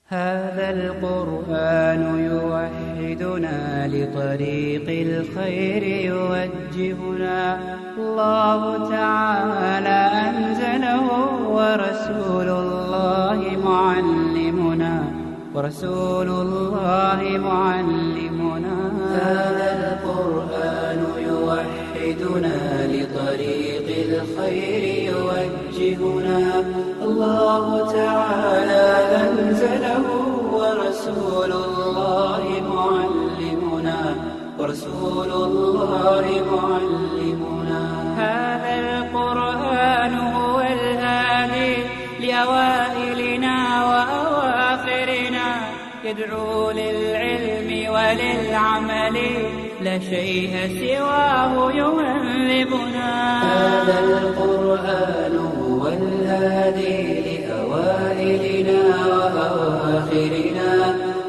هذا القرآن يوحدنا لطريق الخير يوجهنا الله تعالى أنزله ورسول الله معلمنا هذا القرآن يوحدنا لطريق الخير يوجهنا الله تعالى أنزله ورسول الله معلمنا هذا القرآن هو الهادي لأوائلنا وأواخرنا يدعو للعلم وللعمل لا شيء سواه يهذبنا هذا القرآن هو الهادي لأوائلنا وأواخرنا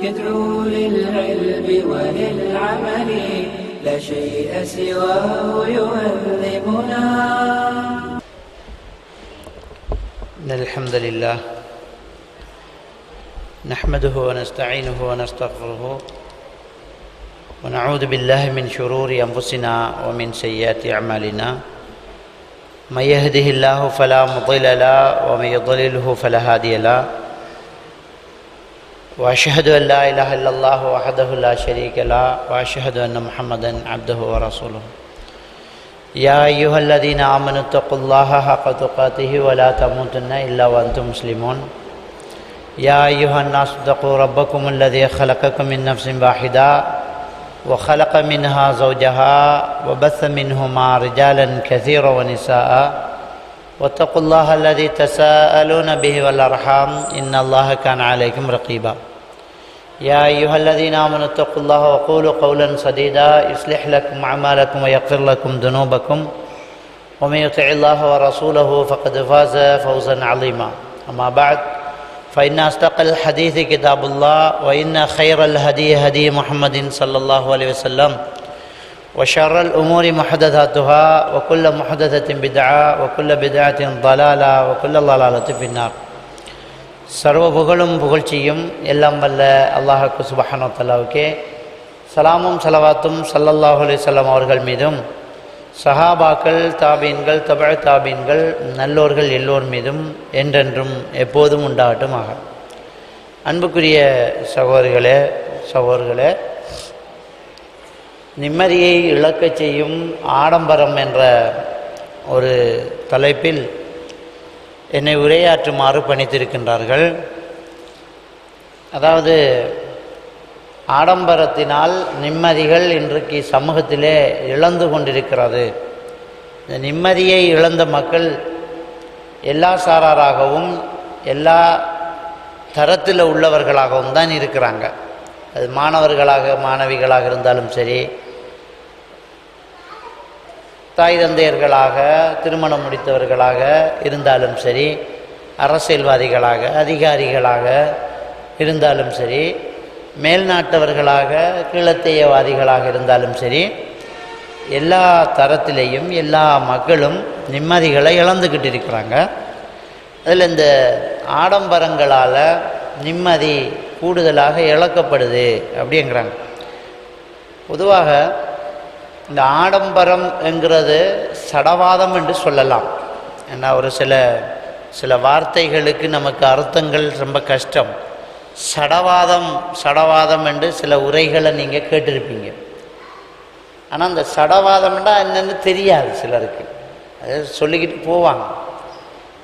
يدعو للعلم وللعمل لا شيء سواه يهذبنا إن الحمد لله نحمده ونستعينه ونستغفره ونعوذ بالله من شرور أنفسنا ومن سيئات أعمالنا من يهده الله فلا مضل له ومن يضلله فلا هادي له وأشهد أن لا إله إلا الله وحده لا شريك له وأشهد أن محمدا عبده ورسوله يا أيها الذين آمنوا اتقوا الله حق تقاته ولا تموتن إلا وأنتم مسلمون يا أيها الناس اتقوا ربكم الذي خلقكم من نفس واحدة وخلق منها زوجها وبث منهما رجالا كثيرا ونساء واتقوا الله الذي تساءلون به والأرحام إن الله كان عليكم رقيبا يا أيها الذين آمنوا اتقوا الله وقولوا قولا سديدا يصلح لكم أعمالكم ويغفر لكم ذنوبكم ومن يطع الله ورسوله فقد فاز فوزا عظيما أما بعد فإن أصدق الحديث كتاب الله وإن خير الهدي هدي محمد صلى الله عليه وسلم وشر الأمور محدثاتها وكل محدثة بدعة وكل بدعة ضلالة وكل ضلالة في النار சர்வ புகழும் புகழ்ச்சியும் எல்லாம் வல்ல அல்லாஹ்வுக்கு சுப்ஹானஹு வ தஆலாவுக்கே சலாமும் ஸலவாத்தும் ஸல்லல்லாஹு அலைஹி வஸல்லம் அவர்கள் மீதும் சஹாபாக்கள் தாபீன்கள் தபஅ தாபீன்கள் நல்லோர்கள் எல்லோர் மீதும் என்றென்றும் எப்போதும் உண்டாகட்டுமாக. அன்புக்குரிய சகோதரர்களே நிம்மதியை இழக்கச் செய்யும் ஆடம்பரம் என்ற ஒரு தலைப்பில் என்னை உரையாற்றுமாறு பணித்திருக்கின்றார்கள். அதாவது ஆடம்பரத்தினால் நிம்மதிகள் இன்றைக்கு சமூகத்திலே இழந்து கொண்டிருக்கிறது. இந்த நிம்மதியை இழந்த மக்கள் எல்லா சாராராகவும் எல்லா தரத்தில் உள்ளவர்களாகவும் தான் இருக்கிறாங்க. அது மாணவர்களாக மாணவிகளாக இருந்தாலும் சரி, தாய் தந்தையர்களாக திருமணம் முடித்தவர்களாக இருந்தாலும் சரி, அரசியல்வாதிகளாக அதிகாரிகளாக இருந்தாலும் சரி, மேல்நாட்டவர்களாக கீழத்தேயவாதிகளாக இருந்தாலும் சரி, எல்லா தரத்திலேயும் எல்லா மக்களும் நிம்மதிகளை இழந்துக்கிட்டு இருக்கிறாங்க. அதில் இந்த ஆடம்பரங்களால் நிம்மதி கூடுதலாக இழக்கப்படுது அப்படிங்கிறாங்க. பொதுவாக இந்த ஆடம்பரம் என்கிறது சடவாதம் என்று சொல்லலாம். ஏன்னா ஒரு சில வார்த்தைகளுக்கு நமக்கு அர்த்தங்கள் ரொம்ப கஷ்டம். சடவாதம் என்று சில உரைகளை நீங்கள் கேட்டிருப்பீங்க. ஆனால் அந்த சடவாதம்னா என்னென்னு தெரியாது சிலருக்கு, அது சொல்லிக்கிட்டு போவாங்க.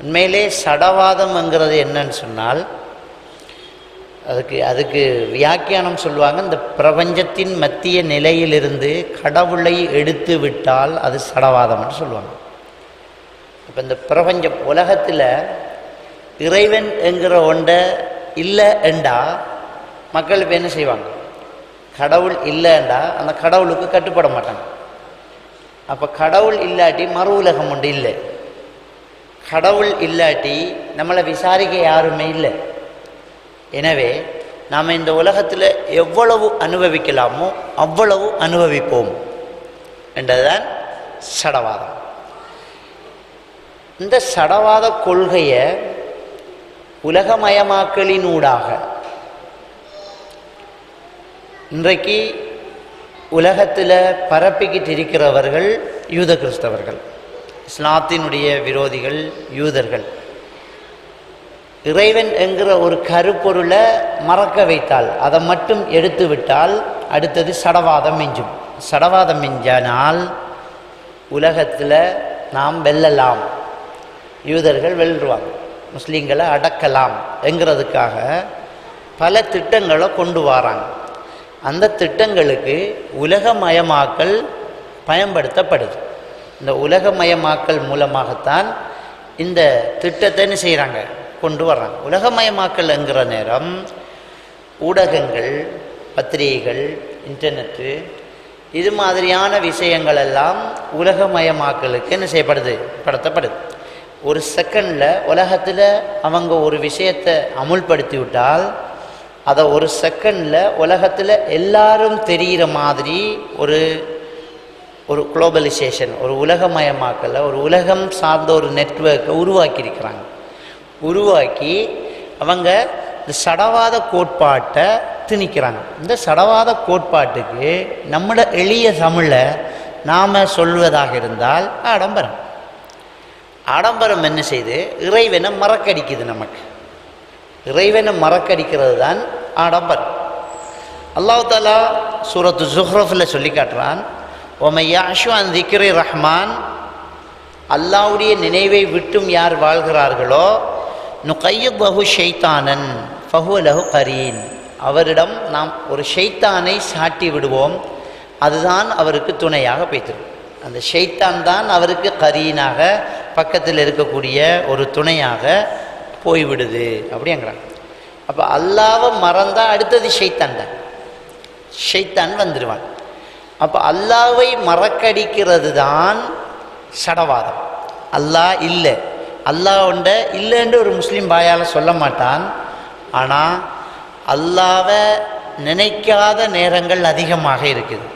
உண்மையிலே சடவாதம்ங்கிறது என்னன்னு சொன்னால் அதுக்கு வியாக்கியானம் சொல்லுவாங்க, இந்த பிரபஞ்சத்தின் மத்திய நிலையிலிருந்து கடவுளை எடுத்து விட்டால் அது சடவாதம்னு சொல்லுவாங்க. இப்போ இந்த பிரபஞ்ச உலகத்தில் இறைவன் என்கிற ஒன்றை இல்லை என்றா மக்கள் இப்போ என்ன செய்வாங்க? கடவுள் இல்லைண்டா அந்த கடவுளுக்கு கட்டுப்பட மாட்டாங்க. அப்போ கடவுள் இல்லாட்டி மறு உலகம் ஒன்று இல்லை, கடவுள் இல்லாட்டி நம்மளை விசாரிக்க யாருமே இல்லை. எனவே நாம் இந்த உலகத்தில் எவ்வளவு அனுபவிக்கலாமோ அவ்வளவு அனுபவிப்போம் என்றதுதான் சடவாதம். இந்த சடவாத கொள்கையை உலகமயமாக்கலினூடாக இன்றைக்கு உலகத்தில் பரப்பிக்கிட்டு இருக்கிறவர்கள் யூத கிறிஸ்தவர்கள், இஸ்லாத்தினுடைய விரோதிகள் யூதர்கள். இறைவன் என்கிற ஒரு கருப்பொருளை மறக்க வைத்தால், அதை மட்டும் எடுத்து விட்டால் அடுத்தது சடவாதம் மிஞ்சும். சடவாதம் மிஞ்சானால் உலகத்தில் நாம் வெல்லலாம், யூதர்கள் வெல்லுவாங்க, முஸ்லீம்களை அடக்கலாம் என்கிறதுக்காக பல திட்டங்களை கொண்டு வராங்க. அந்த திட்டங்களுக்கு உலகமயமாக்கல் பயன்படுத்தப்படுது. இந்த உலகமயமாக்கல் மூலமாகத்தான் இந்த திட்டத்தை என்ன செய்கிறாங்க, கொண்டு வர்றாங்க. உலகமயமாக்கல் என்கிற நேரம் ஊடகங்கள், பத்திரிகைகள், இன்டர்நெட்டு, இது மாதிரியான விஷயங்கள் எல்லாம் உலகமயமாக்கலுக்கு என்ன செய்யப்படுது, படுத்தப்படுது. ஒரு செகண்டில் உலகத்தில் அவங்க ஒரு விஷயத்தை அமுல்படுத்தி விட்டால் அதை ஒரு செகண்டில் உலகத்தில் எல்லாரும் தெரிகிற மாதிரி ஒரு ஒரு குளோபலைசேஷன், ஒரு உலகமயமாக்கலை, ஒரு உலகம் சார்ந்த ஒரு நெட்வொர்க்கை உருவாக்கியிருக்கிறாங்க. உருவாக்கி அவங்க இந்த சடவாத கோட்பாட்டை திணிக்கிறாங்க. இந்த சடவாத கோட்பாட்டுக்கு நம்மளோட எளிய தமிழை நாம் சொல்வதாக இருந்தால் ஆடம்பரம். ஆடம்பரம் என்ன செய்து இறைவனை மறக்கடிக்குது. நமக்கு இறைவனை மறக்கடிக்கிறது தான் ஆடம்பரம். அல்லாஹ் தஆலா சூரத்து ஸுஹ்ரஃபில் சொல்லி காட்டுறான், ஒமை யாஷு அன் திக்ரி ரஹ்மான், அல்லாஹ்வுடைய நினைவை விட்டும் யார் வாழ்கிறார்களோ, நுகையித் லஹு ஷைத்தானன் ஃபஹுவ லஹு கரீன், அவரிடம் நாம் ஒரு ஷைத்தானை சாட்டி விடுவோம், அதுதான் அவருக்கு துணையாக பேய்த்திடும். அந்த ஷைத்தான் தான் அவருக்கு கரீனாக, பக்கத்தில் இருக்கக்கூடிய ஒரு துணையாக போய்விடுது அப்படிங்கிறாங்க. அப்போ அல்லாவை மறந்தால் அடுத்தது ஷைத்தான் தான், ஷைத்தான் வந்துடுவான். அப்போ அல்லாவை மறக்கடிக்கிறது தான் சடவாதம். அல்லாஹ் இல்லை, அல்லாஹ் உண்ட இல்லைன்னு ஒரு முஸ்லீம் பாயால் சொல்ல மாட்டான். ஆனால் அல்லாவை நினைக்காத நேரங்கள் அதிகமாக இருக்குது.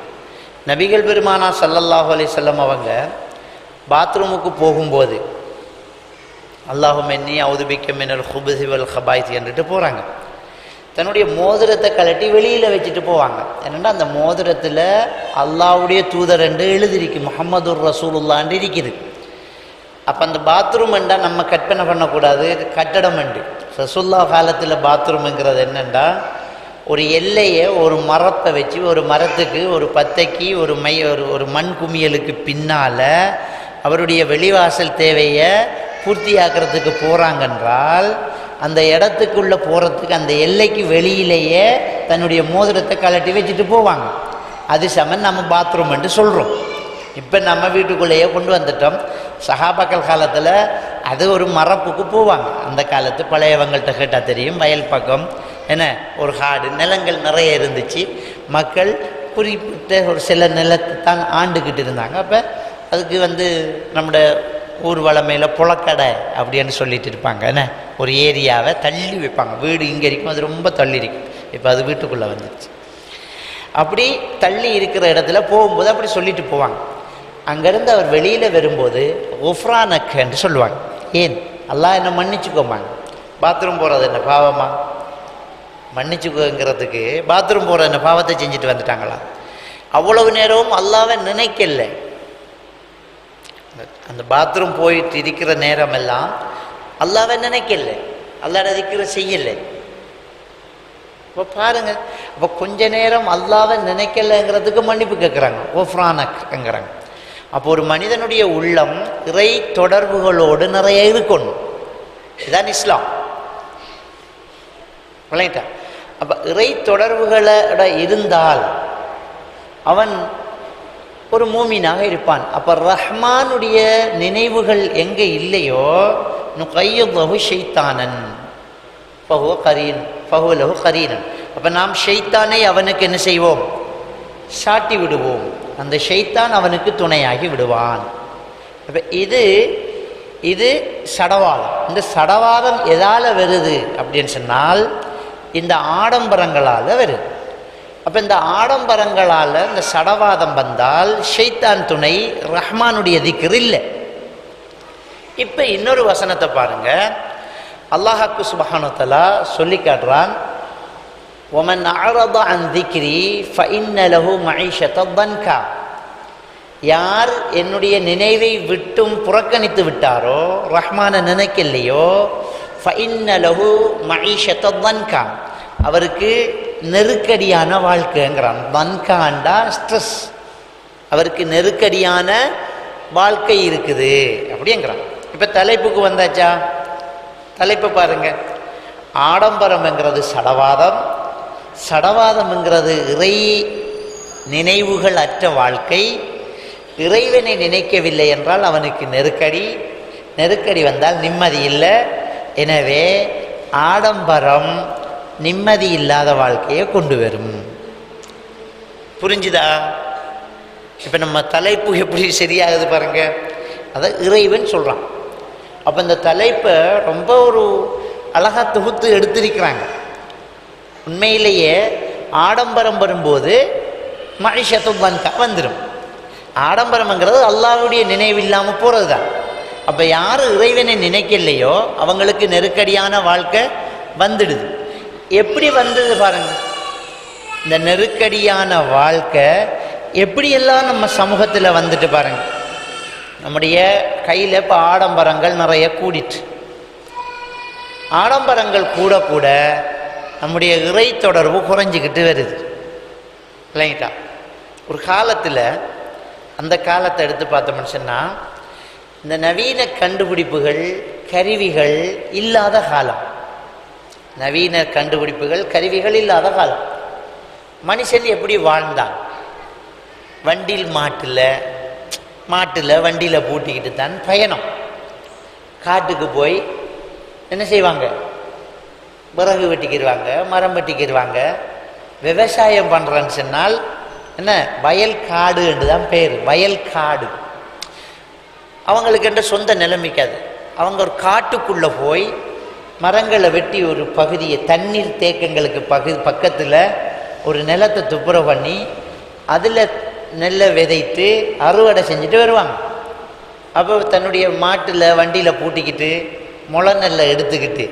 நபிகள் பெருமானா ஸல்லல்லாஹு அலைஹி வஸல்லம் அவங்க பாத்ரூமுக்கு போகும்போது அல்லாஹும்ம இன்னி அஊது பிக்க மினல் குபுஸி வல் கபாயிஸ் என்றுட்டு போகிறாங்க. தன்னுடைய மோதிரத்தை கழட்டி வெளியில் வச்சுட்டு போவாங்க. என்னென்னா அந்த மோதிரத்தில் அல்லாஹ்வுடைய தூதர் என்று எழுதிருக்கு, முஹம்மதுர் ரசூலுல்லாஹ்ன்னு இருக்குது. அப்போ அந்த பாத்ரூம் என்றால் நம்ம கற்பனை பண்ணக்கூடாது, கட்டடம் என்று. ரசூலுல்லாஹ் காலத்தில் பாத்ரூமுங்கிறது என்னென்னா ஒரு எல்லையை ஒரு மரத்தை வச்சு, ஒரு மரத்துக்கு ஒரு பத்தைக்கு ஒரு மண் குமியலுக்கு பின்னால் அவருடைய வெளிவாசல் தேவையை பூர்த்தியாக்கிறதுக்கு போகிறாங்கன்றால் அந்த இடத்துக்குள்ளே போகிறதுக்கு அந்த எல்லைக்கு வெளியிலேயே தன்னுடைய மோதிரத்தை கழட்டி வச்சுட்டு போவாங்க. அது சமன் நம்ம பாத்ரூம் என்று சொல்கிறோம். இப்போ நம்ம வீட்டுக்குள்ளேயே கொண்டு வந்துட்டோம். சஹாபாக்கள் காலத்தில் அது ஒரு மரப்புக்கு போவாங்க. அந்த காலத்து பழையவங்கள்ட்ட கேட்டால் தெரியும், வயல் பக்கம் என்ன ஒரு காடு நிலங்கள் நிறைய இருந்துச்சு. மக்கள் குறிப்பிட்ட ஒரு சில நிலத்தை தான் ஆண்டுக்கிட்டு இருந்தாங்க. அப்போ அதுக்கு நம்முடைய ஊர் வளமையில் புழக்கடை அப்படின்னு சொல்லிட்டு இருப்பாங்க. என்ன ஒரு ஏரியாவை தள்ளி வைப்பாங்க. வீடு இங்கே இருக்கும், அது ரொம்ப தள்ளி இருக்கும். இப்போ அது வீட்டுக்குள்ளே வந்துடுச்சு. அப்படி தள்ளி இருக்கிற இடத்துல போகும்போது அப்படி சொல்லிட்டு போவாங்க. அங்கேருந்து அவர் வெளியில் வரும்போது ஒஃப்ரானக் என்று சொல்லுவாங்க. ஏன் அல்லாஹ் என்ன மன்னிச்சுக்கோமாங்க, பாத்ரூம் போகிறது என்ன பாவமா, மன்னிச்சுக்கோங்கிறதுக்கு பாத்ரூம் போகிற என்ன பாவத்தை செஞ்சுட்டு வந்துட்டாங்களா? அவ்வளவு நேரமும் அல்லாவை நினைக்கல. அந்த பாத்ரூம் போயிட்டு இருக்கிற நேரமெல்லாம் அல்லாவை நினைக்கல, அல்லாஹ் திக்ர் செய்யலை. இப்போ பாருங்க, அப்போ கொஞ்ச நேரம் அல்லாவை நினைக்கலைங்கிறதுக்கு மன்னிப்பு கேட்குறாங்க, ஒஃப்ரானக்ங்கிறாங்க. அப்போ ஒரு மனிதனுடைய உள்ளம் இறை தொடர்புகளோடு நிறைய இருக்கணும். இதுதான் இஸ்லாம். விளங்கிட்டா? அப்போ இறை தொடர்புகளோட இருந்தால் அவன் ஒரு மூமினாக இருப்பான். அப்போ ரஹ்மானுடைய நினைவுகள் எங்கே இல்லையோ, நுகையித் லஹு ஷைத்தானன் ஃபஹுவ கரீன் ஃபஹுவ லஹு கரீனன். அப்போ நாம் ஷைத்தானை அவனுக்கு என்ன செய்வோம், சாட்டி விடுவோம். அந்த ஷைத்தான் அவனுக்கு துணையாகி விடுவான். அப்போ இது சடவாதம். இந்த சடவாதம் எதால் வருது அப்படின்னு சொன்னால் இந்த ஆடம்பரங்களால் வருது. அப்போ இந்த ஆடம்பரங்களால் இந்த சடவாதம் வந்தால் ஷைத்தான் துணை, ரஹ்மானுடைய திக்ர் இல்லை. இப்போ இன்னொரு வசனத்தை பாருங்க, அல்லாஹ் சுப்ஹானஹு வ தஆலா சொல்லி காட்டுறான், وَمَنْ أَعْرَضَ عَنْ ذِكْرِي فَإِنَّ لَهُ مَعِيشَةً ضَنْكًا. யார் என்னுடைய நினைவை விட்டும் புறக்கணித்து விட்டாரோ, ரஹ்மான நினைக்கலையோ, فَإِنَّ لَهُ مَعِيشَةً ضَنْكًا, அவருக்கு நெருக்கடியான வாழ்க்கைங்கிறான். தன்காண்டா ஸ்ட்ரெஸ், அவருக்கு நெருக்கடியான வாழ்க்கை இருக்குது அப்படிங்கிறான். இப்போ தலைப்புக்கு வந்தாச்சா? தலைப்பை பாருங்க. ஆடம்பரம்ங்கிறது சடவாதம், சடவாதம்ங்கிறது இறை நினைவுகள் அற்ற வாழ்க்கை. இறைவனை நினைக்கவில்லை என்றால் அவனுக்கு நெருக்கடி, நெருக்கடி வந்தால் நிம்மதி இல்லை. எனவே ஆடம்பரம் நிம்மதி இல்லாத வாழ்க்கையை கொண்டு வரும். புரிஞ்சுதா? இப்போ நம்ம தலைப்பு எப்படி சரியாகுது பாருங்க. அதை இறைவன் சொல்கிறான். அப்போ இந்த தலைப்பை ரொம்ப ஒரு அழகாக தொகுத்து எடுத்திருக்கிறாங்க. உண்மையிலேயே ஆடம்பரம் வரும்போது மகிஷத்து பன்கா வந்துடும். ஆடம்பரம்ங்கிறது அல்லாஹ்வுடைய நினைவு இல்லாமல் போகிறது தான். அப்போ யார் இறைவனை நினைக்கலையோ அவங்களுக்கு நெருக்கடியான வாழ்க்கை வந்துடுது. எப்படி வந்தது பாருங்க. இந்த நெருக்கடியான வாழ்க்கை எப்படியெல்லாம் நம்ம சமூகத்தில் வந்துட்டு பாருங்க. நம்முடைய கையில் இப்போ ஆடம்பரங்கள் நிறைய கூடிட்டு, ஆடம்பரங்கள் கூட கூட நம்முடைய இறை தொடர்பு குறைஞ்சிக்கிட்டு வருது இல்லைங்களா? ஒரு காலத்தில், அந்த காலத்தை எடுத்து பார்த்தோம்னு சொன்னால், இந்த நவீன கண்டுபிடிப்புகள் கருவிகள் இல்லாத காலம், நவீன கண்டுபிடிப்புகள் கருவிகள் இல்லாத காலம். மனுஷன் எப்படி வாழ்ந்தான்? வண்டியில் மாட்டில் வண்டியில் பூட்டிக்கிட்டு தான் பயணம். காட்டுக்கு போய் என்ன செய்வாங்க? விறகு வெட்டிக்கிடுவாங்க, மரம் வெட்டிக்கிடுவாங்க. விவசாயம் பண்ணுறேன்னு சொன்னால் என்ன, வயல் காடு என்று தான் பேர், வயல் காடு. அவங்களுக்கு என்ற சொந்த நிலைமைக்காது. அவங்க ஒரு காட்டுக்குள்ளே போய் மரங்களை வெட்டி ஒரு பகுதியை, தண்ணீர் தேக்கங்களுக்கு பக்கத்தில் ஒரு நிலத்தை துப்புரவு பண்ணி அதில் நெல்லை விதைத்து அறுவடை செஞ்சுட்டு வருவாங்க. அப்போ தன்னுடைய மாட்டில் வண்டியில் பூட்டிக்கிட்டு முளை நெல்லை எடுத்துக்கிட்டு,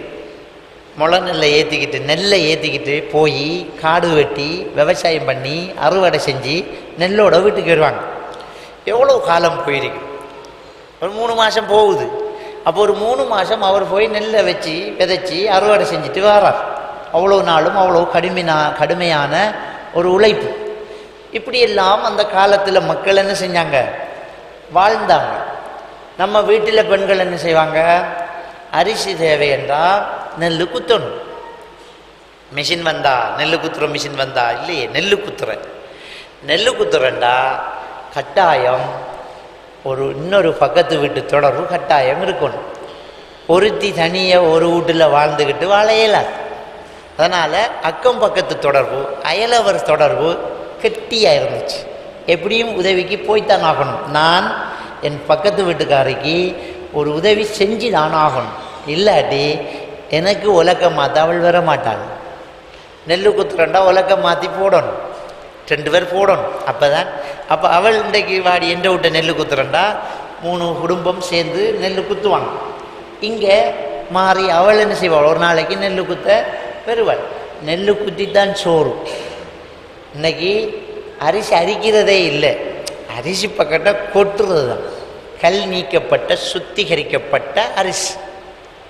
முளை நெல்லை ஏற்றிக்கிட்டு, நெல்லை ஏற்றிக்கிட்டு போய் காடு வெட்டி விவசாயம் பண்ணி அறுவடை செஞ்சு நெல்லோட வீட்டுக்கு வருவாங்க. எவ்வளோ காலம் போயிருக்கு? ஒரு 3 மாதம் போகுது. அப்போ ஒரு 3 மாதம் அவர் போய் நெல்லை வச்சு விதைச்சி அறுவடை செஞ்சுட்டு வரார். அவ்வளோ நாளும் அவ்வளோ கடுமையான ஒரு உழைப்பு. இப்படியெல்லாம் அந்த காலத்தில் மக்கள் என்ன செஞ்சாங்க? வாழ்ந்தாங்க. நம்ம வீட்டில் பெண்கள் என்ன செய்வாங்க? அரிசி தேவை என்றால் நெல் குத்தணும். மிஷின் வந்தா நெல் குத்துற மிஷின் வந்தா இல்லையே, நெல் குத்துறேன்டா கட்டாயம் ஒரு இன்னொரு பக்கத்து வீட்டு தொடர்பு கட்டாயம் இருக்கணும். ஒருத்தி தனியாக ஒரு வீட்டில் வாழ்ந்துக்கிட்டு வாழ இயலாது. அதனால் அக்கம் பக்கத்து தொடர்பு, அயலவர் தொடர்பு கெட்டியாக இருந்துச்சு. எப்படியும் உதவிக்கு போய்த்தான் ஆகணும். நான் என் பக்கத்து வீட்டுக்காரிக்கு ஒரு உதவி செஞ்சு தான் ஆகணும். இல்லாட்டி எனக்கு உலக்க மாற்ற அவள் வர மாட்டாள். நெல் குத்துறண்டா உலக்க மாற்றி போடணும், 2 பேர் போடணும். அப்போ அவள் இன்றைக்கு வாடி எந்த விட்ட நெல் குத்துறண்டா 3 குடும்பம் சேர்ந்து நெல் குத்துவாங்க. இங்கே மாறி அவள் என்ன செய்வாள்? ஒரு நாளைக்கு நெல் குத்த பெறுவாள். நெல் குத்தித்தான் சோறு. இன்னைக்கு அரிசி அரிக்கிறதே இல்லை, அரிசி பக்கத்தை கொட்டுறது தான். கல் நீக்கப்பட்ட சுத்திகரிக்கப்பட்ட அரிசி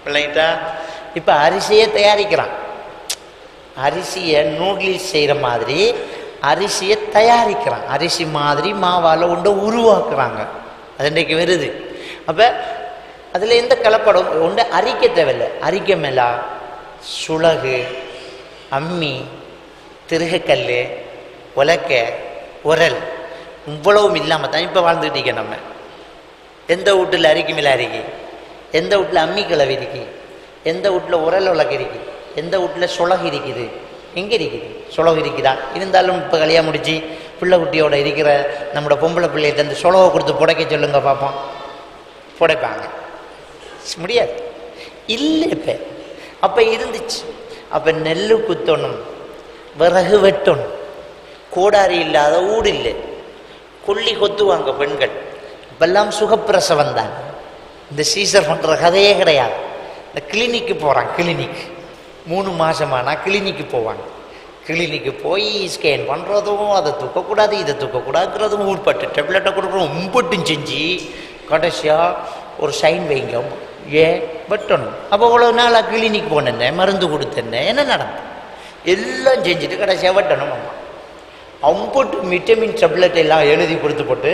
இல்லைங்களா? இப்போ அரிசியை தயாரிக்கிறான். அரிசியை நூடுல்ஸ் செய்கிற மாதிரி அரிசியை தயாரிக்கிறான். அரிசி மாதிரி மாவால் ஒன்றை உருவாக்குறாங்க. அது இன்றைக்கு வருது. அப்போ அதில் எந்த கலப்படம் ஒன்று அரிக்க தேவையில்லை. அரிக்க மேலா சுளகு, அம்மி, திருகக்கல், உலக்க, உரல் இவ்வளவும் இல்லாமல் தான் இப்போ வாழ்ந்துக்கிட்டீங்க. நம்ம எந்த வீட்டில் அரிக்கு மேலே அரிக்கி, எந்த வீட்டில் அம்மி கிளவி இருக்கு, எந்த வீட்டில் உரல் உலக இருக்கு, எந்த வீட்டில் சுளகு இருக்குது? எங்கே இருக்குது? சுளகு இருக்குதா? இருந்தாலும் இப்போ கல்யாணம் முடிச்சு பிள்ளை குட்டியோட இருக்கிற நம்மளோட பொம்பளை பிள்ளைகிட்ட அந்த சுளவை கொடுத்து புடைக்க சொல்லுங்க பார்ப்போம். புடைப்பாங்க? முடியாது, இல்லை. இப்போ அப்போ இருந்துச்சு. அப்போ நெல் குத்தணும், விறகு வெட்டணும், கோடாரி இல்லாத ஊடு இல்லை, கொல்லி கொத்துவாங்க பெண்கள். இப்பெல்லாம் சுகப்பிரசவம் தான். இந்த சீசர் பண்ணுற கதையே கிடையாது. இந்த கிளினிக்கு போகிறான். கிளினிக் 3 மாதமானா கிளினிக்கு போவாங்க. கிளினிக்கு போய் ஸ்கேன் பண்ணுறதும், அதை தூக்கக்கூடாது இதை தூக்கக்கூடாதுங்கிறதும், உட்பட்டு டேப்லெட்டை கொடுக்குறோம், உம்பட்டும் செஞ்சு கடைசியாக ஒரு சைன் வைங்க ஏன் வெட்டணும். அப்போ இவ்வளோ நாளாக கிளினிக் போனேன்னே, மருந்து கொடுத்தேன்னே, என்ன நடந்தது? எல்லாம் செஞ்சுட்டு கடைசியாக வெட்டணும். அம்மா அம்பட்டு விட்டமின் டேப்லெட் எல்லாம் எழுதி கொடுத்து போட்டு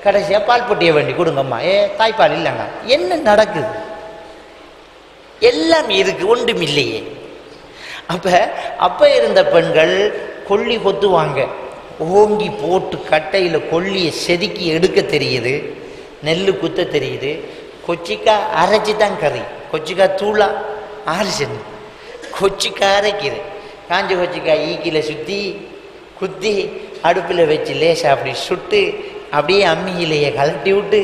கடைசியாக பால் பொட்டியை வேண்டி கொடுங்கம்மா. தாய்ப்பால் இல்லைங்க. என்ன நடக்குது? எல்லாம் இருக்கு, ஒன்றும் இல்லையே. அப்போ இருந்த பெண்கள் கொல்லி கொத்துவாங்க, ஓங்கி போட்டு கட்டையில் கொல்லியை செதுக்கி எடுக்க தெரியுது, நெல் குத்த தெரியுது. கொச்சிக்காய் அரைச்சி தான் கறி, கொச்சிக்காய் தூளா ஆரிசன்னு கொச்சிக்காய் அரைக்கிது. காஞ்ச கொச்சிக்காய் ஈக்கில் சுற்றி குத்தி அடுப்பில் வச்சு லேசாக அப்படி சுட்டு அப்படியே அம்மியிலேயே கலட்டி விட்டு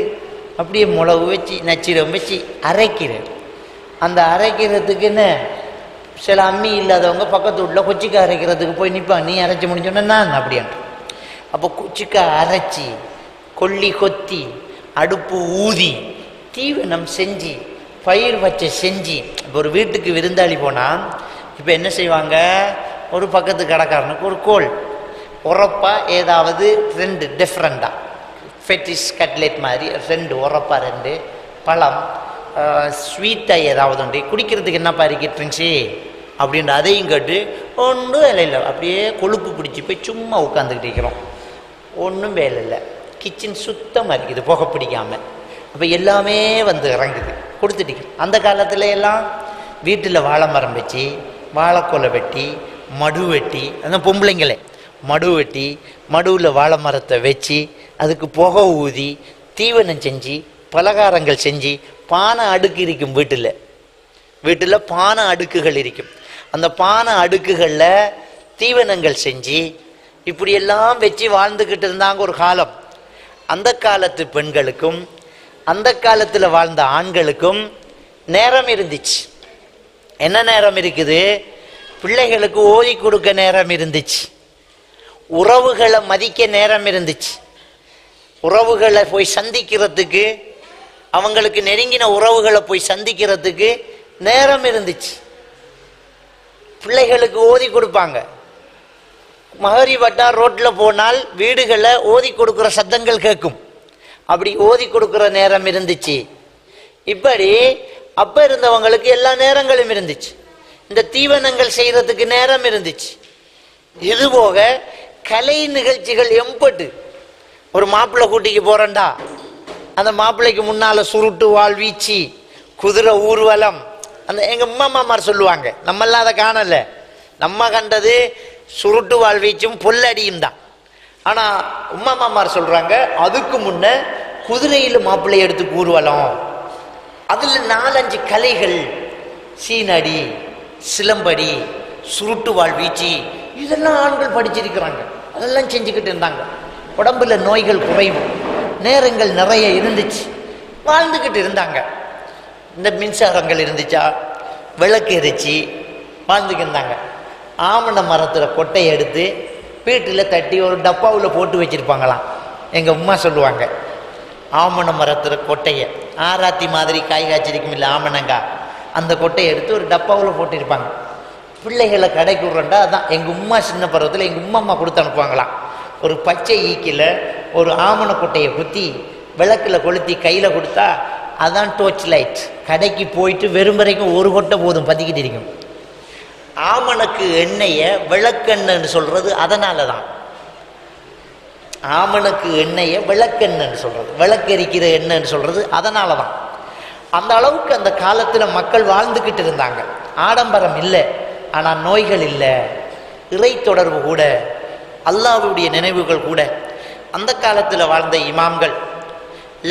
அப்படியே மிளகு வச்சு நச்சீரம் வச்சு அரைக்கிறேன். அந்த அரைக்கிறதுக்குன்னு சில அம்மி இல்லாதவங்க பக்கத்து வீட்டில் கொச்சிக்காய் அரைக்கிறதுக்கு போய் நிற்பாங்க. நீ அரைச்சி முடிஞ்சோன்னா நான் அப்படின்ட்டு. அப்போ கொச்சிக்காய் அரைச்சி கொல்லி கொத்தி அடுப்பு ஊதி தீவனம் செஞ்சு பயிர் வச்ச செஞ்சு, இப்போ ஒரு வீட்டுக்கு விருந்தாளி போனால் இப்போ என்ன செய்வாங்க, ஒரு பக்கத்து கடைக்காரனுக்கு ஒரு கோல் உரப்பாக ஏதாவது 2 டிஃப்ரெண்ட்டாக ஃபெட்டிஸ் கட்லெட் மாதிரி 2 உரப்பாக 2 பழம் ஸ்வீட்டாக ஏதாவது உண்டு, குடிக்கிறதுக்கு என்னப்பா இருக்கு ட்ரிங்க்ஸு அப்படின்ற அதையும் கேட்டு ஒன்றும் வேலை இல்லை. அப்படியே கொழுப்பு பிடிச்சி போய் சும்மா உட்காந்துக்கிட்டு இருக்கிறோம், ஒன்றும் வேலை இல்லை. கிச்சன் சுத்தமாக இருக்குது, புகை பிடிக்காமல். அப்போ எல்லாமே வந்து இறங்குது, கொடுத்துட்டு. அந்த காலத்தில் எல்லாம் வீட்டில் வாழை மரம் வச்சு வாழைக்கொலை வெட்டி மடு வெட்டி, அந்த பொம்பளைங்களே மடு வெட்டி மடுவில் வாழை மரத்தை வச்சு அதுக்கு புகை ஊதி தீவனம் செஞ்சு பலகாரங்கள் செஞ்சு பானை அடுக்கு இருக்கும். வீட்டில் பானை அடுக்குகள் இருக்கும். அந்த பானை அடுக்குகளில் தீவனங்கள் செஞ்சு இப்படியெல்லாம் வச்சு வாழ்ந்துக்கிட்டு இருந்தாங்க ஒரு காலம். அந்த காலத்து பெண்களுக்கும் அந்த காலத்தில் வாழ்ந்த ஆண்களுக்கும் நேரம் இருந்துச்சு. என்ன நேரம் இருக்குது? பிள்ளைகளுக்கு ஓதி கொடுக்க நேரம் இருந்துச்சு, உறவுகளை மதிக்க நேரம் இருந்துச்சு, உறவுகளை போய் சந்திக்கிறதுக்கு, அவங்களுக்கு நெருங்கின உறவுகளை போய் சந்திக்கிறதுக்கு நேரம் இருந்துச்சு. பிள்ளைகளுக்கு ஓதி கொடுப்பாங்க. மகரி வட்டா ரோட்டில் போனால் வீடுகளை ஓதி கொடுக்குற சத்தங்கள் கேட்கும். அப்படி ஓதி கொடுக்குற நேரம் இருந்துச்சு. இப்படி அப்போ இருந்தவங்களுக்கு எல்லா நேரங்களும் இருந்துச்சு. இந்த தீவனங்கள் செய்கிறதுக்கு நேரம் இருந்துச்சு. இதுபோக கலை நிகழ்ச்சிகள் எம்பட்டு. ஒரு மாப்பிள்ளை கூட்டிக்கு போகிறேன்டா, அந்த மாப்பிள்ளைக்கு முன்னால் சுருட்டு வாள் வீச்சு குதிரை ஊர்வலம், அந்த எங்கள் அம்மா மாமார் சொல்லுவாங்க. நம்மெல்லாம் அதை காணலை. நம்ம கண்டது சுருட்டு வாள் வீச்சும் பொல்லடியும் தான். ஆனால் உம்மா மாமார் சொல்கிறாங்க, அதுக்கு முன்ன குதிரையில் மாப்பிள்ளை எடுத்து ஊர்வலம், அதில் 4-5 கலைகள், சீனடி, சிலம்படி, சுருட்டு வாழ் வீச்சு, இதெல்லாம் ஆண்கள் படிச்சிருக்கிறாங்க. அதெல்லாம் செஞ்சுக்கிட்டு இருந்தாங்க. உடம்புல நோய்கள் குறைவு, நேரங்கள் நிறைய இருந்துச்சு, வாழ்ந்துக்கிட்டு இருந்தாங்க. இந்த மின்சாரங்கள் இருந்துச்சா, விளக்கு எரிச்சு வாழ்ந்துக்கிட்டு இருந்தாங்க. ஆமண மரத்தில் கொட்டையை எடுத்து வீட்டில் தட்டி ஒரு டப்பாவில் போட்டு வச்சுருப்பாங்களாம். எங்கள் அம்மா சொல்லுவாங்க, ஆமண மரத்தில் கொட்டையை ஆராத்தி மாதிரி காய் காய்ச்சிருக்கும் இல்லை ஆமணங்கா, அந்த கொட்டையை எடுத்து ஒரு டப்பாவில் போட்டிருப்பாங்க. பிள்ளைகளை கடைக்கு விட்றோண்டா அதான் எங்கள் உம்மா சின்ன பருவத்தில் எங்கள் உம்மா கொடுத்து அனுப்புவாங்களாம். ஒரு பச்சை ஈக்கில் ஒரு ஆமண கொட்டையை குத்தி விளக்கில் கொளுத்தி கையில் கொடுத்தா அதான் டோர்ச் லைட். கடைக்கு போயிட்டு வெறும் வரைக்கும் ஒரு கொட்டை போதும், பற்றிக்கிட்டு இருக்கும். ஆமணக்கு எண்ணெயை விளக்கெண்ணன்னு சொல்கிறது அதனால தான். ஆமணக்கு எண்ணெயை விளக்கெண்ணன்னு சொல்கிறது, விளக்கெரிக்கிற எண்ணெய்ன்னு சொல்கிறது அதனால தான். அந்த அளவுக்கு அந்த காலத்தில் மக்கள் வாழ்ந்துக்கிட்டு இருந்தாங்க. ஆடம்பரம் இல்லை, ஆனால் நோய்கள் இல்லை, இறை தொடர்பு கூட, அல்லாஹ்வுடைய நினைவுகள் கூட. அந்த காலத்தில் வாழ்ந்த இமாம்கள்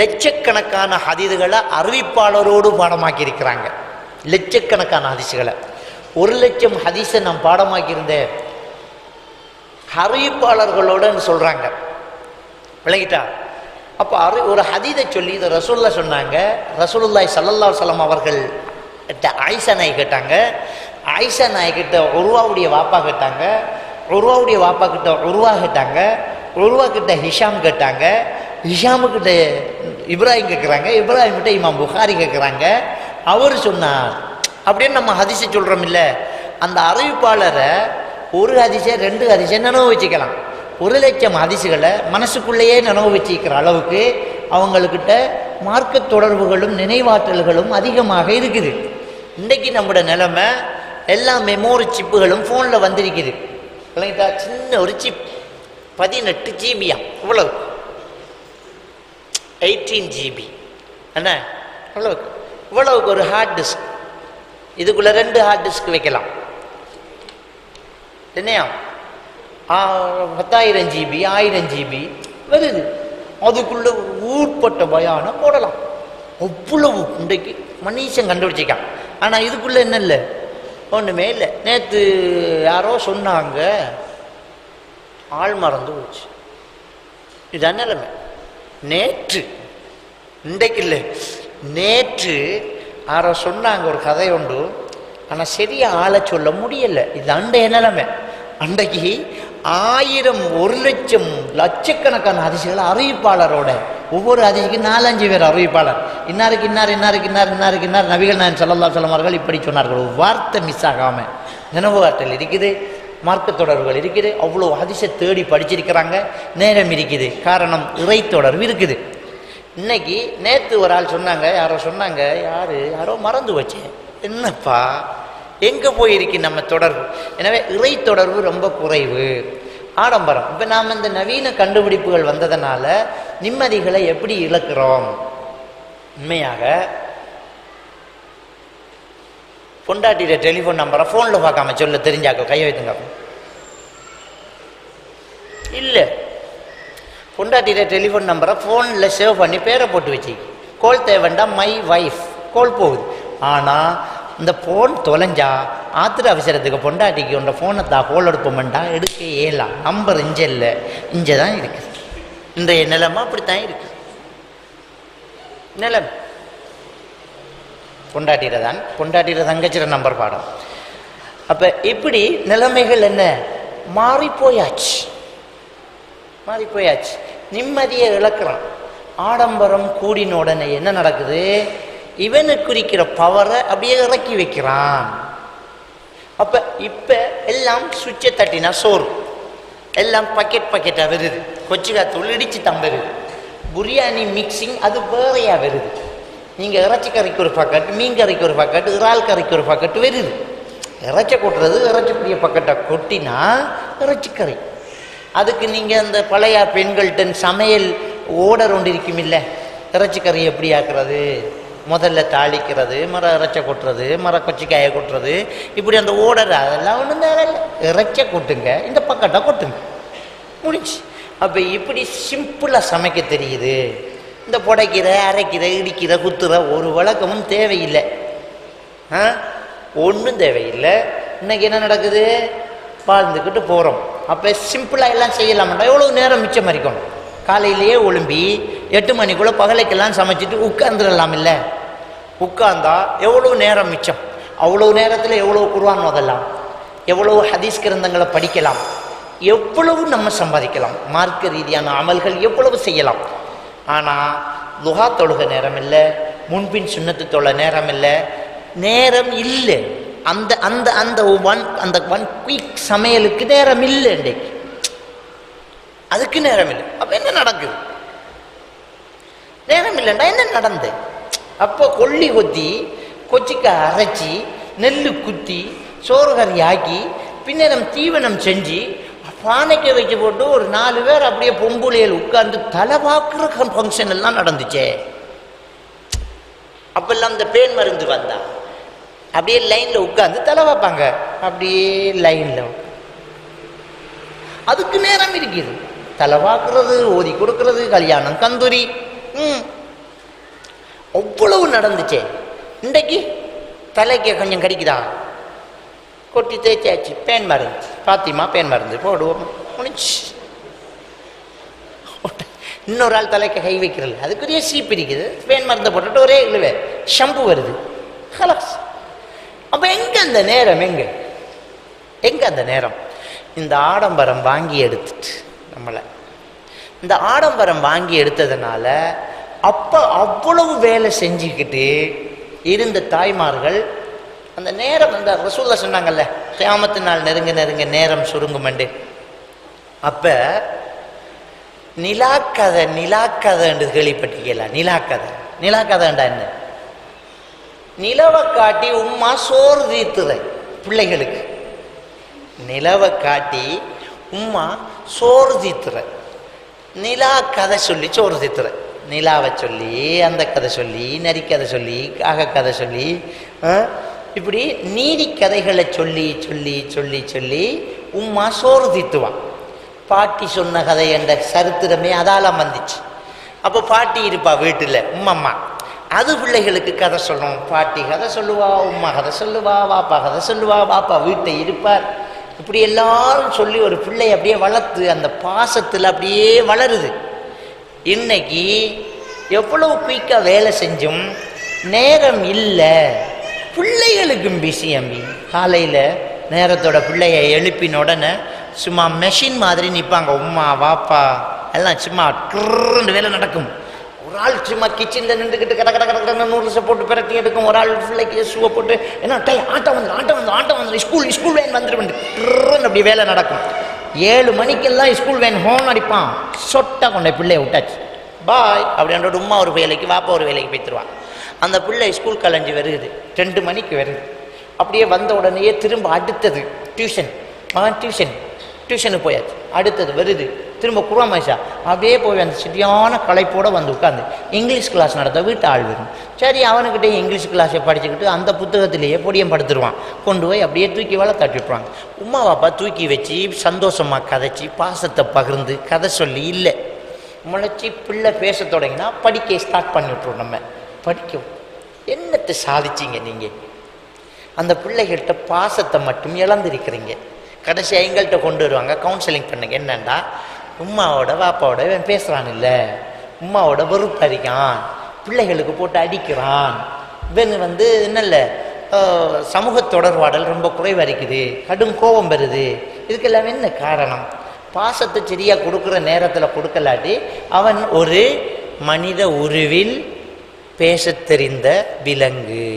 லட்சக்கணக்கான ஹதீதுகளை அறிவிப்பாளரோடு பாடமாக்கி இருக்கிறாங்க. லட்சக்கணக்கான ஹதீஸுகளை, 1,00,000 ஹதீஸை நான் பாடமாக்கியிருந்தேன் அறிவிப்பாளர்களோடன்னு சொல்கிறாங்க. விளங்கிட்டா? அப்போ ஒரு ஹதீதை சொல்லி இதை ரசூலுல்லாஹ் சொன்னாங்க. ரசூலுல்லாஹி ஸல்லல்லாஹு அலைஹி வஸல்லம் அவர்கள் ஆயிஷா நாய் கேட்டாங்க. ஆயிஷா நாய் கிட்ட உருவாவுடைய வாப்பா கேட்டாங்க. உருவாவுடைய வாப்பா கிட்ட உருவா கேட்டாங்க. உருவா கிட்ட ஹிஷாம் கேட்டாங்க. ஹிஷாமுக்கிட்ட இப்ராஹிம் கேட்குறாங்க. இப்ராஹிம் கிட்ட இமாம் புகாரி கேட்குறாங்க. அவர் சொன்னார் அப்படின்னு நம்ம ஹதீஸை சொல்கிறோம் இல்லை. அந்த அறிவிப்பாளரை ஒரு ஹதீஸை 2 ஹதீஸை நினைவு வச்சுக்கலாம். 1,00,000 ஹதீஸுகளை மனசுக்குள்ளேயே நினைவு வச்சுக்கிற அளவுக்கு அவங்கக்கிட்ட மார்க்க தொடர்புகளும் நினைவாற்றல்களும் அதிகமாக இருக்குது. இன்றைக்கு நம்மளோட நிலைமை எல்லா மெமோரி சிப்புகளும் ஃபோனில் வந்திருக்குது. இல்லைங்களா? சின்ன ஒரு சிப் 18 ஜிபியா, இவ்வளவு 18 ஜிபி என்ன, இவ்வளவுக்கு ஒரு ஹார்ட் டிஸ்க். இதுக்குள்ள 2 ஹார்ட் டிஸ்க் வைக்கலாம். என்னையா 10,000 ஜிபி 1000 ஜிபி வருது. அதுக்குள்ள ஊட்பட்ட பயானம் போடலாம். அவ்வளவு இன்றைக்கு மனுஷன் கண்டுபிடிச்சிக்கான். ஆனால் இதுக்குள்ள என்ன இல்லை, ஒன்றுமே இல்லை. நேற்று யாரோ சொன்னாங்க, ஆள் மறந்து போச்சு. இதுதான் நிலைமை. நேற்று, இன்றைக்கு இல்லை, நேற்று யாரோ சொன்னாங்க ஒரு கதை உண்டு. ஆனால் சரியா ஆளை சொல்ல முடியலை. இது அண்டைய நிலைமை. அன்றைக்கு 1000 1,00,000 லட்சக்கணக்கான ஹதீஸ்கள் அறிவிப்பாளரோட, ஒவ்வொரு ஹதீஸுக்கு 4-5 பேர் அறிவிப்பாளர். இன்னாருக்கு இன்னார் இன்னாருக்கு இன்னார் இன்னாருக்கு இன்னார் நபிகள் நாயகம் ஸல்லல்லாஹு அலைஹி வஸல்லம் அவர்கள் இப்படி சொன்னார்கள். ஒரு வார்த்தை மிஸ் ஆகாமல் நினைவு ஆற்றல் இருக்குது, மார்க்க தொடர்புகள் இருக்குது. அவ்வளோ ஹதீஸை தேடி படிச்சிருக்கிறாங்க. நேரம் இருக்குது, காரணம் இறை தொடர்பு இருக்குது. இன்னைக்கு நேற்று ஒரு ஆள் சொன்னாங்க, யாரோ மறந்து வச்சேன். என்னப்பா எங்கே போயிருக்கு நம்ம தொடர்பு? எனவே இறை தொடர்பு ரொம்ப குறைவு, ஆடம்பரம். இப்போ நாம் இந்த நவீன கண்டுபிடிப்புகள் வந்ததுனால நிம்மதிகளை எப்படி இழக்கிறோம்? உண்மையாக பொண்டாட்டிய டெலிஃபோன் நம்பரை ஃபோனில் பார்க்காம சொல்ல தெரிஞ்சாக்க கையை வைத்துங்க. இல்லை, பொண்டாட்டிய டெலிஃபோன் நம்பரை ஃபோனில் சேவ் பண்ணி பேரை போட்டு வச்சு, கோல் தேவைண்டா மை வைஃப் கோல் போகுது. ஆனால் இந்த ஃபோன் தொலைஞ்சா ஆத்திர அவசரத்துக்கு பொண்டாட்டிக்கு உண்ட ஃபோனை கோல் எடுப்போம்டா எடுக்க ஏலாம். நம்பர் இங்கே இல்லை, இங்கே தான் இருக்குது. இன்றைய நிலைமை அப்படித்தான் இருக்குது. நிலைமை பொண்டாட்டியில தங்கச்சிற நம்பர் பாடம். அப்போ இப்படி நிலைமைகள் என்ன மாறி போயாச்சு. நிம்மதியை இழக்கிறான். ஆடம்பரம் கூடின உடனே என்ன நடக்குது? இவனு குறிக்கிற பவரை அப்படியே இறக்கி வைக்கிறான். அப்ப இப்ப எல்லாம் சுவிட்சை தட்டினா சோறு எல்லாம் பக்கெட்டா வருது. கொச்சிக்காத்தூள் இடிச்சு தம்பருது. பிரியாணி மிக்சிங் அது வேறையா வருது. நீங்க இறைச்சி கறிக்கு ஒரு பக்கெட், மீன் கறிக்கு ஒரு பக்கெட், இறால் கறிக்கு ஒரு பக்கெட் வருது. இறைச்சி கொட்டுறது இறைச்சிக்குரிய பக்கெட்டை கொட்டினா இறைச்சி கறி. அதுக்கு நீங்க அந்த பழைய பெண்கள்கிட்ட சமையல் ஓடர் ஒன்று இருக்கும் இல்லை, இறைச்சி கறி எப்படி ஆக்குறது, முதல்ல தாளிக்கிறது, இறைச்சை கொட்டுறது, கொச்சிக்காயை கொட்டுறது, இப்படி அந்த ஓடர் அதெல்லாம் ஒன்றும் தேவையில்லை. இறைச்சை கொட்டுங்க, இந்த பக்கெட்டை கொட்டுங்க, முடிச்சு. அப்போ இப்படி சிம்பிளாக சமைக்க தெரியுது. இந்த புடைக்கிற அரைக்கிற இடிக்கிற குத்துற ஒரு வழக்கமும் தேவையில்லை. ஒன்றும் தேவையில்லை. இன்னைக்கு என்ன நடக்குது? வாழ்ந்துக்கிட்டு போகிறோம். அப்போ சிம்பிளாக எல்லாம் செய்யலாமாட்டா எவ்வளோ நேரம் மிச்சம் இருக்கணும். காலையிலேயே ஒழும்பி 8 மணிக்குள்ளே பகலைக்கெல்லாம் சமைச்சிட்டு உட்கார்ந்துடலாம். இல்லை, உட்கார்ந்தா எவ்வளோ நேரம் மிச்சம். அவ்வளோ நேரத்தில் எவ்வளோ குர்ஆன் ஓதலாம், எவ்வளோ ஹதீஸ் கிரந்தங்களை படிக்கலாம், எவ்வளவு நம்ம சம்பாதிக்கலாம், மார்க்க ரீதியான அமல்கள் எவ்வளவு செய்யலாம். ஆனால் துஹா தொழுக நேரம் இல்லை, முன்பின் சுன்னத்து தொழ நேரம் இல்லை, நேரம் இல்லை. அந்த அந்த அந்த ஒன் குயிக் சமையலுக்கு நேரம் இல்லை. இன்றைக்கு அதுக்கு நேரம் இல்லை. அப்போ என்ன நடக்குது? நேரம் இல்லைண்டா என்ன நடந்து? அப்போ கொல்லி கொத்தி கொச்சிக்காய் அரைச்சி நெல் குத்தி சோறு கறி ஆக்கி பின்னரம் தீவனம் செஞ்சு பானைக்கு வச்சு போட்டு ஒரு 4 பேர் அப்படியே பொம்புளையில் உட்கார்ந்து தலை பார்க்குற ஃபங்க்ஷன் எல்லாம் நடந்துச்சே. அப்பெல்லாம் இந்த பேன் மருந்து வந்தா அப்படியே லைன்ல உட்கார்ந்து தலை வைப்பாங்க. அப்படியே லைன்ல அதுக்கு நேரம் இருக்குது. தலை பார்க்கறது, ஓதி கொடுக்கறது, கல்யாணம், கந்தூரி, அவ்வளவு நடந்துச்சே. இன்றைக்கு தலைக்கு கொஞ்சம் கடிக்குதா, கொட்டி தேய்ச்சாச்சு, பேன் மருந்து, பாத்திமா பேன் மருந்து போடுவோம், முடிச்சு. இன்னொரு ஆள் தலைக்கு கை வைக்கிறது, அதுக்குரிய சீப்பு இருக்குது, பேன் மருந்தை போட்டுட்டு ஒரே இழுவே ஷம்பு வருது, ஹலாஸ். அப்ப எங்க அந்த நேரம்? எங்க அந்த நேரம்? இந்த ஆடம்பரம் வாங்கி எடுத்துட்டு நம்மளை இந்த ஆடம்பரம் வாங்கி எடுத்ததுனால அப்ப அவ்வளவு வேலை செஞ்சுக்கிட்டு இருந்த தாய்மார்கள் அந்த நேரம் அந்த ரசூலுல்லாஹ் சொன்னாங்கல்ல கியாமத்து நாள் நெருங்க நெருங்க நேரம் சுருங்குமண்டு. அப்போ நிலாக்கதைன்னு கேள்விப்பட்டிருக்கீங்களா? நிலாக்கதைண்டா என்ன? நிலவை காட்டி உம்மா சோறு தீர்த்துற பிள்ளைகளுக்கு. நிலவை காட்டி உம்மா சோறு தீர்த்துற, நிலா கதை சொல்லி சோறு தீர்த்துற. நிலாவை சொல்லி, அந்த கதை சொல்லி, நரிக்கதை சொல்லி, காக கதை சொல்லி, இப்படி நீதி கதைகளை சொல்லி சொல்லி சொல்லி சொல்லி உம்மா சோறு தீர்த்துவான். பாட்டி சொன்ன கதை என்ற சரித்திரமே அதால வந்துச்சு. அப்போ பாட்டி இருப்பா வீட்டில், உம்மம்மா. அது பிள்ளைகளுக்கு கதை சொல்லணும். பாட்டி கதை சொல்லுவா, உம்மா கதை சொல்லுவா, பாப்பா கதை சொல்லுவா, பாப்பா வீட்டை இருப்பார். இப்படி எல்லாரும் சொல்லி ஒரு பிள்ளை அப்படியே வளர்த்து அந்த பாசத்தில் அப்படியே வளருது. இன்னைக்கு எவ்வளவு குயிக்காக வேலை செஞ்சும் நேரம் இல்லை. பிள்ளைகளுக்கும் பிஸி அம்பி. காலையில் நேரத்தோட பிள்ளைய எழுப்பின உடனே சும்மா மெஷின் மாதிரி நிற்பாங்க. உம்மா வாப்பா எல்லாம் சும்மா ட்ருன்னு வேலை நடக்கும். ஒரு ஆள் சும்மா கிச்சனில் நின்றுக்கிட்டு கடை நூறுசை போட்டு பிரட்டி எடுக்கும். ஒரு ஆள் பிள்ளைக்கு ஷூவை போட்டு என்ன ஆட்டம் வந்து ஸ்கூல் வேன் வந்துடுவேன் ட்ருன்னு அப்படி வேலை நடக்கும். 7 மணிக்கெல்லாம் ஸ்கூல் வேன் ஹோன் அடிப்பான். சொட்டா கொண்ட பிள்ளைய விட்டாச்சு, பாய் அப்படின்ற உம்மா ஒரு வேலைக்கு, வாப்பா ஒரு வேலைக்கு போய்த்துருவான். அந்த பிள்ளை ஸ்கூல் கலைஞ்சி வருது, 2 மணிக்கு வருது. அப்படியே வந்த உடனேயே திரும்ப அடுத்தது டியூஷன், மகன் டியூஷனுக்கு போயாச்சு. அடுத்தது வருது திரும்ப குராமைஷா. அப்படியே போய் அந்த சரியான களைப்போடு வந்து உட்காந்து இங்கிலீஷ் கிளாஸ் நடத்த வீட்டு ஆள் வரும். சரி, அவனுக்கிட்டே இங்கிலீஷ் கிளாஸை படிச்சுக்கிட்டு அந்த புத்தகத்திலேயே பொடியம் படுத்துருவான். கொண்டு போய் அப்படியே தூக்கி வேலை தட்டி விட்ருவாங்க. உம்மா பாப்பா தூக்கி வச்சு சந்தோஷமாக கதைச்சி பாசத்தை பகிர்ந்து கதை சொல்லி இல்லை முளைச்சி பிள்ளை பேச தொடங்கினா படிக்க ஸ்டார்ட் பண்ணி விட்ருவோம். நம்ம படிக்க என்னத்தை சாதிச்சிங்க நீங்கள்? அந்த பிள்ளைகள்கிட்ட பாசத்தை மட்டும் இழந்திருக்கிறீங்க. கடைசி எங்கள்கிட்ட கொண்டு வருவாங்க, கவுன்சிலிங் பண்ணுங்க. என்னண்டா, உம்மாவோட வாப்பாவோட இவன் பேசுகிறான் இல்லை, உம்மாவோட வெறுப்பறிக்கான், பிள்ளைகளுக்கு போட்டு அடிக்கிறான், இவன் என்னல்ல சமூக தொடர்பாடல் ரொம்ப குறைவரிக்குது, கடும் கோபம் வருது. இதுக்கெல்லாம் என்ன காரணம்? பாசத்தை சரியாக கொடுக்குற நேரத்தில் கொடுக்கலாட்டி அவன் ஒரு மனித உருவில் பேச தெரிந்த விலங்கு.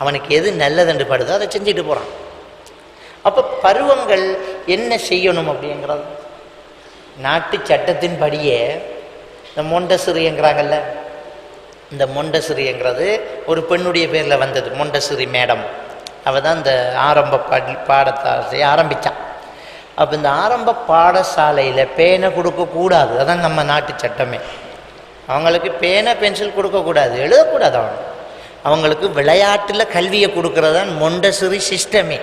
அவனுக்கு எது நல்லதென்று படுதோ அதை செஞ்சுட்டு போகிறான். அப்போ பருவங்கள் என்ன செய்யணும் அப்படிங்கிறது நாட்டு சட்டத்தின்படியே இந்த மொண்டசிறிங்கிறாங்கல்ல, இந்த மொண்டசிறிங்கிறது ஒரு பெண்ணுடைய பேரில் வந்தது. மொண்டசிறி மேடம், அவள் தான் இந்த ஆரம்ப பாடசாலையை ஆரம்பித்தான். அப்போ இந்த ஆரம்ப பாடசாலையில் பேனை கொடுக்கக்கூடாது, அதான் நம்ம நாட்டு சட்டமே. அவங்களுக்கு பேனை பென்சில் கொடுக்கக்கூடாது, எழுதக்கூடாது. அவங்களுக்கு விளையாட்டில் கல்வியை கொடுக்கறதான் மொண்டசிறி சிஸ்டமே.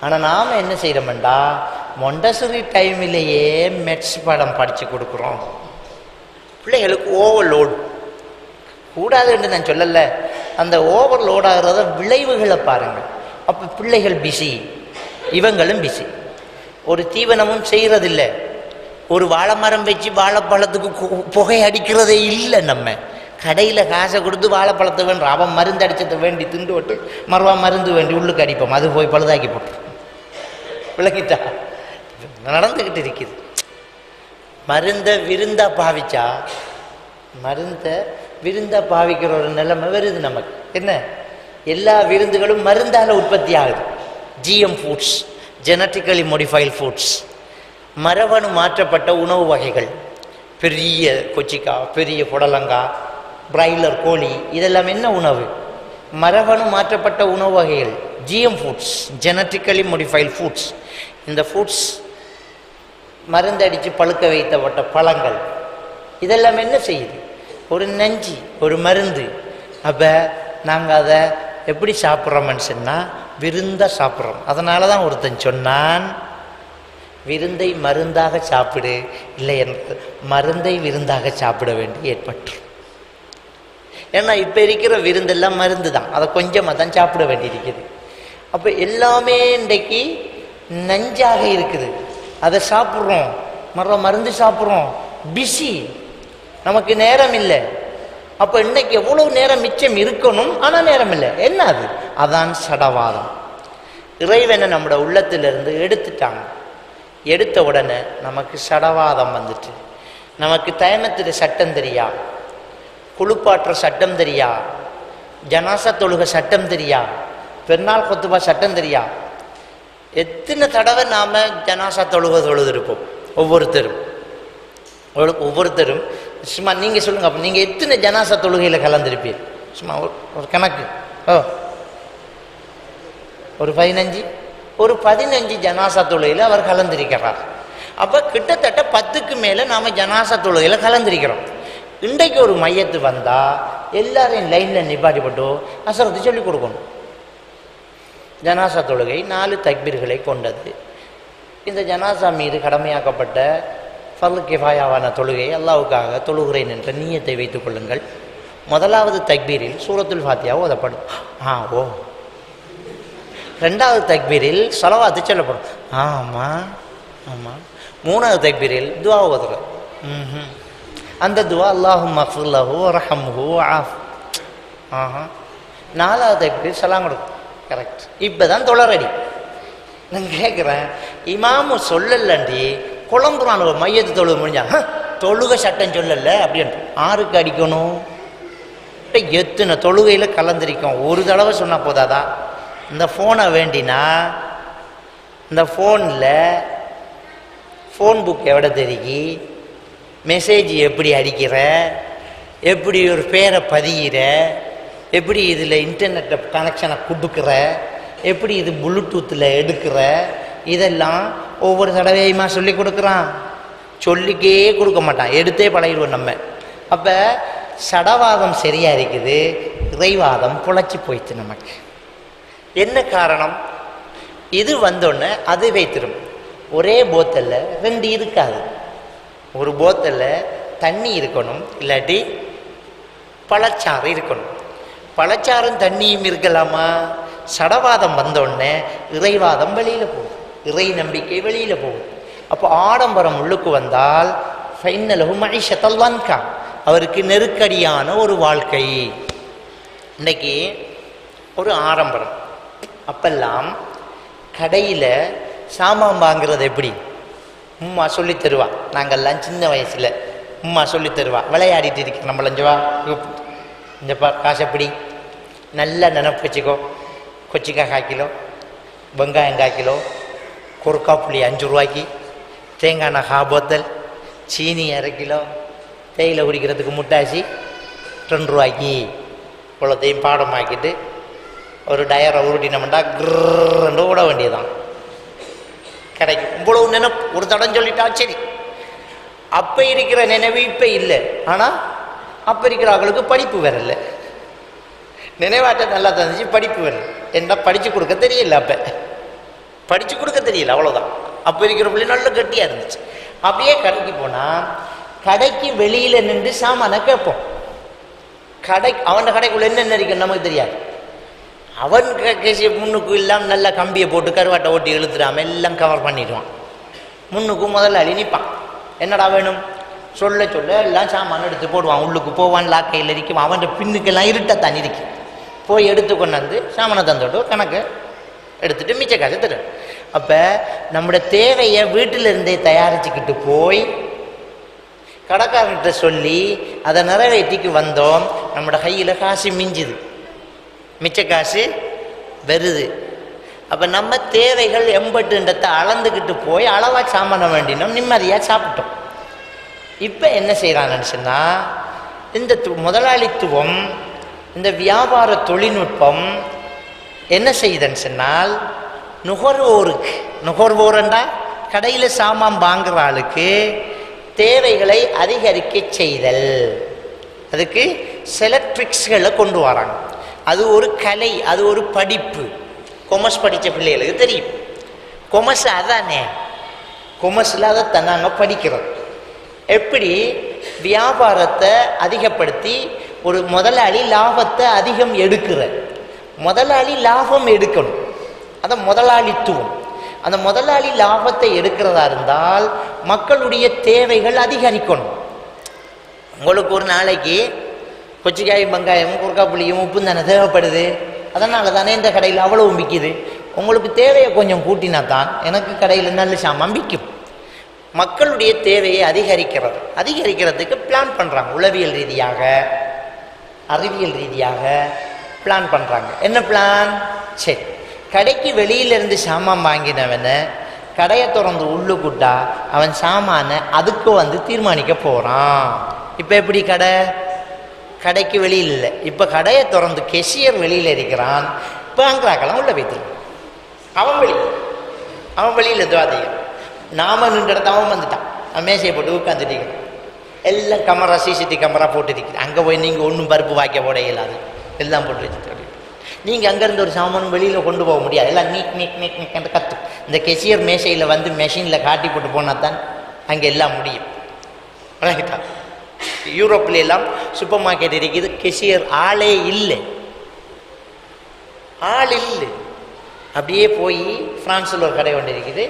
ஆனால் நாம் என்ன செய்கிறோம்டா, மொண்டசிறி டைமிலேயே மெட்ஸ் படம் படித்து கொடுக்குறோம். பிள்ளைகளுக்கு ஓவர்லோடு கூடாதுன்னு நான் சொல்லலை, அந்த ஓவர்லோட் ஆகிறத விளைவுகளை பாருங்கள். அப்போ பிள்ளைகள் பிஸி, இவங்களும் பிஸி. ஒரு தீவனமும் செய்கிறதில்லை. ஒரு வாழை மரம் வச்சு வாழைப்பழத்துக்கு புகை அடிக்கிறதே இல்லை. நம்ம கடையில் காசை கொடுத்து வாழைப்பழத்தை வேணும், அவன் மருந்து அடித்ததை வேண்டி திண்டு விட்டு மறுவா மருந்து வேண்டி உள்ளுக்கு அடிப்போம். அது போய் பழுதாக்கி போட்டு விளக்கிட்டா நடந்துக்கிட்டு இருக்குது. மருந்தை விருந்தா பாவிச்சா, மருந்தை விருந்தா பாவிக்கிற ஒரு நிலைமை வருது நமக்கு. என்ன, எல்லா விருந்துகளும் மருந்தால் உற்பத்தி ஆகுது. GM foods, genetically modified foods, மரபணு மாற்றப்பட்ட உணவு வகைகள், பெரிய கொச்சிக்காய், பெரிய புடலங்காய், பிராய்லர் கோழி, இதெல்லாம் என்ன உணவு? மரபணு மாற்றப்பட்ட உணவு வகைகள், GM foods, genetically modified foods. இந்த ஃபுட்ஸ் மருந்தடித்து பழுக்க வைத்தப்பட்ட பழங்கள், இதெல்லாம் என்ன செய்யுது? ஒரு நஞ்சு, ஒரு மருந்து. அப்போ நாங்கள் அதை எப்படி சாப்பிட்றோம்னு சொன்னால் விருந்தாக சாப்பிட்றோம். அதனால தான் ஒருத்தன் சொன்னான், விருந்தை மருந்தாக சாப்பிடு, இல்லை என்று மருந்தை விருந்தாக சாப்பிட வேண்டி ஏற்பட்டு. ஏன்னா இப்போ இருக்கிற விருந்தெல்லாம் மருந்து தான், அதை கொஞ்சமாக தான் சாப்பிட வேண்டியிருக்குது. அப்போ எல்லாமே இன்றைக்கு நஞ்சாக இருக்குது, அதை சாப்பிட்றோம், மருந்து சாப்பிட்றோம், பிஸி, நமக்கு நேரம் இல்லை. அப்போ இன்னைக்கு எவ்வளோ நேரம் மிச்சம் இருக்கணும், ஆனால் நேரம் இல்லை. என்ன அது? அதான் சடவாதம். இறைவனை நம்மளோட உள்ளத்திலிருந்து எடுத்துட்டாங்க. எடுத்த உடனே நமக்கு சடவாதம் வந்துட்டு, நமக்கு தயமத்துடைய சட்டம் தெரியா, குளிப்பாற்ற சட்டம் தெரியா, ஜனாசா தொழுக சட்டம் தெரியா, பெருநாள் கொத்துபா சட்டம் தெரியா, எத்தனை தடவை நாம் ஜனாசா தொழுதிருப்போம் ஒவ்வொருத்தரும் சும்மா நீங்கள் சொல்லுங்கள். அப்போ நீங்கள் எத்தனை ஜனாசா தொழுகையில் கலந்துருப்பீர்? சும்மா ஒரு கணக்கு. ஒரு 15 ஜனாசா தொழுகையில் அவர் கலந்திருக்கிறார். அப்போ கிட்டத்தட்ட 10க்கு மேலே நாம் ஜனாசா தொழுகையில் கலந்திருக்கிறோம். இன்றைக்கு ஒரு மையத்து வந்தால் எல்லாரையும் லைனில் நிப்பாட்டிப்பட்டு அசரத்து சொல்லிக் கொடுக்கணும். ஜனாசா தொழுகை 4 தக்பீர்களை கொண்டது. இந்த ஜனாசா மீது கடமையாக்கப்பட்ட ஃபர்லு கிஃபாயாவான தொழுகை அல்லாஹ்வுக்காக தொழுகிறேன் என்ற நியத்தை வைத்துக் கொள்ளுங்கள். முதலாவது தக்பீரில் சூரத்துல் ஃபாத்திஹா ஓதப்படும். ரெண்டாவது தக்பீரில் ஸலவாத்து சொல்லப்படும். ஆமாம். மூணாவது தக்பீரில் துஆ ஓதுறது. அந்த துஆ அல்லாஹும்ம ஃபிர் லஹு வர்ஹம்ஹு வஆஃப். நாலாவது தக்பீரில் சலாம் கொடுக்கும். கரெக்ட். இப்போ தான் தொழறடி. நான் கேட்குறேன், இமாமு சொல்லலண்டி குழம்புறான். ஒரு மையத்து தொழுக முடிஞ்சா தொழுகை சட்டம் சொல்லலை அப்படின்ட்டு 6க்கு அடிக்கணும். எத்தனை தொழுகையில் கலந்திருக்கோம். ஒரு தடவை சொன்னால் போதாதா? இந்த ஃபோனை வேண்டினா இந்த ஃபோனில் ஃபோன் புக் எவ்வளோ தெரிக்கி, மெசேஜ் எப்படி அடிக்கிற, எப்படி ஒரு பேரை பதிகிற, எப்படி இதில் இன்டர்நெட்டை கனெக்ஷனை கொடுக்குற, எப்படி இது ப்ளூடூத்தில் எடுக்கிற, இதெல்லாம் ஒவ்வொரு தடவையுமா சொல்லி கொடுக்குறான். சொல்லிக்கே கொடுக்க மாட்டான், எடுத்தே பழகிடுவோம் நம்ம. அப்போ சடவாதம் சரியாக இருக்குது, இறைவாதம் புழைச்சி போயிடுச்சு நமக்கு. என்ன காரணம்? இது வந்தோடனே அது வைத்திரும். ஒரே போத்தலில் 2 இருக்காது. ஒரு போத்தலில் தண்ணி இருக்கணும், இல்லாட்டி பழச்சாறு இருக்கணும். பழச்சாறும் தண்ணியும் இருக்கலாமா? சடவாதம் வந்தோடனே இறைவாதம் வெளியில் போகும், இறை நம்பிக்கை வெளியில் போகும். அப்போ ஆடம்பரம் உள்ளுக்கு வந்தால் ஃபைனலஹு மஈஷத்தல் லன்கா, அவருக்கு நெருக்கடியான ஒரு வாழ்க்கை. இன்னைக்கு ஒரு ஆடம்பரம். அப்பெல்லாம் கடையில் சாமான் வாங்குறது எப்படி? உம்மா சொல்லி தருவா. நாங்கள்லாம் சின்ன வயசில் உம்மா சொல்லி தருவா. விளையாடிட்டு இருக்கேன் நம்மளஞ்சவா, இந்த காசைப்பிடி நல்லா நினப்பு வச்சுக்கோ. கொச்சிக்காய் 1/4 கிலோ, வெங்காயம் 1/4 கிலோ, குறுக்கா புளி 5 ரூபாய்க்கு, தேங்காய் 1/2 போத்தல், சீனி 1/2 கிலோ, தேயிலை குடிக்கிறதுக்கு முட்டாசி 2 ரூபாய்க்கு. இவ்வளோத்தையும் பாடமாக்கிட்டு ஒரு டயரை உருட்டினோம்னா கிரன்னு ஓட வேண்டியதுதான். கிடைக்கும் இவ்வளவு நினைப்பு. ஒரு தடம் சொல்லிட்டா சரி. அப்போ இருக்கிற நினைவு இப்போ இல்லை. ஆனால் அப்போ இருக்கிற அவங்களுக்கு படிப்பு வரல. நினைவாட்ட நல்லா தந்துச்சு, படிப்பு வரல. என்ன படித்து கொடுக்க தெரியல. அப்போ படித்து கொடுக்க தெரியல, அவ்வளோதான். அப்போ இருக்கிற பிள்ளை நல்ல கட்டியாக இருந்துச்சு. அப்படியே கடைக்கு போனால் கடைக்கு வெளியில் நின்று சாமானை கேட்போம். அவன் கடைக்குள்ள என்னென்ன இருக்குன்னு நமக்கு தெரியாது. அவன் கேசிய முன்னுக்கு இல்லாமல் நல்லா கம்பியை போட்டு கருவாட்டை ஓட்டி இழுத்துடாம எல்லாம் கவர் பண்ணிடுவான். முன்னுக்கு முதல்ல நிற்பான். என்னடா வேணும் சொல்ல சொல்ல எல்லாம் சாமான் எடுத்து போடுவான். உள்ளுக்கு போவான், லாக்கையில் இருக்கும். அவன் பின்னுக்கெல்லாம் இருட்டத்தான் இருக்கு. போய் எடுத்து கொண்டாந்து சாமானை தந்துட்டு கணக்கு எடுத்துட்டு மிச்ச காசு தரும். அப்போ நம்முடைய தேவையை வீட்டிலிருந்தே தயாரிச்சுக்கிட்டு போய் கடைக்காரன்கிட்ட சொல்லி அதை நிறைவேற்றிக்கு வந்தோம். நம்மளோட கையில் காசு மிஞ்சுது, மிச்ச காசு வருது. அப்போ நம்ம தேவைகள் எம்பட்டுன்றதை அளந்துக்கிட்டு போய் அளவாக சாமான வேண்டினோம், நிம்மதியாக சாப்பிட்டோம். இப்போ என்ன செய்கிறான்னு சொன்னால், இந்த முதலாளித்துவம், இந்த வியாபார தொழில்நுட்பம் என்ன செய்யுதுன்னு சொன்னால், நுகர்வோருண்டா கடையில் சாமான் வாங்குற ஆளுக்கு தேவைகளை அதிகரிக்க செய்தல். அதுக்கு சில ட்ரிக்ஸ்களை கொண்டு வராங்க. அது ஒரு கலை, அது ஒரு படிப்பு. கொமர்ஸ் படித்த பிள்ளைகளுக்கு தெரியும். கொமர்ஸ் அதானே, கொமர்ஸில் அதை தன்னாங்க படிக்கிறோம். எப்படி வியாபாரத்தை அதிகப்படுத்தி ஒரு முதலாளி லாபத்தை அதிகம் எடுக்கிற, முதலாளி லாபம் எடுக்கணும். அந்த முதலாளித்துவம், அந்த முதலாளி லாபத்தை எடுக்கிறதா இருந்தால் மக்களுடைய தேவைகள் அதிகரிக்கணும். உங்களுக்கு ஒரு நாளைக்கு கொச்சிக்காயும் வெங்காயமும் குறுக்காப்புளியும் உப்பும் தானே தேவைப்படுது. அதனால தானே இந்த கடையில் அவ்வளவு விற்கிது. உங்களுக்கு தேவையை கொஞ்சம் கூட்டினா தான் எனக்கு கடையில் நல்ல சாமான் விற்கும். மக்களுடைய தேவையை அதிகரிக்கிறதுக்கு பிளான் பண்ணுறாங்க. உளவியல் ரீதியாக, அறிவியல் ரீதியாக பிளான் பண்ணுறாங்க. என்ன பிளான்? சரி, கடைக்கு வெளியிலேருந்து சாமான் வாங்கினவனை கடையை திறந்து உள்ளுக்குட்டா அவன் சாமானை அதுக்கு வந்து தீர்மானிக்க போகிறான். இப்போ எப்படி கடைக்கு வெளியில் இல்லை, இப்போ கடையை திறந்து கெஷியர் வெளியில் இருக்கிறான், பேங்க்ராக்கெல்லாம் உள்ள வைத்திருக்கான். அவன் வெளியில் துவாதியம் நாம நின்ற இடத்த அவன் வந்துட்டான். அவன் மேசையை போட்டு உட்காந்துட்டு எல்லாம் கேமரா சிசிடிவி கேமரா போட்டுருக்குது. அங்கே போய் நீங்கள் ஒன்றும் பருப்பு வாய்க்க போட இயலாது, எல்லாம் போட்டு வச்சுட்டு நீங்கள் அங்கேருந்து ஒரு சாமானும் வெளியில் கொண்டு போக முடியாது. எல்லாம் நீக் நீக் நீக் நீக் கற்று இந்த கெஷியர் மேசையில் வந்து மெஷினில் காட்டி போட்டு போனால் தான் அங்கே எல்லாம் முடியும். ரைட்டா? யூரோப்பில் எல்லாம் சூப்பர் மார்க்கெட் இருக்குது, கெஷியர் ஆளே இல்லை, ஆள் இல்லை. அப்படியே போய் ஃப்ரான்ஸில் ஒரு கடை ஒன்று இருக்குது,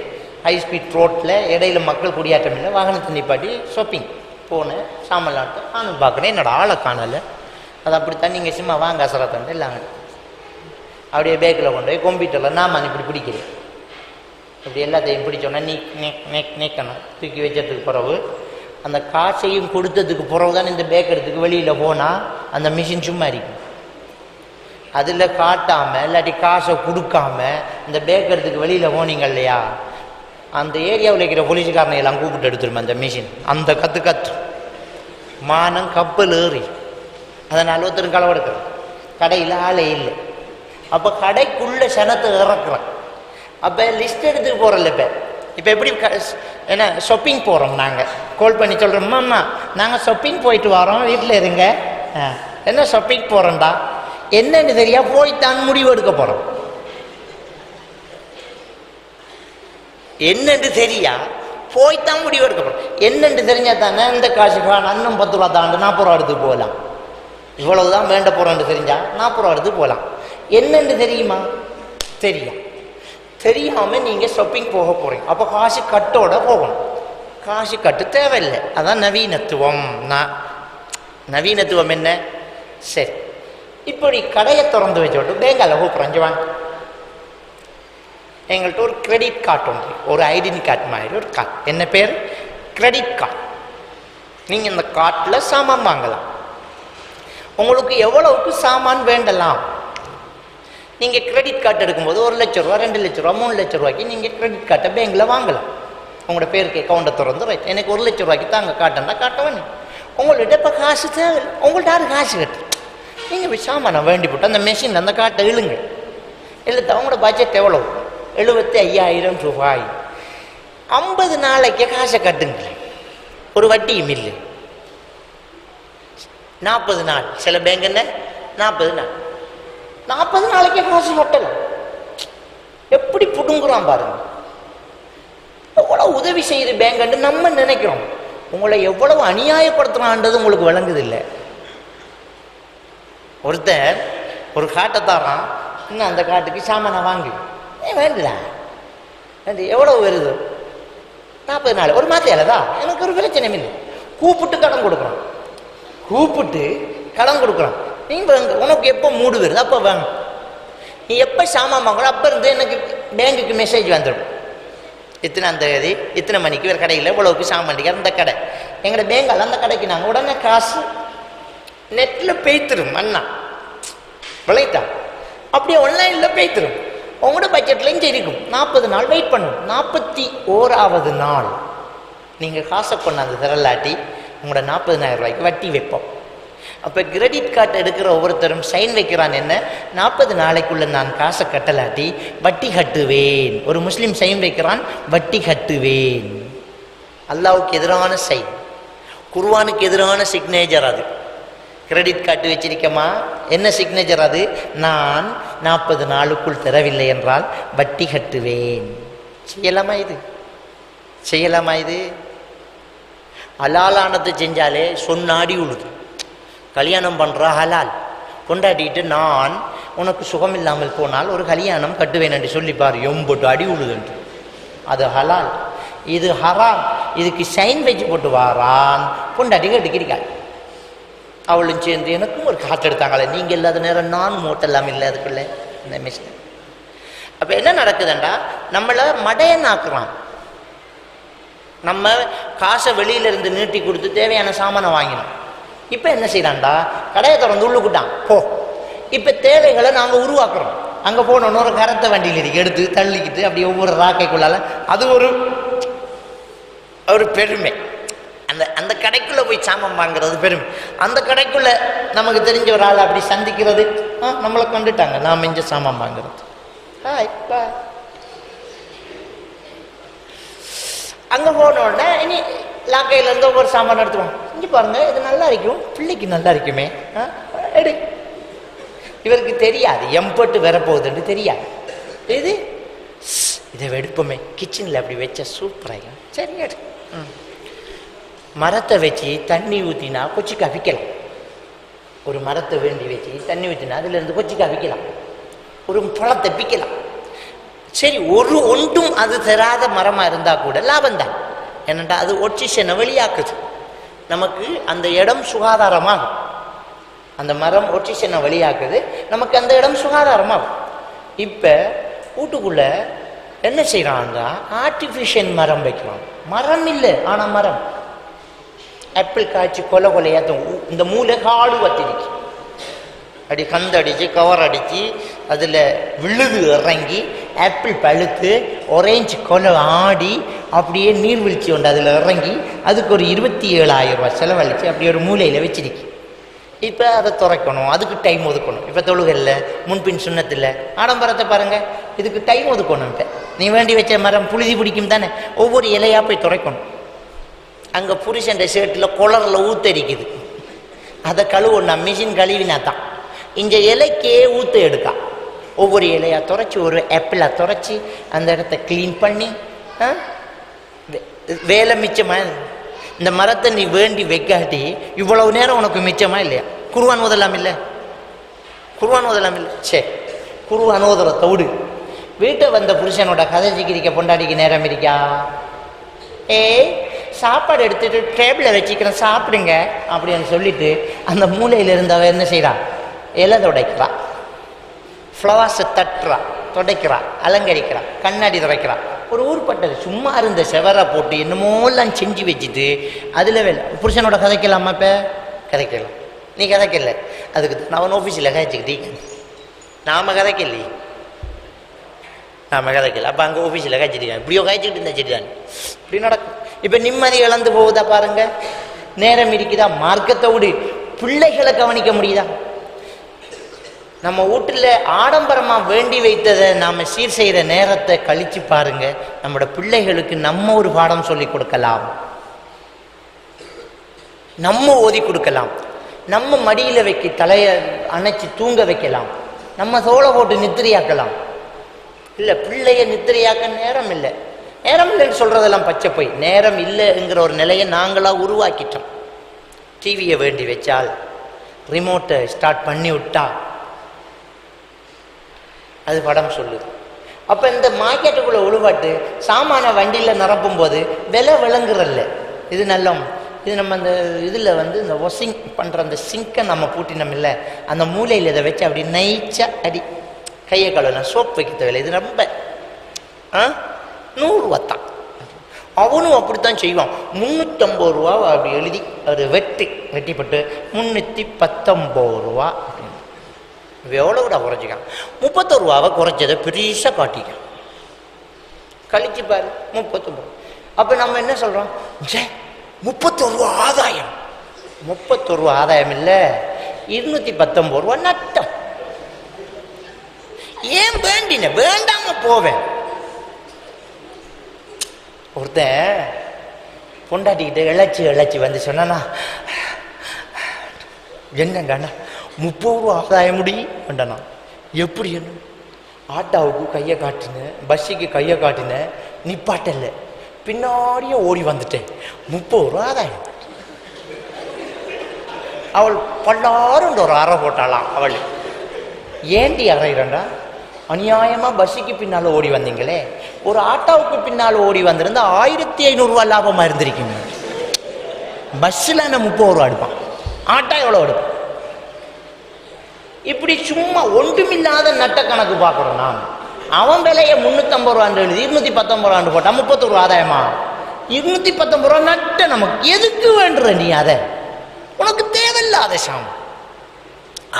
ஹை ஸ்பீட் ரோட்டில், இடையில மக்கள் குடியாட்டம் இல்லை, வாகனத்தை நிப்பாட்டி ஷாப்பிங் போனேன், சாமலாட்டு நானும் பார்க்குறேன், என்னோட ஆளை காணலை. அது அப்படித்தான். நீங்கள் சும்மா வாங்க அசரத்தண்டு இல்லாங்க அப்படியே பேக்கில் கொண்டு போய் கம்ப்யூட்டரில் நான் இப்படி பிடிக்கிறேன், இப்படி எல்லாத்தையும் பிடிச்சோன்னா நீக்கணும். தூக்கி வச்சதுக்கு பிறகு அந்த காசையும் கொடுத்ததுக்கு பிறகு தான் இந்த பேக் எடுத்துக்கு வெளியில் போனால் அந்த மிஷின் சும்மா இருக்கும். அதில் காட்டாமல் இல்லாட்டி காசை கொடுக்காம இந்த பேக் எடுத்துக்கு வெளியில் போனீங்க இல்லையா, அந்த ஏரியாவில் இருக்கிற போலீஸுக்காரனை எல்லாம் கூப்பிட்டு எடுத்துருமே அந்த மிஷின். அந்த கற்று மானம் கப்பல் ஏறி அதனால் ஒருத்தர் களவு எடுக்கிறேன். கடையில் ஆளே இல்லை. அப்போ கடைக்குள்ளே சனத்தை இறக்குறேன். அப்போ லிஸ்ட் எடுத்துட்டு போகிறோம்ல. இப்போ எப்படி என்ன ஷாப்பிங் போகிறோம், நாங்கள் கால் பண்ணி சொல்கிறோம், அம்மா நாங்கள் ஷாப்பிங் போயிட்டு வரோம், வீட்டில் இருங்க. என்ன ஷாப்பிங் போகிறோம்டா, என்னன்னு தெரியா போய்த்தான் முடிவு எடுக்க போகிறோம். என்னன்னு தெரியா போய்த்தான் முடிவு எடுக்க போகிறோம். என்னன்னு தெரிஞ்சா தானே இந்த காசுக்கான அன்னம் 10 ரூபா தாண்டு 40 ரூபா எடுத்து போகலாம். இவ்வளவுதான் வேண்ட போகிறோன்னு தெரிஞ்சா 40 ரூபா எடுத்து போகலாம். என்னன்னு தெரியுமா? தெரியாமல் நீங்கள் ஷாப்பிங் போக போகிறீங்க. அப்போ காசு கட்டோட போகணும். காசு கட்டு தேவையில்லை. அதான் நவீனத்துவம். நவீனத்துவம் என்ன? சரி, இப்படி கடையை திறந்து வச்சோட்டு பேங்கால கூப்பிட்றேன், வாங்க எங்கள்கிட்ட ஒரு கிரெடிட் கார்டு ஒன்று, ஒரு ஐடென்டி கார்டு மாதிரி ஒரு கார்டு. என்ன பேர்? Credit card. நீங்கள் இந்த கார்டில் சாமான் வாங்கலாம். உங்களுக்கு எவ்வளவுக்கு சாமான் வேண்டலாம். நீங்கள் கிரெடிட் கார்டு எடுக்கும்போது 1 லட்ச ரூபா, 2 லட்ச ரூபா, 3 லட்ச ரூபாய்க்கு நீங்கள் கிரெடிட் கார்டை பேங்கில் வாங்கலாம். உங்களோட பேருக்கு அக்கௌண்ட்டை திறந்து ரைட், எனக்கு 1 லட்ச ரூபாய்க்கு தாங்க காட்டுன்னா காட்ட வேணும். உங்கள்கிட்ட இப்போ காசு தேவை, உங்கள்கிட்ட யாரு காசு கட்டு, நீங்கள் போய் சாமானை வேண்டி போட்டு அந்த மெஷின் அந்த காட்டை இழுங்க. இழுத்து அவங்களோட பட்ஜெட் எவ்வளோ? 75,000 ரூபாய். 50 நாளைக்கு காசை கட்டுங்க, ஒரு வட்டியும் இல்லை. 40 நாள், சில பேங்க் என்ன 40 நாள், 40 நாளைக்கு காசு கட்டலாம். எப்படி புடுங்குறான் பாருங்க. எவ்வளவு உதவி செய்யுது பேங்க் நம்ம நினைக்கிறோம். உங்களை எவ்வளவு அநியாயப்படுத்துறான்றது உங்களுக்கு விளங்குது இல்லை. ஒருத்தர் ஒரு காட்டை தாரான், இன்னும் அந்த காட்டுக்கு சாமானை வாங்கி வேண்டுதா எவ்வளவு வருது? 40 நாள், ஒரு மாத்தையாலதா, எனக்கு ஒரு பிரச்சனை இல்லை. கூப்பிட்டு கடன் கொடுக்குறான், கூப்பிட்டு கடன் கொடுக்குறான். நீங்கள் உனக்கு எப்போ மூடு வருது அப்போ வாங்க, நீ எப்போ சாமான் வாங்கணும் அப்போ இருந்து எனக்கு பேங்குக்கு மெசேஜ் வந்துடும். இத்தனாம் தேதி இத்தனை மணிக்கு வேறு கடையில் இவ்வளவுக்கு சாமான் அந்த கடை எங்களோட பேங்கால் அந்த கடைக்கு நாங்கள் உடனே காசு நெட்டில் பேய்த்திரும். அண்ணா விளையிட்டா அப்படியே ஆன்லைனில் பேய்த்திரும். உங்களோட பட்ஜெட்லையும் சரிக்கும். 40 நாள் வெயிட் பண்ணும். 41ஆவது நாள் நீங்கள் காசை கொண்டாந்து திரளாட்டி உங்களோட 40,000 ரூபாய்க்கு வட்டி வைப்போம். அப்போ கிரெடிட் கார்டு எடுக்கிற ஒவ்வொருத்தரும் சைன் வைக்கிறான். என்ன? 40 நாளைக்குள்ள நான் காசை கட்டலாட்டி வட்டி கட்டுவேன். ஒரு முஸ்லீம் சைன் வைக்கிறான், வட்டி கட்டுவேன். அல்லாவுக்கு எதிரான சைன், குர்ஆனுக்கு எதிரான சிக்னேச்சர். அது கிரெடிட் கார்டு வச்சிருக்கமா, என்ன சிக்னேச்சர் அது? நான் 40 நாளுக்குள் தரவில்லை என்றால் வட்டி கட்டுவேன். செய்யலாமா இது? செய்யலாமா இது? ஹலாலானது செஞ்சாலே சொன்னாடி உழுது. கல்யாணம் பண்ணுற ஹலால் கொண்டாடிட்டு நான் உனக்கு சுகம் இல்லாமல் போனால் ஒரு கல்யாணம் கட்டுவேன் என்று சொல்லிப்பார், எம்பொட்டு அடி உழுதுன்று. அது ஹலால். இது ஹராம். இதுக்கு சைன் வச்சு போட்டு வாரான், பொண்டாட்டி கட்டுக்கிறீர்கள். அவளும் சேர்ந்து எனக்கும் ஒரு காற்று எடுத்தாங்களே, நீங்கள் இல்லாத நேரம் நான் மூட்டெல்லாம் இல்லை அதுக்குள்ள இந்த மிஷின். அப்போ என்ன நடக்குதுண்டா, நம்மளை மடையனாக்குறான். நம்ம காசை வெளியிலேருந்து நீட்டி கொடுத்து தேவையான சாமானை வாங்கினோம். இப்போ என்ன செய்யறான்டா, கடையை திறந்து உள்ளுக்கிட்டான் போ. இப்போ தேவைகளை நாங்கள் உருவாக்குறோம். அங்கே போனோன்னு ஒரு கரத்தை வண்டியில் இருக்கு, எடுத்து தள்ளிக்கிட்டு அப்படி ஒவ்வொரு ராக்கைக்குள்ளால அது ஒரு பெருமை. அந்த கடைக்குள்ளே போய் சாமான் வாங்குறது பெருமை. அந்த கடைக்குள்ளே நமக்கு தெரிஞ்ச ஒரு ஆள் அப்படி சந்திக்கிறது, நம்மளை கண்டுட்டாங்க, நாம் இங்கே சாமான் வாங்குறது. அங்கே போனோடனே இனி லாக்கையிலேருந்து ஒவ்வொரு சாமான் எடுத்துவோம். இங்கே பாருங்க, இது நல்லா இருக்கும், பிள்ளைக்கு நல்லா இருக்குமே, எடு. இவருக்கு தெரியாது எம்பட்டு வரப்போகுதுன்னு தெரியாது. இதை எடுப்போமே, கிச்சனில் அப்படி வச்சா சூப்பராக. சரி எடு. மரத்தை வச்சு தண்ணி ஊற்றினா கொச்சிக்கு அவிக்கலாம். ஒரு மரத்தை வேண்டி வச்சு தண்ணி ஊற்றினா அதுலேருந்து கொச்சிக்கு அவிக்கலாம், ஒரு பழத்தை பிக்கலாம். சரி, ஒன்றும் அது தராத மரமாக இருந்தால் கூட லாபம்தான். என்னென்னா அது ஆக்சிஜனை வெளியாக்குது, நமக்கு அந்த இடம் சுகாதாரமாகும். அந்த மரம் ஆக்சிஜனை வெளியாக்குது, நமக்கு அந்த இடம் சுகாதாரமாகும். இப்போ வீட்டுக்குள்ள என்ன செய்யறாங்க, ஆர்டிஃபிஷியல் மரம் வைக்கிறான். மரம் இல்லை, ஆனால் மரம். ஆப்பிள் காய்ச்சி கொலையாத்தும் இந்த மூளை காடு வத்திருக்கு, அப்படி கந்தடிச்சு கவர் அடித்து அதில் விழுது இறங்கி ஆப்பிள் பழுத்து ஒரேஞ்சு கொலை ஆடி அப்படியே நீர்வீழ்ச்சி உண்டு அதில் இறங்கி அதுக்கு ஒரு 27,000 ரூபா செலவழித்து அப்படி ஒரு மூலையில் வச்சிருக்கு. இப்போ அதை துறைக்கணும், அதுக்கு டைம் ஒதுக்கணும். இப்போ தொழுகல்ல முன்பின் சுண்ணத்தில் ஆடம்பரத்தை பாருங்கள், இதுக்கு டைம் ஒதுக்கணும். இப்போ நீ வேண்டி வச்ச மரம் புழுதி பிடிக்கும் தானே, ஒவ்வொரு இலையாக போய் துறைக்கணும். அங்கே புருஷன் ஷர்ட்டில் குளரில் ஊத்தரிக்குது, அதை கழுவணும், மிஷின் கழுவினா தான். இந்த இலைக்கே ஊற்ற எடுக்கா, ஒவ்வொரு இலையாக துறைச்சி ஒரு ஆப்பிளாக துறைச்சி அந்த இடத்த க்ளீன் பண்ணி வேலை மிச்சமாக. இந்த மரத்தை நீ வேண்டி வைக்காட்டி இவ்வளவு நேரம் உனக்கு மிச்சமா இல்லையா? குர்ஆன் ஓதலாம் இல்லை? குர்ஆன் ஓதலாம் இல்லை? சரி, குர்ஆன் ஓதுறதோடு வீட்டை வந்த புருஷனோட கதை சிக்கிரிக்க பொண்டாடிக்கு நேரம் இருக்கா? சாப்பாடு எடுத்துட்டு டேபிளை வச்சுக்கிறேன் சாப்பிடுங்க அப்படின்னு சொல்லிட்டு அந்த மூலையில் இருந்தவ என்ன செய்கிறா, இலை துடைக்கிறா, ஃப்ளவர்ஸை தட்டுறா, துடைக்கிறா, அலங்கரிக்கிறா, கண்ணாடி துடைக்கிறா. ஒரு ஊர்பட்டது சும்மா இருந்த செவரை போட்டு என்னமோலாம் செஞ்சு வச்சுட்டு அதில் வேலை. புருஷனோட கதைக்கலாமா? இப்போ கதைக்கலாம். நீ கதைக்கல, அதுக்கு நான் ஆஃபீஸில் கதைச்சிக்கிட்டே நாம் கதைக்கலையே, நாம் கதைக்கல. அப்போ அங்கே ஆஃபீஸில் காய்ச்சிருக்கேன், இப்படியோ காய்ச்சிக்கிட்டு இருந்தா சரி தான் இப்படி நடக்கும். இப்போ நிம்மதி இழந்து போகுதா பாருங்க, நேரம் இருக்குதா? மார்க்கத்தோடு பிள்ளைகளை கவனிக்க முடியுதா? நம்ம வீட்டில் ஆடம்பரமாக வேண்டி வைத்ததை நாம் சீர் செய்கிற நேரத்தை கழித்து பாருங்க, நம்மளோட பிள்ளைகளுக்கு நம்ம ஒரு பாடம் சொல்லி கொடுக்கலாம், நம்ம ஓதி கொடுக்கலாம், நம்ம மடியில் வைக்க தலையை அணைச்சி தூங்க வைக்கலாம், நம்ம தோளை போட்டு நித்திரையாக்கலாம். இல்லை, பிள்ளைய நித்திரையாக்க நேரம் இல்லை. நேரம் இல்லைன்னு சொல்கிறதெல்லாம் பச்சை போய், நேரம் இல்லைங்கிற ஒரு நிலையை நாங்களாக உருவாக்கிட்டோம். டிவியை வேண்டி வச்சால் ரிமோட்டை ஸ்டார்ட் பண்ணி விட்டா அது படம் சொல்லுது. அப்போ இந்த மார்க்கெட்டுக்குள்ளே உழுவாட்டு சாமான வண்டியில் நிரப்பும் போது விலை விளங்குறல்ல. இது நல்லம், இது நம்ம அந்த இதில் இந்த வாஷிங் பண்ணுற அந்த சிங்கை நம்ம பூட்டினோம் இல்லை, அந்த மூலையில் இதை வச்சு அப்படி நைச்சா அடி கையை கழுவலாம், சோப் வைக்க தேவையில்லை. இது ரொம்ப 100 ரூபா தான். அவனும் அப்படித்தான் செய்வான். 350 ரூபா அப்படி எழுதி ஒரு வெட்டிப்பட்டு 319 ரூபா அப்படின்னு எவ்வளோ கூட குறைச்சிக்கான். 31 ரூபாவை குறைச்சதை பெருசாக காட்டிக்கான். கழிச்சு பாரு 39. அப்போ நம்ம என்ன சொல்கிறோம், 31 ரூபா ஆதாயம். 31 ரூபா ஆதாயம் இல்லை, 219 ரூபா நட்டம். ஏன் வேண்டாம போவேன். ஒருத்தன் பொண்டாட்டிக்கிட்ட இழைச்சி வந்து சொன்னா, என்னங்கண்ணா 30 ரூபா ஆதாயம் முடியும்ண்டண்ணா. எப்படி? என்ன ஆட்டாவுக்கு கையை காட்டினேன், பஸ்ஸுக்கு கையை காட்டினேன், நிப்பாட்டல, பின்னாடியே ஓடி வந்துட்டேன், 30 ரூபா ஆதாயம். அவள் பல்லாரும் ஒரு அறை போட்டாளாம். அவள் ஏண்டி அறையிறண்டா, அநியாயமாக பஸ்ஸுக்கு பின்னால் ஓடி வந்தீங்களே, ஒரு ஆட்டோவுக்கு பின்னால் ஓடி வந்திருந்தா 1500 ரூபா லாபமாக இருந்திருக்கீங்க. பஸ்ஸில் என்ன 30 ரூபா எடுப்பான், ஆட்டோ எவ்வளோ எடுப்பான்? இப்படி சும்மா ஒன்றுமில்லாத நட்ட கணக்கு பார்க்குறோம் நாம். அவன் விலையை 350 ரூபான்னு எழுதி 219 ரூபான்னு போட்டால் 30 ரூபா ஆதாயமா? 219 ரூபா நட்ட நமக்கு எதுக்கு வேண்டுற நீ? அதை உனக்கு தேவையில்லாத சாம்.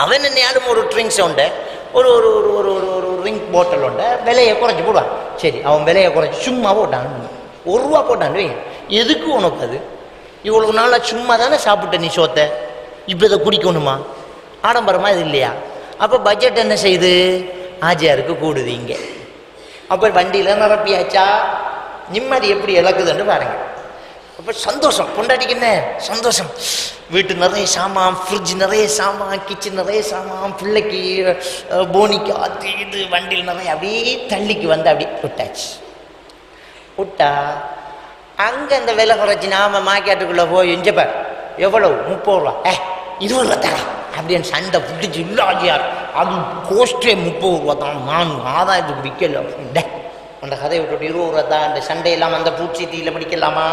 அவன் என்னையாலும் ஒரு ட்ரிங்க்ஸ் உண்டு ஒரு ஒரு ஒரு ஒரு ஒரு ஒரு ரிங் போட்டல் உண்ட விலையை குறைச்சி போடுவான். சரி, அவன் விலையை குறைச்சி சும்மா போட்டான், ₹1 போட்டான். எதுக்கு உனக்கு அது? இவ்வளவு நாளாக சும்மா தானே சாப்பிட்ட நீ சோத்தை, இப்போ இதை குடிக்கணுமா? ஆடம்பரமாக இது இல்லையா? அப்போ பட்ஜெட் என்ன செய்யுது? ஆஜியாருக்கு கூடுது இங்கே. அப்போ வண்டியில் நிரப்பியாச்சா, நிம்மதி எப்படி இழக்குதுன்னு பாருங்க. அப்போ சந்தோஷம், பொண்டாட்டிக்கு என்ன சந்தோஷம், வீட்டு நிறைய சாமான், ஃப்ரிட்ஜ் நிறைய சாமான், கிச்சன் நிறைய சாமான், பிள்ளைக்கு போனிக்கு அது இது வண்டியில் நிறைய அப்படியே தள்ளிக்கு வந்து அப்படியே விட்டாச்சு. விட்டா அங்கே அந்த விலை குறைச்சி நாம மார்க்கெட்டுக்குள்ளே போய் எஞ்சப்பார் எவ்வளவு ₹30, ₹20 தரேன் அப்படின்னு சண்டை பிடிச்சி இல்லாதியார். அது கோஸ்டே ₹30 தான், நான் ஆதாயத்துக்கு விற்கல அப்படின்ட அந்த கதையை விட்டுட்டு ₹20 தான். அந்த சண்டையெல்லாம் அந்த பூச்சிட்டியில் பிடிக்கலாமா?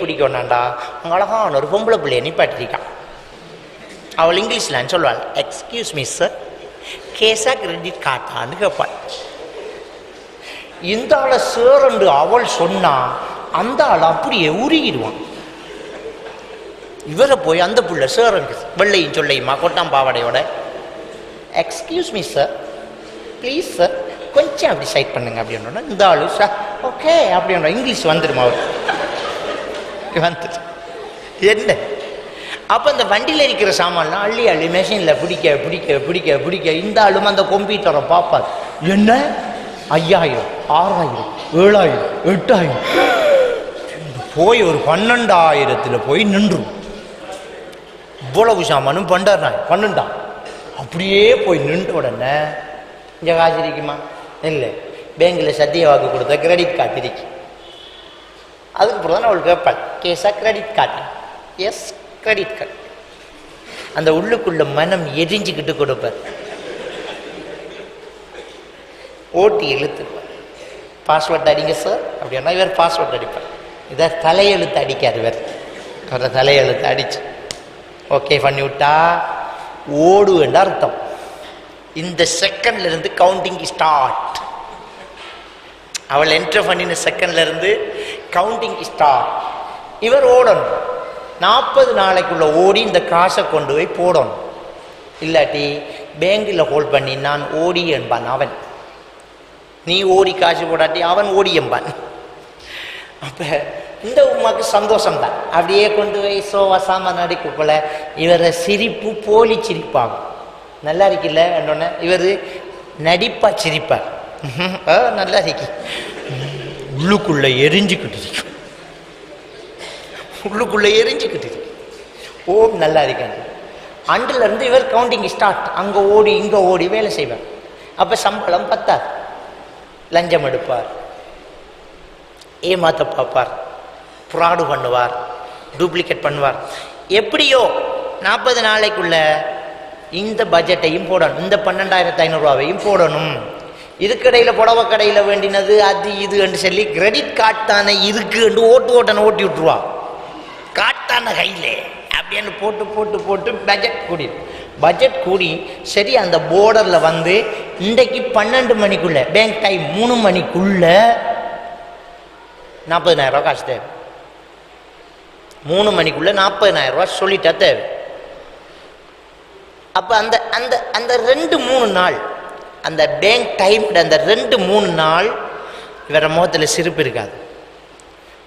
பிடிக்கணாண்டா. அங்கே அழகான ஒரு பொம்பளை பிள்ளைய நிப்பாட்டிருக்கான். அவள் இங்கிலீஷில் சொல்லுவாள், எக்ஸ்கியூஸ் மீ சார், கேஸா கிரெடிட் கார்டான்னு கேட்பாள். இந்த ஆளை சேரண்டு அவள் சொன்னா அந்த ஆள் அப்படியே உருகிடுவான். இவரை போய் அந்த புள்ள சேரண்டு வெள்ளையும் சொல்லையுமா கொட்டாம் பாவாடையோட, excuse me sir, please sir, கொஞ்சம் அப்படி சைட் பண்ணுங்க அப்படின்னா இந்த ஆளு சார் ஓகே அப்படின்ற இங்கிலீஷ் வந்துடுமா அவர் வந்துட்டு என்ன. அப்போ அந்த வண்டியில் இருக்கிற சாமான்லாம் அள்ளி அள்ளி மெஷினில் பிடிக்க பிடிக்க பிடிக்க பிடிக்க இந்த ஆளும் அந்த கம்ப்யூட்டரை பார்ப்பார். என்ன 5000, 6000, 7000, 8000 போய் ஒரு 12,000 போய் நின்றும். இவ்வளவு சாமானும் 12,000 அப்படியே போய் நின்ற உடனே இங்கே காசு இருக்குமா? இல்லை, பேங்கில் சத்திய வாக்கு கொடுத்த கிரெடிட் கார்டு இருக்கு. அதுக்கு அப்புறம் தான் அவள் கேட்பாள், கேஸா credit card? Yes, credit card. அந்த உள்ளுக்குள்ள மனம் எரிஞ்சுக்கிட்டு கொடுப்பார். ஓட்டி இழுத்துப்பார். பாஸ்வேர்ட் அடிங்க சார் அப்படின்னா இவர் பாஸ்வேர்ட் அடிப்பார். இதை தலையெழுத்து அடிக்காது, இவர் அவரை தலையெழுத்து அடிச்சு ஓகே பண்ணி விட்டா ஓடு என்ற அர்த்தம். இந்த செகண்ட்ல இருந்து கவுண்டிங் ஸ்டார்ட். அவள் என்டர் பண்ணின செகண்ட்ல இருந்து கவுண்டிங் ஸ்டார்ட். இவர் ஓடணும். 40 நாளைக்குள்ள ஓடி இந்த காசை கொண்டு போய் போடணும். இல்லாட்டி பேங்கில் ஹோல்ட் பண்ணி நான் ஓடி என்பான் அவன். நீ ஓடி காசு போடாட்டி அவன் ஓடி என்பான். அப்ப இந்த உமாக்கு சந்தோஷம்தான். அப்படியே கொண்டு போய் சோவா சாமான் அடிக்கக்குள்ள இவரை சிரிப்பு போலி சிரிப்பாகும். நல்லா இருக்குல்ல என்னொன்னு, இவர் நடிப்பா சிரிப்பார். நல்லா இருக்கு, உள்ளுக்குள்ள எரிஞ்சுக்கிட்டு இருக்கும், உள்ளுக்குள்ள எரிஞ்சுக்கிட்டு இருக்கு. ஓம் நல்லா இருக்காங்க. அண்டுல இருந்து இவர் கவுண்டிங் ஸ்டார்ட். அங்க ஓடி இங்க ஓடி வேலை செய்வார். அப்ப சம்பளம் பத்தாது. லஞ்சம் எடுப்பார், ஏமாத்த பார்ப்பார், ஃப்ராடு பண்ணுவார், டூப்ளிகேட் பண்ணுவார். எப்படியோ 40 நாளைக்குள்ள இந்த பட்ஜெட்டையும் போடணும், இந்த 12,500 போடணும். இதுக்கடையில் புடவை கடையில் வேண்டினது அது இது என்று சொல்லி கிரெடிட் கார்டு தானே இருக்கு என்று ஓட்டனை ஓட்டி விட்டுருவா. காட்டான கையில் அப்படின்னு போட்டு போட்டு போட்டு பட்ஜெட் கூடி சரி அந்த போர்டரில் வந்து இன்றைக்கு 12 மணிக்குள்ள பேங்க் டைம் 3 மணிக்குள்ள 40,000 காசு தேவை. 3 மணிக்குள்ள 40,000 சொல்லிட்டா தேவை. அப்போ அந்த அந்த அந்த 2-3 நாள் அந்த பேங்க் டைம் அந்த 2-3 நாள் இவர முகத்தில் சிரிப்பு இருக்காது.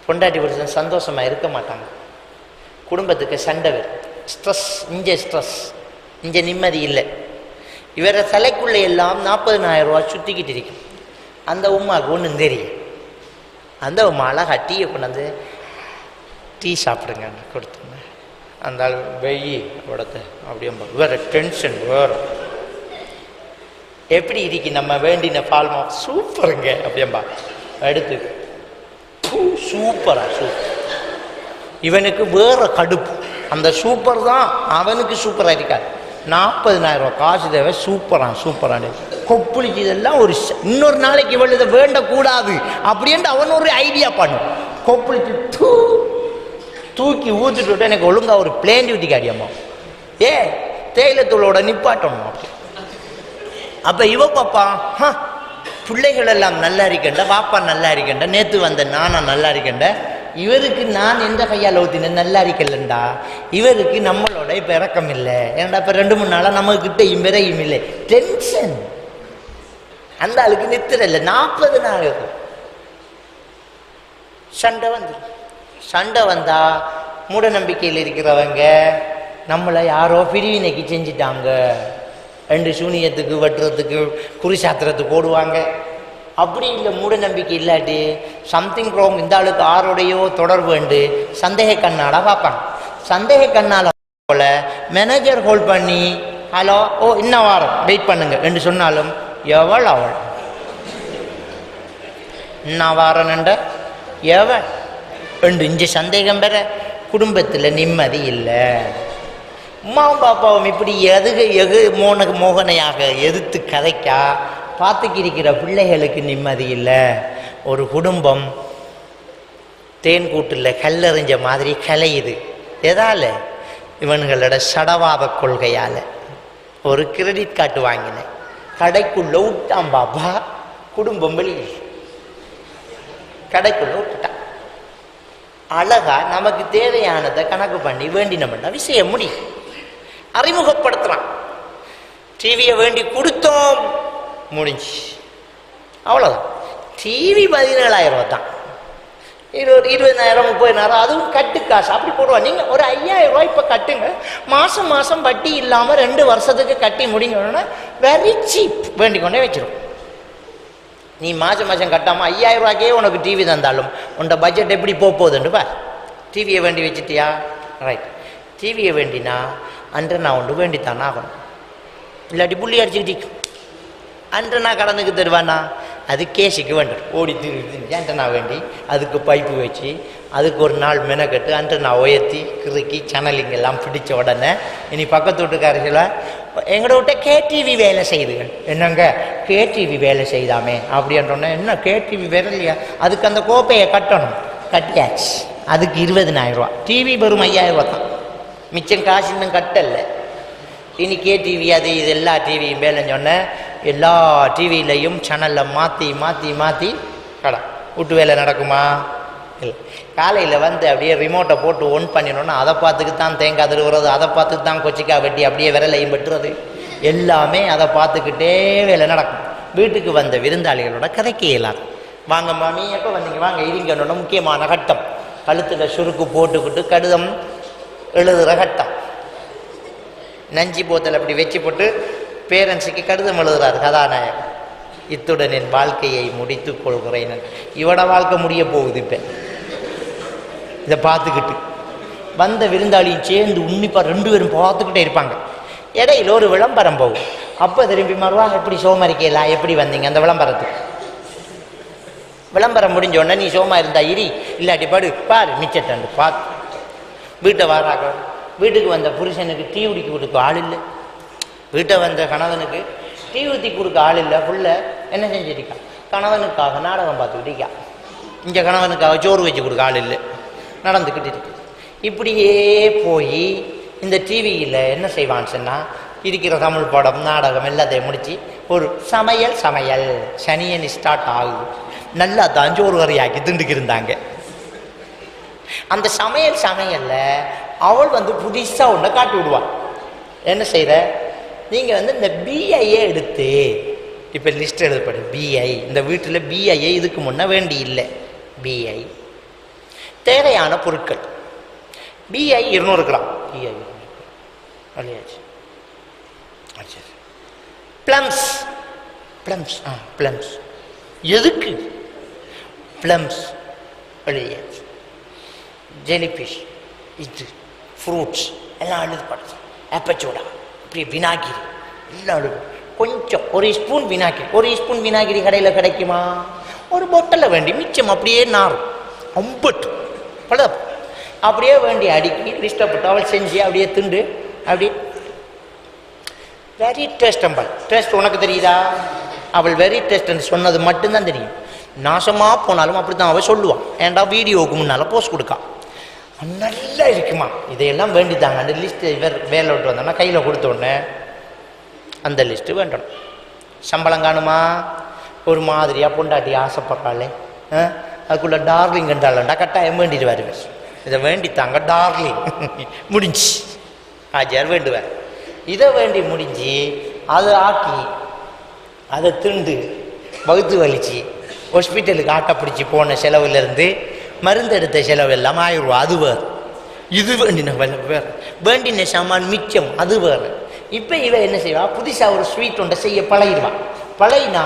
பொண்டாட்டி புருஷன் சந்தோஷமா இருக்க மாட்டாங்க. குடும்பத்துக்கு சண்டை வரும், ஸ்ட்ரெஸ், இங்கே நிம்மதி இல்லை. இவரை தலைக்குள்ள எல்லாம் 40,000 சுற்றிக்கிட்டு இருக்கு. அந்த உமாவுக்கு ஒன்றும் தெரியும். அந்த உமா அழகா டீயை கொண்டாந்து டீ சாப்பிடுங்க கொடுத்துங்க. அந்த ஆள் வெயி உடத்த அப்படியே வேற டென்ஷன் வேற. எப்படி இருக்கு நம்ம வேண்டின பால்மா? சூப்பருங்க அப்படியம்பா எடுத்து சூப்பரா சூப்பர். இவனுக்கு வேற கடுப்பு. அந்த சூப்பர் தான் அவனுக்கு சூப்பரா இருக்காது. 40,000 காசு தேவை. சூப்பரான கொப்புளிச்சு இதெல்லாம் ஒரு இன்னொரு நாளைக்கு இவள் இதை வேண்டக்கூடாது அப்படின்ட்டு அவன் ஒரு ஐடியா பண்ணும். கொப்புளிச்சு தூக்கி ஊற்றிட்டு விட்டு எனக்கு ஒழுங்கா ஒரு பிளேன் டியூட்டி காடியம்மா தேயிலத்தூளோட நிப்பாட்டணும் அப்படி. அப்ப இவ பாப்பா பிள்ளைகள் எல்லாம் நல்லா இருக்கண்ட, பாப்பா நல்லா இருக்கண்ட, நேத்து வந்த நானா நல்லா இருக்கண்ட, இவருக்கு நான் எந்த கையால் ஊற்றினேன் நல்லா இருக்கலண்டா, இவருக்கு நம்மளோட இப்போ இறக்கம் இல்லை. ஏன்டா இப்போ 2-3 நாளாக நம்மக்கிட்ட விரையும் இல்லை, டென்ஷன். அந்த ஆளுக்கு நித்திர இல்லை. 40 நாள் சண்டை வந்துடும். சண்டை வந்தா மூட நம்பிக்கையில் இருக்கிறவங்க நம்மளை யாரோ பிரிவினைக்கு செஞ்சிட்டாங்க, 2 சூனியத்துக்கு வெட்டுறதுக்கு குறிசாத்திரத்துக்கு ஓடுவாங்க. அப்படி இல்லை, மூட நம்பிக்கை இல்லாட்டி சம்திங் ரோங், இந்த ஆளுக்கு ஆரோடையோ தொடர்பு உண்டு, சந்தேக கண்ணால பார்ப்பாங்க. சந்தேக கண்ணால போல மேனேஜர் ஹோல்ட் பண்ணி ஹலோ ஓ இன்னும் வாரம் வெயிட் பண்ணுங்க என்று சொன்னாலும் எவள் அவள் இன்னும் வாரன்ண்ட எவள் என்று இஞ்சி சந்தேகம் பெற குடும்பத்தில் நிம்மதி இல்லை. அம்மாவும் பாப்பாவும் இப்படி மோகனையாக எதிர்த்து கதைக்கா பார்த்துக்கிருக்கிற பிள்ளைகளுக்கு நிம்மதி இல்லை. ஒரு குடும்பம் தேன் கூட்டில் கல்லறிஞ்ச மாதிரி கலையுது. எதால? இவன்களோட சடவாத கொள்கையால். ஒரு கிரெடிட் கார்டு வாங்கினேன், கடைக்குள்ள விட்டான் பாப்பா, குடும்பம் வெளியே கடைக்குள்ள விட்டுட்டான். அழகா நமக்கு தேவையானதை கணக்கு பண்ணி வேண்டினோம்னா விஷயம் முடியும். அறிமுகப்படுத்துறான். டிவியை வேண்டி கொடுத்தோம், முடிஞ்சு, அவ்வளோதான். டிவி 17,000 ரூபா தான், 20,000 30,000 அதுவும் கட்டு காசு அப்படி போடுவான். நீங்கள் ஒரு 5,000 ரூபாய் இப்போ கட்டுங்க, மாதம் மாதம் வட்டி இல்லாமல் 2 வருஷத்துக்கு கட்டி முடிங்கணும்னா வெரி சீப், வேண்டி கொண்டே வச்சிடும். நீ மாதம் மாதம் கட்டாமல் 5,000 ரூபாய்க்கே உனக்கு டிவி தந்தாலும் உன்னோட பட்ஜெட் எப்படி போகுதுன்னு பார். டிவியை வேண்டி வச்சுட்டியா, ரைட். டிவியை வேண்டினா அன்று நான் ஒன்று வேண்டித்தான் ஆகணும், இல்லாட்டி புள்ளி அடிச்சுக்கிட்டு அன்று நான் கடனுக்கு தருவானா, அது கேஸுக்கு வேண்டும். ஓடி திருட்டு நான் வேண்டி அதுக்கு பைப்பு வச்சு அதுக்கு ஒரு நாள் மெனக்கட்டு அன்று நான் உயர்த்தி கிறுக்கி சேனலிங் எல்லாம் பிடிச்ச உடனே இனி பக்கத்து வீட்டுக்காரர்கள எங்களோட விட்ட கேடிவி வேலை செய்யுதுகள். என்னங்க கேடிவி வேலை செய்தாமே அப்படின்றோன்னே, என்ன கேடிவி வேலை இல்லையா, அதுக்கு அந்த கோப்பையை கட்டணும், கட்டியாச்சு. அதுக்கு 20,000 ரூபா. டிவி வெறும் 5,000 ரூபா தான், மிச்சம் காசு இன்னும் கட்டலை. இனி கேடிவி அது இது எல்லா டிவியும் வேலைன்னு சொன்னேன். எல்லா டிவியிலையும் சேனலில் மாற்றி மாற்றி மாற்றி கடை வீட்டு வேலை நடக்குமா? இல்லை. காலையில் வந்து அப்படியே ரிமோட்டை போட்டு ஒன் பண்ணிடணுன்னா அதை பார்த்துக்கு தான் தேங்காய் திருவுறது, அதை பார்த்துக்கு தான் கொச்சிக்காய் வெட்டி அப்படியே விரலையும் வெட்டுறது, எல்லாமே அதை பார்த்துக்கிட்டே வேலை நடக்கும். வீட்டுக்கு வந்த விருந்தாளிகளோட கதைக்கு இயலாது. வாங்க மாமி எப்போ வந்தீங்க, வாங்க இருங்கன்னு முக்கியமான கட்டம், கழுத்தில் சுருக்கு போட்டுக்கிட்டு கடிதம் எழுதுகிற கட்டம். நஞ்சி போத்தல் அப்படி வச்சு போட்டு பேரண்ட்ஸுக்கு கடிதம் எழுதுறாரு கதாநாயகன். இத்துடன் என் வாழ்க்கையை முடித்து கொள்கிறேன். இவட வாழ்க்கை முடிய போகுது. இப்போ இதை பார்த்துக்கிட்டு வந்த விருந்தாளியும் சேர்ந்து உன்னிப்பா 2 பேரும் பார்த்துக்கிட்டே இருப்பாங்க. இடையில ஒரு விளம்பரம் போகும். அப்போ திரும்பி மறுவாங்க, எப்படி சோமாரிக்கலாம், எப்படி வந்தீங்க அந்த விளம்பரத்துக்கு. விளம்பரம் முடிஞ்ச உடனே நீ சோமா இருந்தா இரி, இல்லாட்டி பாடு பாரு மிச்சட்டண்டு பார்த்து வீட்டை வராங்க. வீட்டுக்கு வந்த புருஷனுக்கு டீ ஊற்றி கொடுக்க ஆள் இல்லை, வீட்டை வந்த கணவனுக்கு டீ ஊற்றி கொடுக்க ஆள் இல்லை. புள்ள என்ன செஞ்சிருக்கான், கணவனுக்காக நாடகம் பார்த்துக்கிட்டு இருக்கா. இங்கே கணவனுக்காக சோறு வச்சு கொடுக்க ஆள் இல்லை, நடந்துக்கிட்டு இருக்கு. இப்படியே போய் இந்த டிவியில் என்ன செய்வான்னு சொன்னால், இருக்கிற தமிழ் படம் நாடகம் எல்லாத்தையும் முடித்து ஒரு சமையல் சனியன் ஸ்டார்ட் ஆகுது. நல்லா தான் சோறு வரையாக்கி திண்டுக்கு இருந்தாங்க. அந்த சமையல்ல அவள் வந்து புதுசாக ஒன்றை காட்டி விடுவாள். என்ன செய்கிற, நீங்கள் வந்து இந்த பிஐஏ எடுத்து இப்போ லிஸ்ட் எழுதப்படு. பிஐ இந்த வீட்டில் பிஐஏ இதுக்கு முன்னே வேண்டி இல்லை. பிஐ தேவையான பொருட்கள் பிஐ 200 கிராம். பிஐ அழியாச்சு. பிளம்ஸ் எதுக்கு பிளம்ஸ் அழியாச்சு. ஜெலிஃபிஷ், இது ஃப்ரூட்ஸ் எல்லாம் எழுதப்படுது. ஆப்பச்சோடா இப்படி வினாகிரி எல்லாம் எழுது. கொஞ்சம் ஒரு ஸ்பூன் வினாகிரி கடையில் கிடைக்குமா? ஒரு பொட்டலில் வேண்டி மிச்சம் அப்படியே நாரும் அம்பட்டு பல அப்படியே வேண்டி அடுக்கி இஷ்டப்பட்டு அவள் செஞ்சு அப்படியே திண்டு அப்படி வெரி டேஸ்ட் உனக்கு தெரியுதா? அவள் வெரி டேஸ்ட்ன்னு சொன்னது மட்டும்தான் தெரியும். நாசமாக போனாலும் அப்படி தான் அவள் சொல்லுவான். ஏன்டா வீடியோவுக்கு முன்னால் போஸ்ட் கொடுக்கா, நல்லா இருக்குமா, இதையெல்லாம் வேண்டித்தாங்க. அந்த லிஸ்ட்டு வேலை விட்டு வந்தோன்னா கையில் கொடுத்தோடனே அந்த லிஸ்ட்டு வேண்டணும். சம்பளம் காணுமா, ஒரு மாதிரியாக பொண்டாட்டி ஆசைப்படுறாளே, அதுக்குள்ள டார்லிங் என்றாலண்டா கட்டாயம் வேண்டிட்டு வருவார். இதை வேண்டித்தாங்க டார்லிங் முடிஞ்சு ஆஜியார் வேண்டுவார். இதை வேண்டி முடிஞ்சு அதை ஆக்கி அதை திண்டு வகுத்து வலிச்சு ஹாஸ்பிட்டலுக்கு ஆட்டை பிடிச்சி போன செலவுலேருந்து மருந்து எடுத்த செலவு எல்லாம் 1000 ரூபா, அது வேறு. இது வேண்டின வேறு, வேண்டின சாமான் மிச்சம், அது வேறு. இப்போ இவன் என்ன செய்வா, புதுசாக ஒரு ஸ்வீட் ஒன்றை செய்ய பழகிடுவான். பழகினா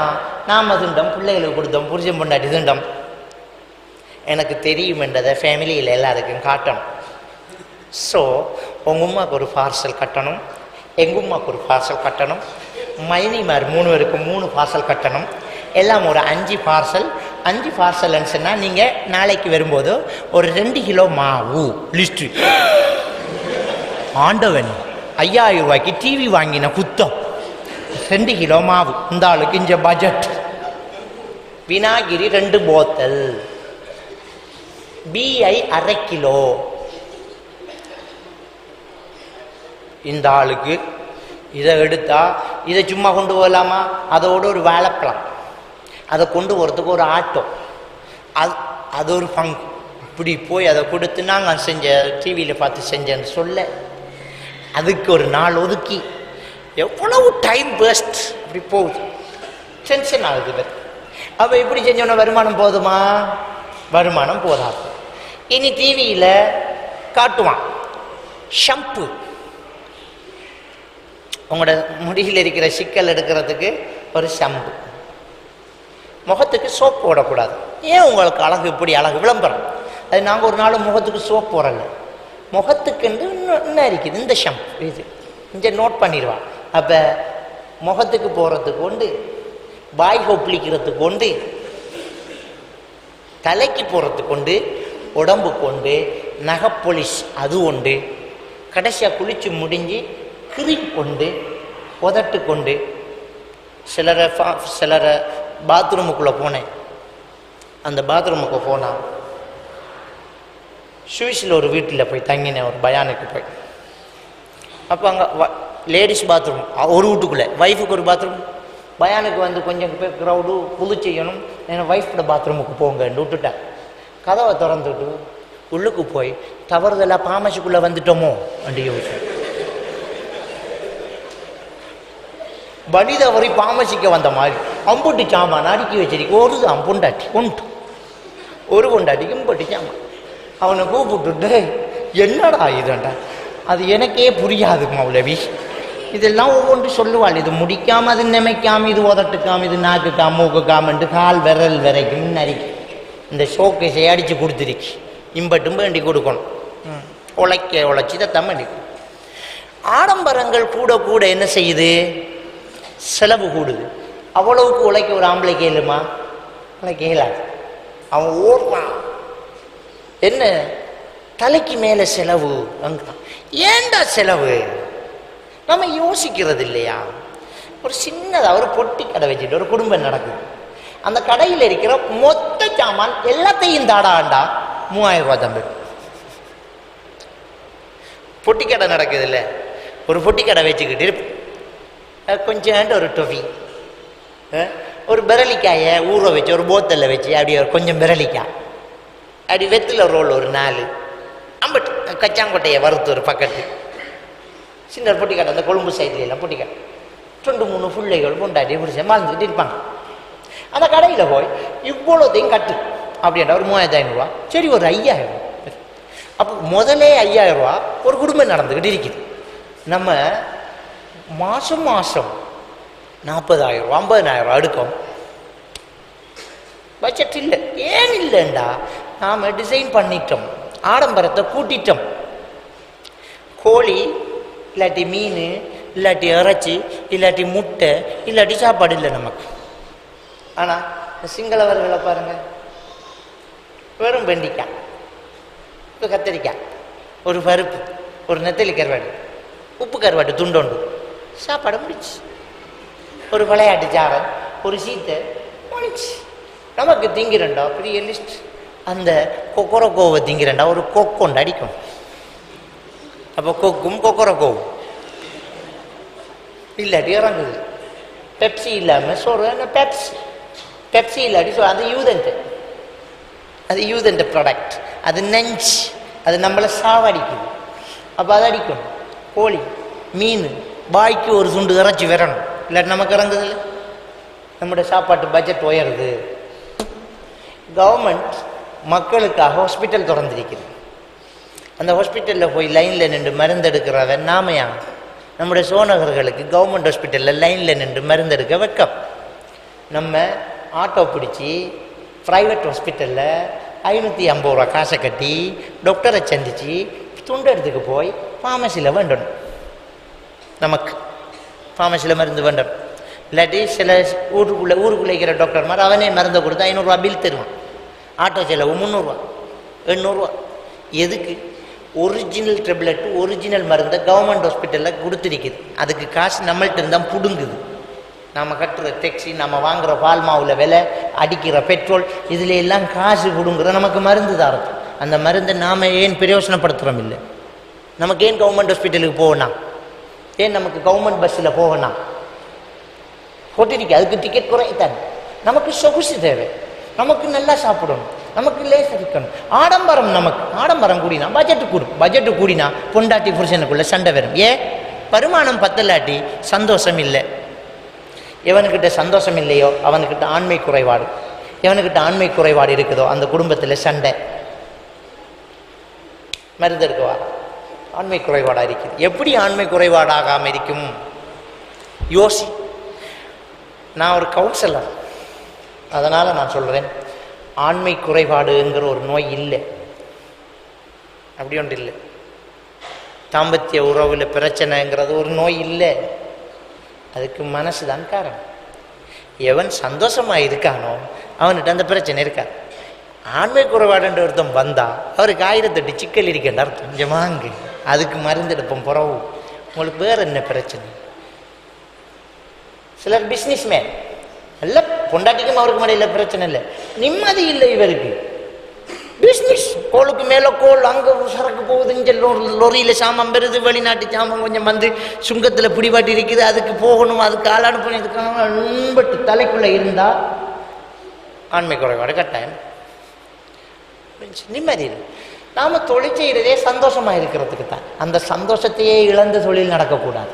நாம் திண்டம், பிள்ளைகளுக்கு கொடுத்தோம், புரிஞ்சம் பொண்டாட்டி திண்டம். எனக்கு தெரியும் என்றதை ஃபேமிலியில் எல்லாருக்கும் காட்டணும். ஸோ உங்கள் உமாவுக்கு ஒரு பார்சல் கட்டணும், எங்கள் உமாவுக்கு ஒரு பார்சல் கட்டணும், மைனிமார் 3 பேருக்கும் 3 பார்சல் கட்டணும். எல்லாம் ஒரு 5 பார்சல். 5 பார்சல்னு சொன்னால் நீங்கள் நாளைக்கு வரும்போது ஒரு 2 கிலோ மாவு லிஸ்ட்டு. ஆண்டவன் 5000 ரூபாய்க்கு டிவி வாங்கின குத்தம். 2 கிலோ மாவு இந்த ஆளுக்கு இஞ்ச பட்ஜெட். வினாகிரி 2 போத்தல், பிஐ 1/2 கிலோ. இந்த ஆளுக்கு இதை எடுத்தா இதை சும்மா கொண்டு போகலாமா, அதோட ஒரு வாழைப்பழம், அதை கொண்டு போகிறதுக்கு ஒரு ஆட்டோ, அது ஒரு பங்கு. இப்படி போய் அதை கொடுத்து நாங்கள் செஞ்ச டிவியில் பார்த்து செஞ்சேன்னு சொல்ல அதுக்கு ஒரு நாள் ஒதுக்கி எவ்வளவு டைம் வேஸ்ட் இப்படி போகுது. டென்ஷன் ஆகுது. அப்போ இப்படி செஞ்சோன்னா வருமானம் போதுமா? வருமானம் போதாது. இனி டிவியில் காட்டுவான் ஷம்பு, உங்களோட முடியில் இருக்கிற சிக்கல் எடுக்கிறதுக்கு ஒரு ஷம்பு, முகத்துக்கு சோப்பு போடக்கூடாது. ஏன் உங்களுக்கு அழகு இப்படி அழகு விளம்பரம்? அது நாங்கள் ஒரு நாள் முகத்துக்கு சோப்பு போடலை, முகத்துக்குண்டு இன்னும் இருக்குது இந்த ஷம்பு, இது இங்கே நோட் பண்ணிடுவான். அப்போ முகத்துக்கு போகிறதுக்கு உண்டு, பாய் கொப்பளிக்கிறதுக்கு உண்டு, தலைக்கு போகிறதுக்கு உண்டு, உடம்புக்கு உண்டு, நகைப்பொலிஷ் அது உண்டு, கடைசியாக குளித்து முடிஞ்சு கிரீம் கொண்டு உதட்டு கொண்டு. சிலரை பாத்ரூமுக்குள்ளே போனேன். அந்த பாத்ரூமுக்கு போனால் சுவிஸில் ஒரு வீட்டில் போய் தங்கினேன், ஒரு பயானுக்கு போய். அப்போ அங்கே லேடிஸ் பாத்ரூம் ஒரு வீட்டுக்குள்ளே, ஒய்ஃபுக்கு ஒரு பாத்ரூம். பயானுக்கு வந்து கொஞ்சம் பேர் க்ரௌடு புது செய்யணும், ஏன்னா ஒய்ஃபோட பாத்ரூமுக்கு போங்கன்னு விட்டுட்டேன். கதவை திறந்துட்டு உள்ளுக்கு போய் தவறுதெல்லாம் பாமசிக்குள்ளே வந்துட்டோமோ அப்படி யோசிச்சேன். வழி தவறி பாமசிக்க வந்த மாதிரி அம்புட்டி சாமான் அடுக்கி வச்சிருக்கு. ஒரு அம்புண்டாட்டி உண்டு, ஒரு பொண்டாட்டிக்கு அம்புட்டி சாமான். அவனை கூப்பிட்டுட்டு என்னடா இதுண்டா, அது எனக்கே புரியாது மௌலவி, இதெல்லாம் ஒவ்வொன்று சொல்லுவாள். இது முடிக்காம, அது நிமைக்காம, இது உதட்டுக்காம, இது நாக்குக்காம, மூக்குக்காமன்ட்டு கால் விரல் வரைக்கும் நறுக்கி இந்த ஷோக்கேஸை அடித்து கொடுத்துருக்கு. இம்பட்டும் வேண்டி கொடுக்கணும், உழைச்சி தான் பண்ணி. ஆடம்பரங்கள் கூட கூட என்ன செய்யுது, செலவு கூடுது. அவ்வளவுக்கு உழைக்க ஒரு ஆம்பளை கேளுமா? உழைக்க இயலாது. அவன் ஓடுறான். என்ன தலைக்கு மேலே செலவு அங்க. ஏண்டா செலவு? நம்ம யோசிக்கிறது இல்லையா? ஒரு சின்னதாக ஒரு பொட்டி கடை வச்சுட்டு ஒரு குடும்பம் நடக்குது. அந்த கடையில் இருக்கிற மொத்த சாமான் எல்லாத்தையும் தாடாண்டா 3000 ரூபா தம்பி. பொட்டி கடை நடக்குது இல்லை, ஒரு பொட்டி கடை வச்சுக்கிட்டு கொஞ்சோண்டு ஒரு டொஃபி, ஒரு பிரலிக்காயை ஊற வச்சு ஒரு போத்தலில் வச்சு அப்படி கொஞ்சம் பிரலிக்காய், அப்படி வெத்தில ரோல் ஒரு 4 அம்பட்டு, கச்சாங்கொட்டையை வறுத்து ஒரு பக்கத்து. சின்ன பொட்டி கடை, அந்த கொழும்பு சைட்லாம் பொட்டி கடை, 2-3 பிள்ளைகள் பொண்டாட்டி பிடிச்ச வாழ்ந்துக்கிட்டு இருப்பாங்க. அந்த கடையில் போய் இவ்வளோத்தையும் கட்டு அப்படின்டா ஒரு 3500 ரூபா. சரி, ஒரு 5000. அப்போ முதலே 5000 ரூபா ஒரு குடும்பம் நடந்துக்கிட்டு இருக்குது. நம்ம மாதம் 40,000 ரூபா 50,000 ரூபா எடுக்கும். பட்ஜெட் இல்லை. ஏன் இல்லைண்டா, நாம் டிசைன் பண்ணிட்டோம், ஆடம்பரத்தை கூட்டிட்டோம். கோழி இல்லாட்டி மீன் இல்லாட்டி இறைச்சி இல்லாட்டி முட்டை இல்லாட்டி சாப்பாடு இல்லை நமக்கு. ஆனால் சிங்களவர்களை பாருங்கள், வெறும் வெண்டிக்காய், ஒரு கத்திரிக்காய், ஒரு பருப்பு, ஒரு நெத்தலி கருவாடு, உப்பு கருவாடு துண்டோண்டு, சாப்பாடு முடிச்சு. ஒரு விளையாட்டு சாரன், ஒரு சீத்தை முடிச்சு. நமக்கு திங்கிறண்டா பெரிய லிஸ்ட். அந்த கொக்கரக்கோவை திங்கிறண்டா ஒரு கொக்கொண்டு அடிக்கும். அப்போ கொக்கும் கொக்கரக்கோவும் இல்லாட்டி இறங்குது. பெப்சி இல்லாமல் சோறு, பெப்சி இல்லாட்டி அது யூதன்ட்டு அது யூத் என்ற ப்ராடக்ட், அது நெஞ்சு, அது நம்மளை சாவடிக்குது. அப்போ அதை அடிக்கணும். கோழி, மீன், பாய்க்கு ஒரு துண்டு இறைச்சி வரணும், இல்லாட்டி நமக்கு இறங்குதில்லை. நம்முடைய சாப்பாட்டு பட்ஜெட் உயருது. கவர்மெண்ட் மக்களுக்காக ஹாஸ்பிட்டல் திறந்திருக்குது. அந்த ஹாஸ்பிட்டலில் போய் லைனில் நின்று மருந்து எடுக்கிறவன் நாமையா? நம்முடைய சோனகர்களுக்கு கவர்மெண்ட் ஹாஸ்பிட்டலில் லைனில் நின்று மருந்து எடுக்க வெக்கம். நம்ம ஆட்டோ பிடிச்சி ப்ரைவேட் ஹாஸ்பிட்டலில் 550 ரூபா காசை கட்டி டாக்டரை சந்தித்து துண்டெடுத்துக்கு போய் ஃபார்மசியில் வேண்டணும். நமக்கு ஃபார்மசியில் மருந்து வேண்டணும். இல்லாட்டி சில ஊருக்குள்ளே இருக்கிற டாக்டர் மாதிரி அவனே மருந்தை கொடுத்து 500 ரூபா பில் தருவான். ஆட்டோ செலவு 300 ரூபா 800 ரூபா. எதுக்கு? ஒரிஜினல் டேப்லெட் ஒரிஜினல் மருந்தை கவர்மெண்ட் ஹாஸ்பிட்டலில் கொடுத்துருக்குது. அதுக்கு காசு நம்மள்ட்ட இருந்தால் பிடுங்குது. நம்ம கட்டுற டேக்ஸி, நம்ம வாங்குகிற பால் மாவில் விலை, அடிக்கிற பெட்ரோல், இதில் எல்லாம் காசு பிடுங்குற நமக்கு மருந்து தரது. அந்த மருந்தை நாம் ஏன் பிரயோசனப்படுத்துகிறோம்? இல்லை. நமக்கு ஏன் கவர்மெண்ட் ஹாஸ்பிட்டலுக்கு போகணும்? ஏன் நமக்கு கவர்மெண்ட் பஸ்ஸில் போகணும்? போட்டிருக்கு, அதுக்கு டிக்கெட் குறைத்தாங்க. நமக்கு சொகுசு தேவை, நமக்கு நல்லா சாப்பிடணும், நமக்கு லேசரிக்கணும். ஆடம்பரம், நமக்கு ஆடம்பரம் கூடினா பட்ஜெட்டு கூடும். பட்ஜெட்டு கூடினா பொண்டாட்டி புருஷனுக்குள்ள சண்டை வரும். ஏன்? வருமானம் பத்தலாட்டி சந்தோஷம் இல்லை. எவனுக்கிட்ட சந்தோஷம் இல்லையோ அவனுக்கிட்ட ஆண்மை குறைபாடு. எவனுக்கிட்ட ஆண்மை குறைபாடு இருக்குதோ அந்த குடும்பத்தில் சண்டை. மருந்து எடுக்கவா? ஆண்மை குறைபாடாக இருக்குது. எப்படி ஆண்மை குறைபாடாகாமல் இருக்கும்? யோசி. நான் ஒரு கவுன்சிலர், அதனால் நான் சொல்கிறேன், ஆண்மை குறைபாடுங்கிற ஒரு நோய் இல்லை. அப்படி ஒன்று இல்லை. தாம்பத்திய உறவில் பிரச்சனைங்கிறது ஒரு நோய் இல்லை. அதுக்கு மனசு தான் காரணம். எவன் சந்தோஷமாக இருக்கானோ அவன்கிட்ட அந்த பிரச்சனை இருக்காது. ஆண்மை குறைபாடுன்ற ஒருத்தம் வந்தால் அவருக்கு 1008 சிக்கல் இருக்கின்ற அர்த்தம். கொஞ்சம் வாங்கு, அதுக்கு மருந்தெடுப்போம். புறவு உங்களுக்கு வேறு என்ன பிரச்சனை? சிலர் பிஸ்னஸ் மேன், நல்ல பொண்டாட்டிக்கும் அவருக்கு மடையில் பிரச்சனை இல்லை, நிம்மதி இல்லை இவருக்கு. பிஸ்னஸ் கோளுக்கு மேலே கோள், அங்கே சரக்கு போகுது, இங்கே லொரியில் சாமான் பெறுது, வெளிநாட்டு சாமான் கொஞ்சம் வந்து சுங்கத்தில் பிடிபாட்டி இருக்குது, அதுக்கு போகணும், அதுக்கு ஆள் அனுப்பணும், இதுக்காக நண்பட்டு தலைக்குள்ளே இருந்தால் ஆண்மை குறைபாடு கட்டாயம். நிம்மதி இல்லை. நாம் தொழில் செய்கிறதே சந்தோஷமாக இருக்கிறதுக்கு தான். அந்த சந்தோஷத்தையே இழந்த தொழில் நடக்கக்கூடாது.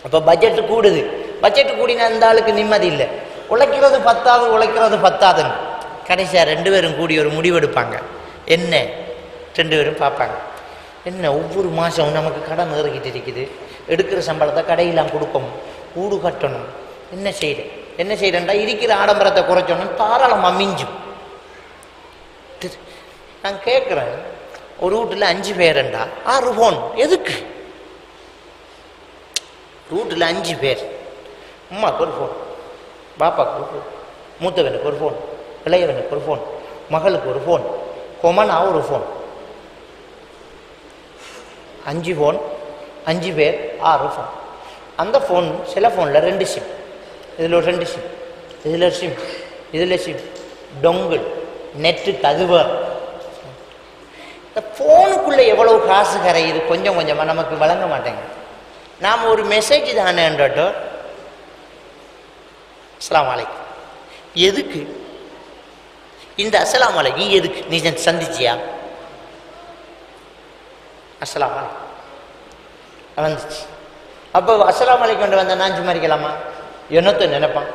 அப்போ பட்ஜெட்டு கூடுது. பட்ஜெட்டு கூடினா அந்த ஆளுக்கு நிம்மதி இல்லை. உழைக்கிறது பத்தாதுன்னு கடைசியாக 2 பேரும் கூடி ஒரு முடிவெடுப்பாங்க. என்ன? 2 பேரும் பார்ப்பாங்க, என்ன ஒவ்வொரு மாதம் நமக்கு கடன் இறக்கிட்டு இருக்குது, எடுக்கிற சம்பளத்தை கடையெல்லாம் கொடுக்கணும், வீடு கட்டணும், என்ன செய்கிறேன்டா இருக்கிற ஆடம்பரத்தை குறைச்சோன்னு தாராளமாக மிஞ்சும். நான் கேட்குறேன், ஒரு வீட்டில் 5 பேருண்டா 6 ஃபோன் எதுக்கு? வீட்டில் 5 பேர், அம்மாவுக்கு ஒரு ஃபோன், பாப்பாவுக்கு ஒரு ஃபோன், மூத்தவனுக்கு ஒரு ஃபோன், இளையவனுக்கு ஒரு ஃபோன், மகளுக்கு ஒரு ஃபோன், கொமனா ஒரு ஃபோன். 5 ஃபோன், 5 பேர், 6 ஃபோன். அந்த ஃபோன் சில ஃபோனில் 2 சிம், இதில் ஒரு 2 சிம், இதில் ஒரு சிம், இதில் சிம், டொங்கிள், நெட்டு, தகுவர். இந்த ஃபோனுக்குள்ளே எவ்வளவு காசு கரையுது கொஞ்சம் கொஞ்சமாக நமக்கு வழங்க மாட்டேங்க. நாம் ஒரு மெசேஜ் தானேன்றோ, அஸ்ஸலாமு அலைக்கும், எதுக்கு இந்த அஸ்ஸலாமு அலைக்கும் எதுக்கு? நீ சந்திச்சியா? அஸ்ஸலாமு அலைக்கும் வந்துச்சு. அப்போ அஸ்ஸலாமு அலைக்கும் கொண்டு வந்தால் நான் சும்மாரிக்கலாமா? என்னத்தை நினைப்பான்?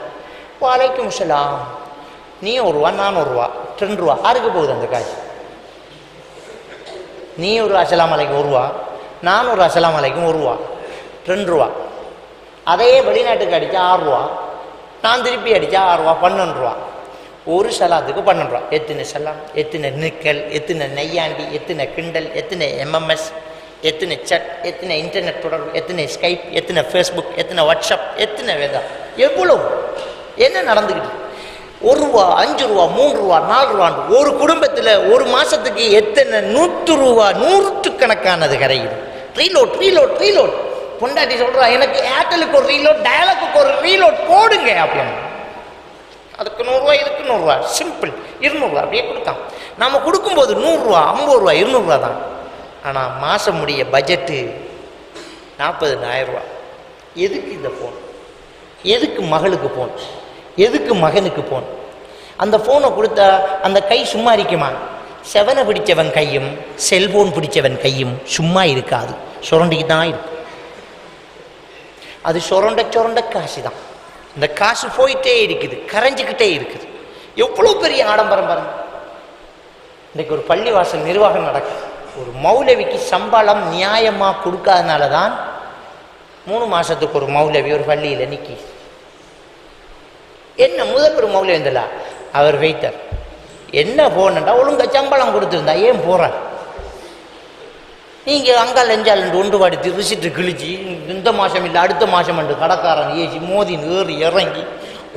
வலைக்கும் அஸ்ஸலாம், நீ 1 ரூபா, நான் 1 ரூபா, 2 ரூபா, யாருக்கு போகுது அந்த காசு? நீ ஒரு அஸ்ஸலாமு அலைக்கும் 1 ரூபா, நான் ஒரு அஸ்ஸலாமு அலைக்கும் 1 ரூபா, 2 ரூபா. அதே வெளிநாட்டுக்கு அடித்தா 6 ரூபா, நான் திருப்பி அடித்தா 6 ரூபா, 12 ரூபா. ஒரு சலாத்துக்கு 12 ரூபா. எத்தனை சலாம், எத்தனை நிக்கல், எத்தனை நையாண்டி, எத்தனை கிண்டல், எத்தனை எம்எம்எஸ், எத்தனை சட், எத்தனை இன்டர்நெட் தொடர்பு, எத்தனை ஸ்கைப், எத்தனை ஃபேஸ்புக், எத்தனை வாட்ஸ்அப், எத்தனை வேதா, எவ்வளோ என்ன நடந்துக்கிட்டு? 1 ரூபா, 5 ரூபா, 3 ரூபா, 4 ரூபான்னு ஒரு குடும்பத்தில் ஒரு மாதத்துக்கு எத்தனை 100 ரூபா, 100கணக்கானது கரையுது. ரீலோட். பொண்டாட்டி சொல்கிறா, எனக்கு ஏர்டெலுக்கு ஒரு ரீலோட், டயலாக்கு ஒரு ரீலோட் போடுங்க அப்படின்னு. அதுக்கு 100 ரூபா, இதுக்கு 100 ரூபா, சிம்பிள். 200 ரூபா அப்படியே கொடுத்தான். நம்ம கொடுக்கும்போது 100 ரூபா, 50 ரூபா, 200 ரூபா தான். ஆனால் மாதம் முடிய பட்ஜெட்டு 40,000 ரூபா. எதுக்கு இந்த ஃபோன்? எதுக்கு மகளுக்கு ஃபோன்? எதுக்கு மகனுக்கு ஃபோன்? அந்த ஃபோனை கொடுத்தா அந்த கை சும்மா இருக்குமா? செவனை பிடிச்சவன் கையும் செல்போன் பிடிச்சவன் கையும் சும்மா இருக்காது, சுரண்டிக்கு தான் இருக்கும். அது சுரண்ட காசு தான். இந்த காசு போயிட்டே இருக்குது, கரைஞ்சிக்கிட்டே இருக்குது. எவ்வளோ பெரிய ஆடம்பரம் பாருங்க. இன்றைக்கு ஒரு பள்ளிவாசல் நிர்வாகம் நடக்குது. ஒரு மௌலவிக்கு சம்பளம் நியாயமாக கொடுக்காதனால தான் 3 மாதத்துக்கு ஒரு மௌலவி ஒரு பள்ளியில் நிற்கி. என்ன முதல் ஒரு மௌலவி இருந்தல அவர் வெயிட்டர், என்ன போனண்டா ஒழுங்கா சம்பளம் கொடுத்துருந்தா ஏன் போகிறார்? நீங்கள் அங்கால் லெஞ்சால் ஒன்று படுத்து ரிசிட்டு கிழிச்சு இந்த மாதம் இல்லை அடுத்த மாதம் என்று கடைக்காரன் ஏசி மோதி ஏறி இறங்கி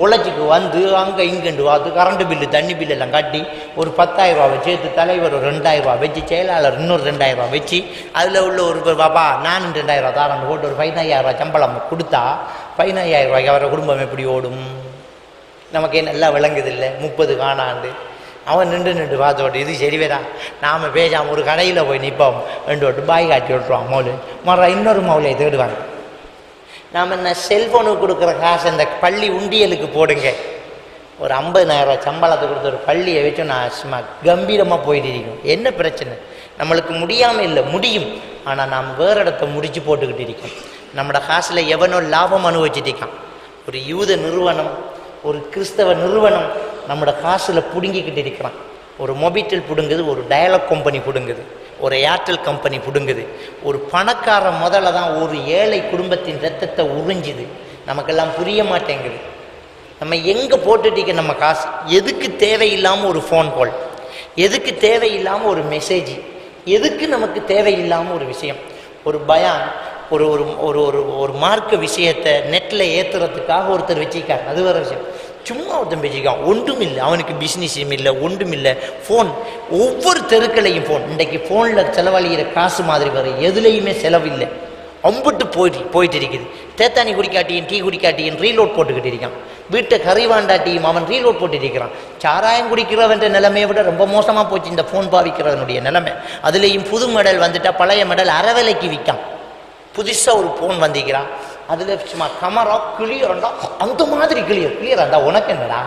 உழைச்சிக்கு வந்து அங்கே இங்கேண்டு பார்த்து கரண்ட் பில்லு தண்ணி பில்லு எல்லாம் கட்டி ஒரு 10,000 ரூபா சேர்த்து தலைவர் ஒரு 2,000 ரூபா வச்சு செயலாளர் இன்னொரு 2,000 ரூபா வச்சு அதில் உள்ள ஒரு பாப்பா நானும் 2,000 ரூபா தாரண்டு போட்டு ஒரு 15,000 ரூபா சம்பளம் கொடுத்தா 15,000 ரூபாய்க்கு அவரை குடும்பம் எப்படி ஓடும்? நமக்கு நல்லா விளங்குது இல்லை? 30 காணாண்டு அவன் நின்று பார்த்தோட்டு இது சரி வேறா, நாம் பேசாமல் ஒரு கடையில் போய் நிற்போம் ரெண்டு பாய் காட்டி விட்டுருவான் மௌலு மறு இன்னொரு மௌலையை தேடுவாங்க. நாம் என்ன செல்ஃபோனுக்கு கொடுக்குற காசு இந்த பள்ளி உண்டியலுக்கு போடுங்க. ஒரு 50,000 ரூபா சம்பளத்தை கொடுத்த ஒரு பள்ளியை வச்சு நான் சும்மா கம்பீரமாக போயிட்டு இருக்கோம். என்ன பிரச்சனை? நம்மளுக்கு முடியாமல் இல்லை, முடியும். ஆனால் நாம் வேறு இடத்த முடிச்சு போட்டுக்கிட்டு இருக்கோம். நம்மளோட காசில் எவனோ லாபம் அனுபவிச்சுட்டு இருக்கான். ஒரு யூத நிறுவனம், ஒரு கிறிஸ்தவ நிறுவனம் நம்மளோட காசில் பிடுங்கிக்கிட்டு இருக்கிறான். ஒரு மொபிட்டல் பிடுங்குது, ஒரு டயலாக் கம்பெனி பிடுங்குது, ஒரு ஏர்டெல் கம்பெனி பிடுங்குது. ஒரு பணக்கார முதல்ல தான் ஒரு ஏழை குடும்பத்தின் ரத்தத்தை உறிஞ்சுது. நமக்கெல்லாம் புரிய மாட்டேங்குது. நம்ம எங்கே போட்டுட்டிக்க நம்ம காசு? எதுக்கு தேவையில்லாமல் ஒரு ஃபோன் கால், எதுக்கு தேவையில்லாமல் ஒரு மெசேஜ், எதுக்கு நமக்கு தேவையில்லாமல் ஒரு விஷயம், ஒரு பயான், ஒரு ஒரு ஒரு ஒரு ஒரு மார்க்க விஷயத்தை நெட்டில் ஏற்றுறதுக்காக ஒருத்தர் வச்சுக்கார். அது வேறு விஷயம். சும்மா ஒருத்தன் பேசிக்கான், ஒன்றும் இல்லை, அவனுக்கு பிஸ்னஸும் இல்லை, ஒன்றும் இல்லை. ஃபோன், ஒவ்வொரு தெருக்களையும் ஃபோன். இன்றைக்கு ஃபோனில் செலவழிகிற காசு மாதிரி வேறு எதுலேயுமே செலவில்லை. அம்பிட்டு போயிட்டு இருக்குது. தேத்தானி குடிக்காட்டியும் டீ குடிக்காட்டியும் ரீலோட் போட்டுக்கிட்டு இருக்கான். வீட்டை கறிவாண்டாட்டியும் அவன் ரீலோட் போட்டு இருக்கிறான். சாராயம் குடிக்கிறவன்ற நிலைமையை விட ரொம்ப மோசமாக போச்சு இந்த ஃபோன் பாவிக்கிறவனுடைய நிலைமை. அதுலேயும் புது மெடல் வந்துட்டா பழைய மெடல் அறவிலைக்கு விற்கான். புதுசாக ஒரு ஃபோன் வந்திக்கிறான், அதில் சும்மா கமரா கிளியர்ண்டா அந்த மாதிரி கிளியராண்டா உனக்கு என்னடா?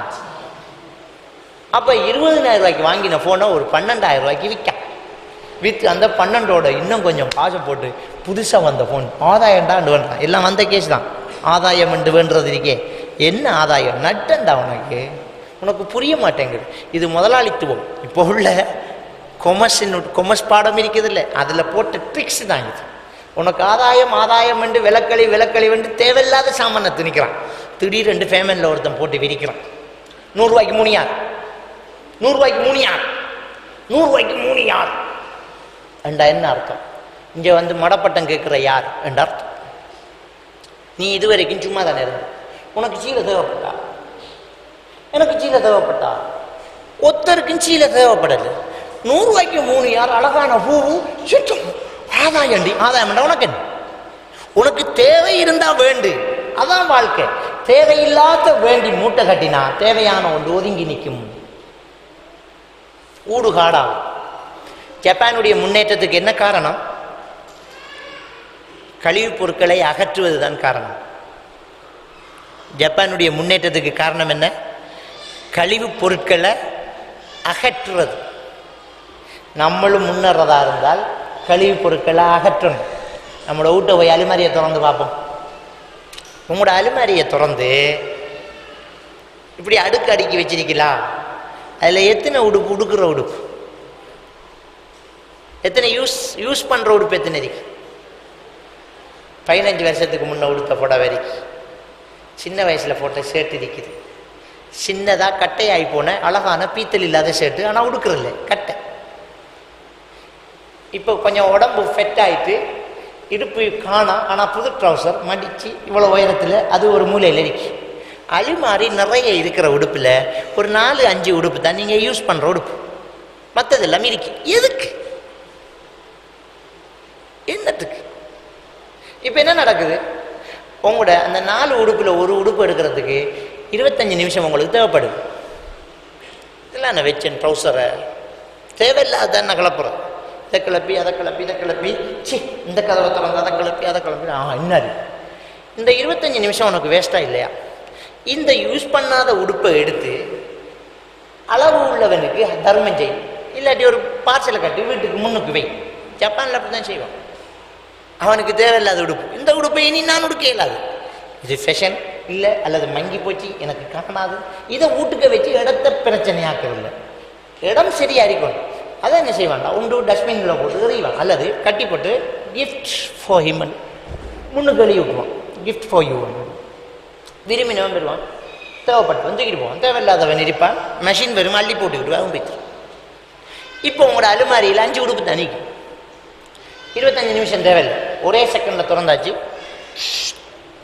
அப்போ 20,000 ரூபாய்க்கு வாங்கின ஃபோனை ஒரு 12,000 ரூபாய்க்கு விற்கான். விற்று அந்த 12ஓட இன்னும் கொஞ்சம் காசை போட்டு புதுசாக வந்த ஃபோன் ஆதாயம்டாண்டு வேண்டாம். எல்லாம் வந்த கேஸ் தான். ஆதாயம் என்று வேண்டது இருக்கே, என்ன ஆதாயம்? நட்டண்டா உனக்கு புரிய மாட்டேங்குது. இது முதலாளித்துவம். இப்போ உள்ள கொமர்ஸ் பாடம் இருக்குது இல்லை, அதில் போட்ட ட்ரிக்ஸ் தான் இது. உனக்கு ஆதாயம் என்று விளக்களி வென்று தேவையில்லாத சாமானை திணிக்கிறான். திடீர் 2 ஃபேமனில் ஒருத்தன் போட்டு விரிக்கிறான். 100 ரூபாய்க்கு 3 யார், 100 ரூபாய்க்கு 3 யார், 100 ரூபாய்க்கு 3 யார் என்றா என்ன அர்த்தம்? இங்கே வந்து மடப்பட்டம் கேட்குற யார் என்ற அர்த்தம். நீ இதுவரைக்கும் சும்மா தானே இருந்த. உனக்கு சீலை தேவைப்பட்டா, எனக்கு சீலை தேவைப்பட்டா, ஒருத்தருக்கும் சீலை தேவைப்படலை. 100 ரூபாய்க்கு 3 யார் அழகான பூவு சுற்றும் ஆதாயம் உனக்கு என்ன? உனக்கு தேவை இருந்தா வேண்டு, அதான் வாழ்க்கை. தேவையில்லாத வேண்டி மூட்டை கட்டினா தேவையான ஒன்று ஒதுங்கி நிற்கும், ஊடுகாடாகும். ஜப்பானுடைய முன்னேற்றத்துக்கு என்ன காரணம்? கழிவுப் பொருட்களை அகற்றுவதுதான் காரணம். ஜப்பானுடைய முன்னேற்றத்துக்கு காரணம் என்ன? கழிவுப் பொருட்களை அகற்றுறது. நம்மளும் முன்னேறதா இருந்தால் கழிவுப் பொருட்களை அகற்றணும். நம்மளோட வீட்டை போய் அலுமாரியை திறந்து பார்ப்போம். உங்களோட அலுமாரியை திறந்து இப்படி அடுக்கி வச்சிருக்கலாம். அதில் எத்தனை உடுப்பு, உடுக்கிற உடுப்பு எத்தனை, யூஸ் பண்ணுற உடுப்பு எத்தனை இருக்கு? 15 வருஷத்துக்கு முன்னே உடுத்த புடவை இருக்கு, சின்ன வயசில் போட்ட ஷர்ட் இருக்குது, சின்னதாக கட்டையாகி போன அழகான பீத்தல் இல்லாத ஷர்ட்டு, ஆனால் உடுக்கிறதில்ல கட்டை. இப்போ கொஞ்சம் உடம்பு ஃபெட் ஆகிட்டு இடுப்பு காணா, ஆனால் புது ட்ரௌசர் மடித்து இவ்வளோ உயரத்தில் அது ஒரு மூலையில் இருக்கு. அலுமாரி நிறைய இருக்கிற உடுப்பில் ஒரு 4-5 உடுப்பு தான் நீங்கள் யூஸ் பண்ணுற உடுப்பு, மற்றது எல்லாமே இருக்கு. எதுக்கு? என்னத்துக்கு? இப்போ என்ன நடக்குது? உங்களோட அந்த 4 உடுப்பில் ஒரு உடுப்பு எடுக்கிறதுக்கு 25 நிமிஷம் உங்களுக்கு தேவைப்படுது. இதெல்லாம் நான் வச்சேன் ட்ரௌசரை தேவையில்லாத நான் கிளப்புறேன். இதை கிளப்பி அதை கிளப்பி இதை கிளப்பி இந்த கதவை திறந்து அதை கிளப்பி அதை கிளப்பி என்னது இந்த 25 நிமிஷம் உனக்கு வேஸ்ட்டாக இல்லையா? இந்த யூஸ் பண்ணாத உடுப்பை எடுத்து அளவு உள்ளவனுக்கு தர்மம் செய், இல்லாட்டி ஒரு பார்சலை கட்டி வீட்டுக்கு முன்னுக்கு வை. ஜப்பானில் அப்படி தான் செய்வான். அவனுக்கு தேவையில்லாத உடுப்பு, இந்த உடுப்பை இனி நான் உடுக்க இயலாது, இது ஃபேஷன் இல்லை அல்லது மங்கி போச்சு எனக்கு காணாது, இதை வீட்டுக்கு வச்சு இடத்த பிரச்சனையாக்கவில்லை. இடம் சரியா இருக்கணும். அதை என்ன செய்வான்டா, உண்டு டஸ்ட்பின்ல போட்டு எறிவான் அல்லது கட்டி போட்டு கிஃப்ட் ஃபார் ஹிமன் முன்னுக்கு எழுதி விட்டுருவான். கிஃப்ட் ஃபார் யூ விரும்பினவன் பெறுவான், தேவைப்பட்டவன் தூக்கிட்டு போவான், தேவையில்லாதவன் இருப்பான், மெஷின் வரும் அள்ளி போட்டுக்கிட்டு அவன் போய்த்து. இப்போ உங்களோட அலுமாரியில் 5 உடுப்பு தனிக்கும், 25 நிமிஷம் தேவையில்லை, ஒரே செகண்ட்ல திறந்தாச்சு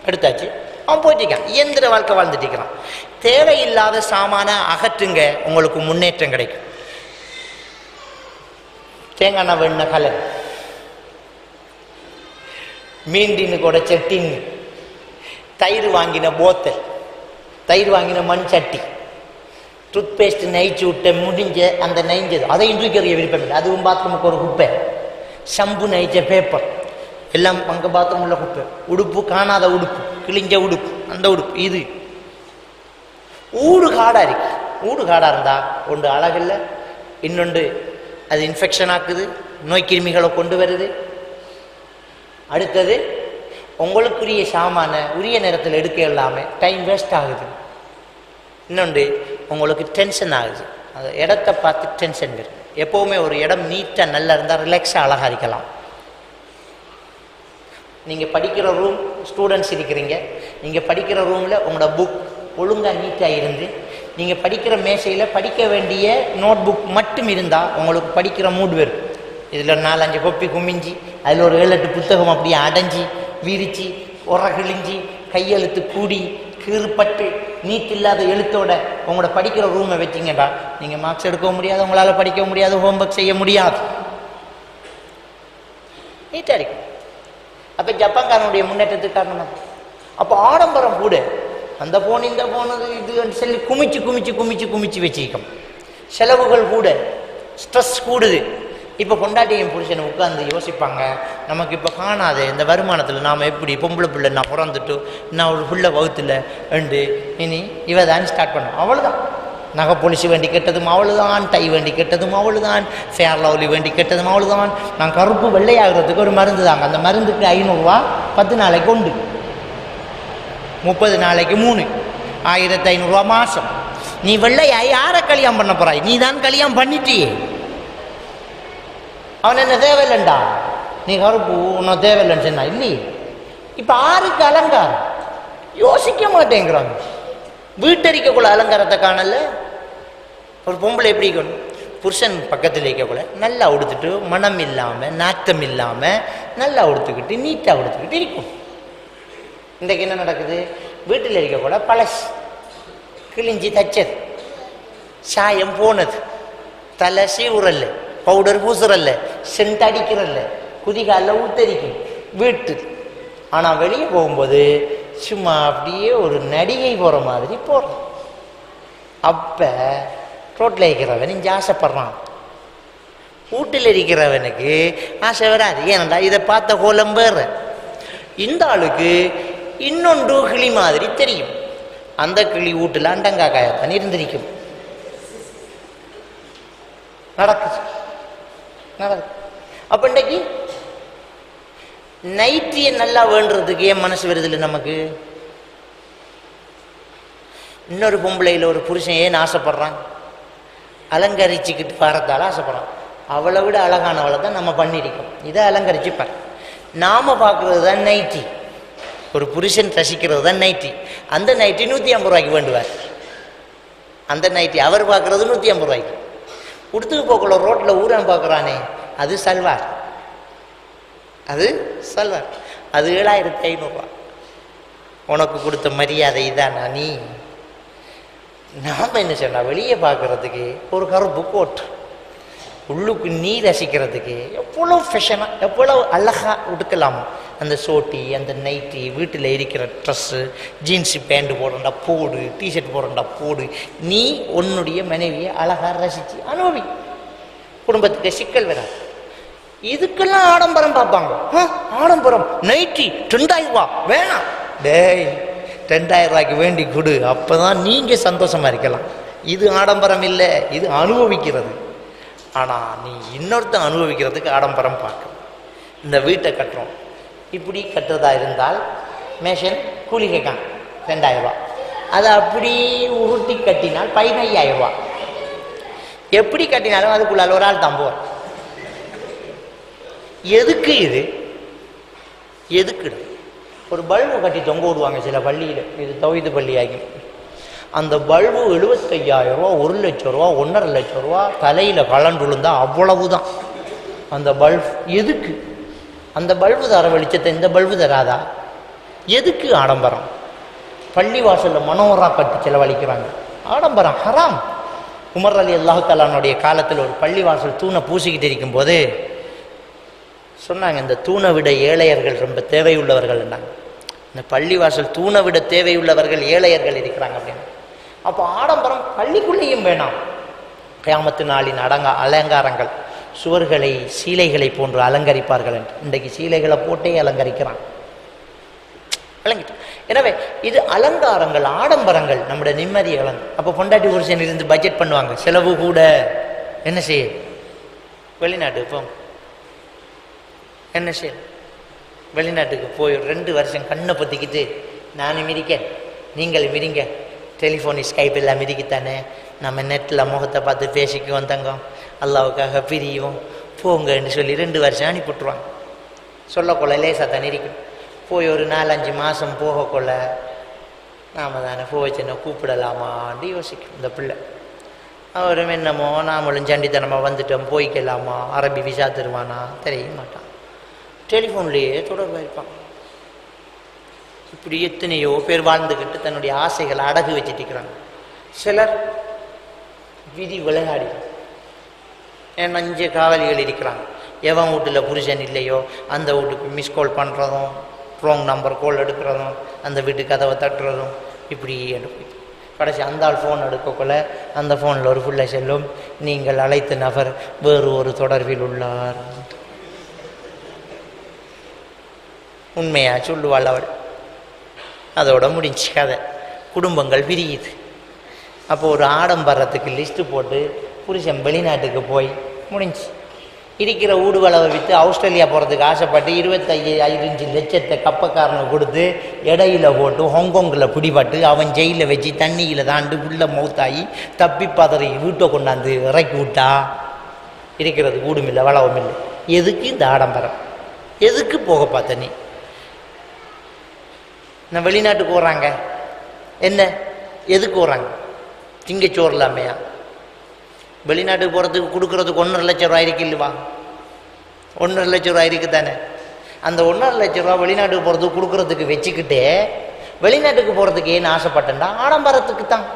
எடுத்தாச்சு, அவன் போயிட்டுருக்கான். இயந்திர வாழ்க்கை வாழ்ந்துட்டு இருக்கிறான். தேவையில்லாத சாமான அகற்றுங்க, உங்களுக்கு முன்னேற்றம் கிடைக்கும். தேங்காய் வெண்ண கலர், மீண்டின்னு கூட செட்டின்னு, தயிர் வாங்கின போத்தல், தயிர் வாங்கின மண் சட்டி, டூத் பேஸ்ட் நெய்ச்சி விட்ட முடிஞ்ச அந்த நெய்ஞ்சது அதையும் தூக்கி அறிய விருப்பம் இல்லை, அதுவும் பாத்ரூமுக்கு ஒரு குப்பை, ஷம்பு நெய்ச்ச பேப்பர் எல்லாம் அங்கே பாத்ரூம் உள்ள குப்பை, உடுப்பு காணாத உடுப்பு, கிழிஞ்ச உடுப்பு, அந்த உடுப்பு, இது ஊடு காடா இருக்கு. ஊடு காடா இருந்தா ஒன்று அழகில்லை, இன்னொன்று அது இன்ஃபெக்ஷன் ஆக்குது, நோய் கிருமிகளை கொண்டு வருது. அடுத்தது உங்களுக்குரிய சாமான உரிய நேரத்தில் எடுக்க இல்லாமல் டைம் வேஸ்ட் ஆகுது. இன்னொன்று உங்களுக்கு டென்ஷன் ஆகுது, அந்த இடத்த பார்த்து டென்ஷன் வரும். எப்போவுமே ஒரு இடம் நீட்டாக நல்லா இருந்தால் ரிலாக்ஸாக அழகாக இருக்கலாம். நீங்கள் படிக்கிற ரூம், ஸ்டூடெண்ட்ஸ் இருக்கிறீங்க, நீங்கள் படிக்கிற ரூமில் உங்களோட புக் ஒழுங்காக நீட்டாக இருந்து, நீங்கள் படிக்கிற மேசையில் படிக்க வேண்டிய நோட் புக் மட்டும் இருந்தால் உங்களுக்கு படிக்கிற மூடு வரும். இதில் 4-5 கொப்பி குமிஞ்சி அதில் ஒரு 7-8 புத்தகம் அப்படியே அடைஞ்சி விரித்து உர கிழிஞ்சி கையெழுத்து கூடி கீறுப்பட்டு நீட்டில்லாத எழுத்தோட உங்களோட படிக்கிற ரூமை வச்சிங்கடா, நீங்கள் மார்க்ஸ் எடுக்கவும் முடியாது, உங்களால் படிக்கவும் முடியாது, ஹோம்ஒர்க் செய்ய முடியாது. நீட்டாக இருக்கும். அப்போ ஜப்பான்காரனுடைய முன்னேற்றத்துக்கு காரணமாக. அப்போ ஆடம்பரம் கூட, அந்த போன் இந்த போனது இது சொல்லி குமிச்சு குமிச்சு குமிச்சு குமிச்சு வச்சுக்கோம். செலவுகள் கூட, ஸ்ட்ரெஸ் கூடுது. இப்போ பொண்டாட்டியும் புருஷனை உட்காந்து யோசிப்பாங்க, நமக்கு இப்போ காணாது இந்த வருமானத்தில் நாம் எப்படி பொம்பளை பிள்ளை நான் பிறந்துட்டு நான் ஒரு பிள்ளை வகுத்தில் ரெண்டு இனி இவ தான் ஸ்டார்ட் பண்ணோம். அவ்வளோதான். நகை பொலிசி வேண்டி கெட்டதும் அவ்வளோதான், டை வேண்டி கெட்டதும் அவ்வளோதான், ஃபேர் லவ்லி வேண்டி கெட்டதும் அவ்வளோதான். நான் கருப்பு வெள்ளையாகிறதுக்கு ஒரு மருந்து தாங்க, அந்த மருந்துக்கு 500 ரூபா 10 நாளைக்கு உண்டு, 30 நாளைக்கு 3, 1500 ரூபா மாதம். நீ வெள்ளையாய் யாரை கல்யாணம் பண்ண போறாய்? நீ தான் கல்யாணம் பண்ணிட்டியே. அவன் என்ன தேவையில்லைண்டா, நீ கருப்பு உன்ன தேவையில்லைன்னு சொன்னா இல்லையே. இப்போ ஆருக்கு அலங்காரம் யோசிக்க மாட்டேங்கிறாங்க. வீட்டறிக்கக்குள்ள அலங்காரத்தை காணல. ஒரு பொம்பளை எப்படி இருக்கணும், புருஷன் பக்கத்தில் இருக்கக்குள்ள நல்லா உடுத்துட்டு மனம் இல்லாமல் நாத்தம் இல்லாமல் நல்லா உடுத்துக்கிட்டு நீட்டாக உடுத்துக்கிட்டு இருக்கும். இன்றைக்கு என்ன நடக்குது, வீட்டில் இருக்கக்கூட பழசு கிழிஞ்சி தச்சது, சாயம் போனது, தலை சீவுறல்ல, பவுடர் பூசுறல்ல, சென்ட் அடிக்கிறல்ல, குதிகாலில் ஊத்தரிக்கும் வீட்டு. ஆனால் வெளியே போகும்போது சும்மா அப்படியே ஒரு நடிகை போகிற மாதிரி போகிறோம். அப்போ ரோட்டில் இருக்கிறவன் இங்கே ஆசைப்படுறான், வீட்டில் இருக்கிறவனுக்கு ஆசை வராது. ஏனண்டா இதை பார்த்த கோலம் வேற. இந்த ஆளுக்கு இன்னொன்று கிளி மாதிரி தெரியும், அந்த கிளி வீட்டில் அண்டங்காக்காயத்தான் இருந்திருக்கும். நடக்குது நடக்குது. அப்போ இன்றைக்கு நைட்டியை நல்லா வேண்டுறதுக்கு ஏன் மனசு வருதில்லை நமக்கு? இன்னொரு பொம்பளையில் ஒரு புருஷன் ஏன் ஆசைப்படுறான்? அலங்கரிச்சுக்கிட்டு பாரத்தால் ஆசைப்படுறான். அவளை விட அழகானவளை தான் நம்ம பண்ணியிருக்கோம். இதை அலங்கரிச்சுப்பார். நாம் பார்க்குறது தான் நைட்டி, ஒரு புருஷன் ரசிக்கிறது தான் நைட்டி. அந்த நைட்டி 150 ரூபாய்க்கு வேண்டுவார். அந்த நைட்டி அவர் பார்க்குறது 150 ரூபாய்க்கு. உடுத்துக்கு போக்குள்ள ரோட்டில் ஊரான் பார்க்குறானே, அது சல்வார், அது சல்வார், அது 7500 ரூபா. உனக்கு கொடுத்த மரியாதை இதானா? நீ நாம் என்ன சொன்னா, வெளியே பார்க்கறதுக்கு ஒரு கருப்பு கோட், உள்ளுக்கு நீ ரசிக்கிறதுக்கு எவ்வளோ ஃபேஷனாக எவ்வளோ அழகாக உடுக்கலாமா அந்த சோட்டி அந்த நைட்டி. வீட்டில் இருக்கிற ட்ரெஸ்ஸு, ஜீன்ஸு பேண்ட் போடுறா போடு, டிஷர்ட் போடுறா போடு. நீ உன்னுடைய மனைவியை அழகாக ரசித்து அனுபவி. குடும்பத்துக்கு சிக்கல் வராது. இதுக்கெல்லாம் ஆடம்பரம் பார்ப்பாங்க. ஆடம்பரம் நைட்டி 2000 ரூபா வேணாம். டேய் 2000 ரூபாய்க்கு வேண்டி கொடு, அப்போ தான் நீங்கள் சந்தோஷமாக இருக்கலாம். இது ஆடம்பரம் இல்லை, இது அனுபவிக்கிறது. ஆனால் நீ இன்னொருத்தன் அனுபவிக்கிறதுக்கு ஆடம்பரம் பார்க்க. இந்த வீட்டை கட்டுறோம், இப்படி கட்டுறதா இருந்தால் மேஷன் கூலி கேட்கான் 2000 ரூபா. அதை அப்படி உருட்டி கட்டினால் 15,000 ரூபா. எப்படி கட்டினாலும் அதுக்குள்ளால ஒரு ஆள் தான் போவார். எதுக்கு இது? எதுக்கு? ஒரு பல்பு கட்டி தொங்க விடுவாங்க சில பள்ளியில், இது தௌஹீது பள்ளி ஆகி. அந்த பல்பு 75,000 ரூபா, 1 லட்சம் ரூபா, 1.5 லட்சம் ரூபா தலையில் கலண்டு விழுந்தா அவ்வளவுதான் அந்த பல்பு. எதுக்கு? அந்த பல்பு தர வெளிச்சத்தை இந்த பல்பு தராதா? எதுக்கு ஆடம்பரம்? பள்ளி வாசலில் மனோரா கட்டி செலவழிக்கிறாங்க. ஆடம்பரம் ஹராம். உமர் அலி அல்லாஹு தஆலாவுடைய காலத்தில் ஒரு பள்ளி வாசல் தூணை பூசிக்கிட்டு இருக்கும்போது சொன்னாங்க, இந்த தூணை விட ஏழையர்கள் ரொம்ப தேவையுள்ளவர்கள் இருந்தாங்க. இந்த பள்ளிவாசல் தூணை விட தேவையுள்ளவர்கள் ஏழையர்கள் இருக்கிறாங்க அப்படின்னு. அப்போ ஆடம்பரம் பள்ளிக்குள்ளேயும் வேணாம். கியாமத்து நாளின் அலங்காரங்கள், சுவர்களை சீலைகளை போன்று அலங்கரிப்பார்கள் என்று. இன்றைக்கு சீலைகளை போட்டே அலங்கரிக்கிறான். எனவே இது அலங்காரங்கள், ஆடம்பரங்கள் நம்முடைய நிம்மதியை இழந்து. அப்போ பொண்டாட்டி புருஷன் இருந்து பட்ஜெட் பண்ணுவாங்க, செலவு கூட. என்ன செய்ய? வெளிநாட்டுக்கு போங்க. என்ன செய்ய? வெளிநாட்டுக்கு போய் 2 வருஷம் கண்ணை பற்றிக்கிட்டு நானும் மிதிக்க நீங்களும் மிதிங்க, டெலிஃபோன் ஸ்கைப் எல்லாம் மிதிக்கத்தானே, நம்ம நெட்டில் முகத்தை பார்த்து பேசிக்குவோம், தங்கம் அல்லாவுக்காக பிரியும் போங்கன்னு சொல்லி 2 வருஷம் அனுப்பிவிட்ருவாங்க. சொல்லக்கொள்ள லேசாக தானே இருக்கும். போய் ஒரு 4-5 மாதம் போகக்கொள்ள நாம் தானே போச்சுன்னா கூப்பிடலாமான்னு யோசிக்கும் இந்த பிள்ளை. அவரும் என்னமோ நாமளும் சண்டித்தனமாக வந்துட்டோம், போய்க்கலாமா, அரபி விசா தருவானா தெரிய மாட்டான். டெலிஃபோன்லேயே தொடர்பாக இருப்பான். இப்படி எத்தனையோ பேர் வாழ்ந்துக்கிட்டு தன்னுடைய ஆசைகளை அடகு வச்சுட்டு இருக்கிறாங்க. சிலர் விதி விளையாடி ஏன்னா 5 காவலிகள் இருக்கிறாங்க. எவன் வீட்டில் புருஷன் இல்லையோ அந்த வீட்டுக்கு மிஸ் கால் பண்ணுறதும், ராங் நம்பர் கால் எடுக்கிறதும், அந்த வீட்டுக்கு கதவை தட்டுறதும், இப்படி எடுப்பு. கடைசி அந்த ஆள் ஃபோன் எடுக்கக்குள்ள அந்த ஃபோனில் ஒரு புள்ளை செல்லும், நீங்கள் அழைத்த நபர் வேறு ஒரு தொடர்பில் உள்ளார். உண்மையா சொல்லுவாள் அவள். அதோட முடிஞ்சு கதை. குடும்பங்கள் பிரியுது. அப்போ ஒரு ஆடம்பரத்துக்கு லிஸ்ட்டு போட்டு புருஷன் வெளிநாட்டுக்கு போய் முடிஞ்சு இருக்கிற ஊடுவளவை விற்று ஆஸ்திரேலியா போகிறதுக்கு ஆசைப்பட்டு 25 லட்சத்தை கப்பக்காரனை கொடுத்து இடையில போட்டு ஹாங்காங்கில் பிடிபட்டு அவன் ஜெயிலில் வச்சு தண்ணியில் தாண்டு உள்ள மௌத்தாகி தப்பி பதறி வீட்டை கொண்டாந்து இறக்கி விட்டா இருக்கிறது கூடும் இல்லை, வளவும் இல்லை. எதுக்கு இந்த ஆடம்பரம்? எதுக்கு போக பார்த்த நீ? நான் வெளிநாட்டுக்கு போகிறாங்க என்ன? எதுக்கு போகிறாங்க? திங்கச்சோறு இல்லாமையா? வெளிநாட்டுக்கு போகிறதுக்கு கொடுக்குறதுக்கு 1.5 லட்சம் ரூபா இருக்கு இல்லைவா? 1.5 லட்சம் ரூபா இருக்குது தானே. அந்த 1.5 லட்சம் ரூபா வெளிநாட்டுக்கு போகிறதுக்கு கொடுக்குறதுக்கு வச்சுக்கிட்டே வெளிநாட்டுக்கு போகிறதுக்கு ஏன்னு ஆசைப்பட்டேன்டா? ஆடம்பரத்துக்கு தான்.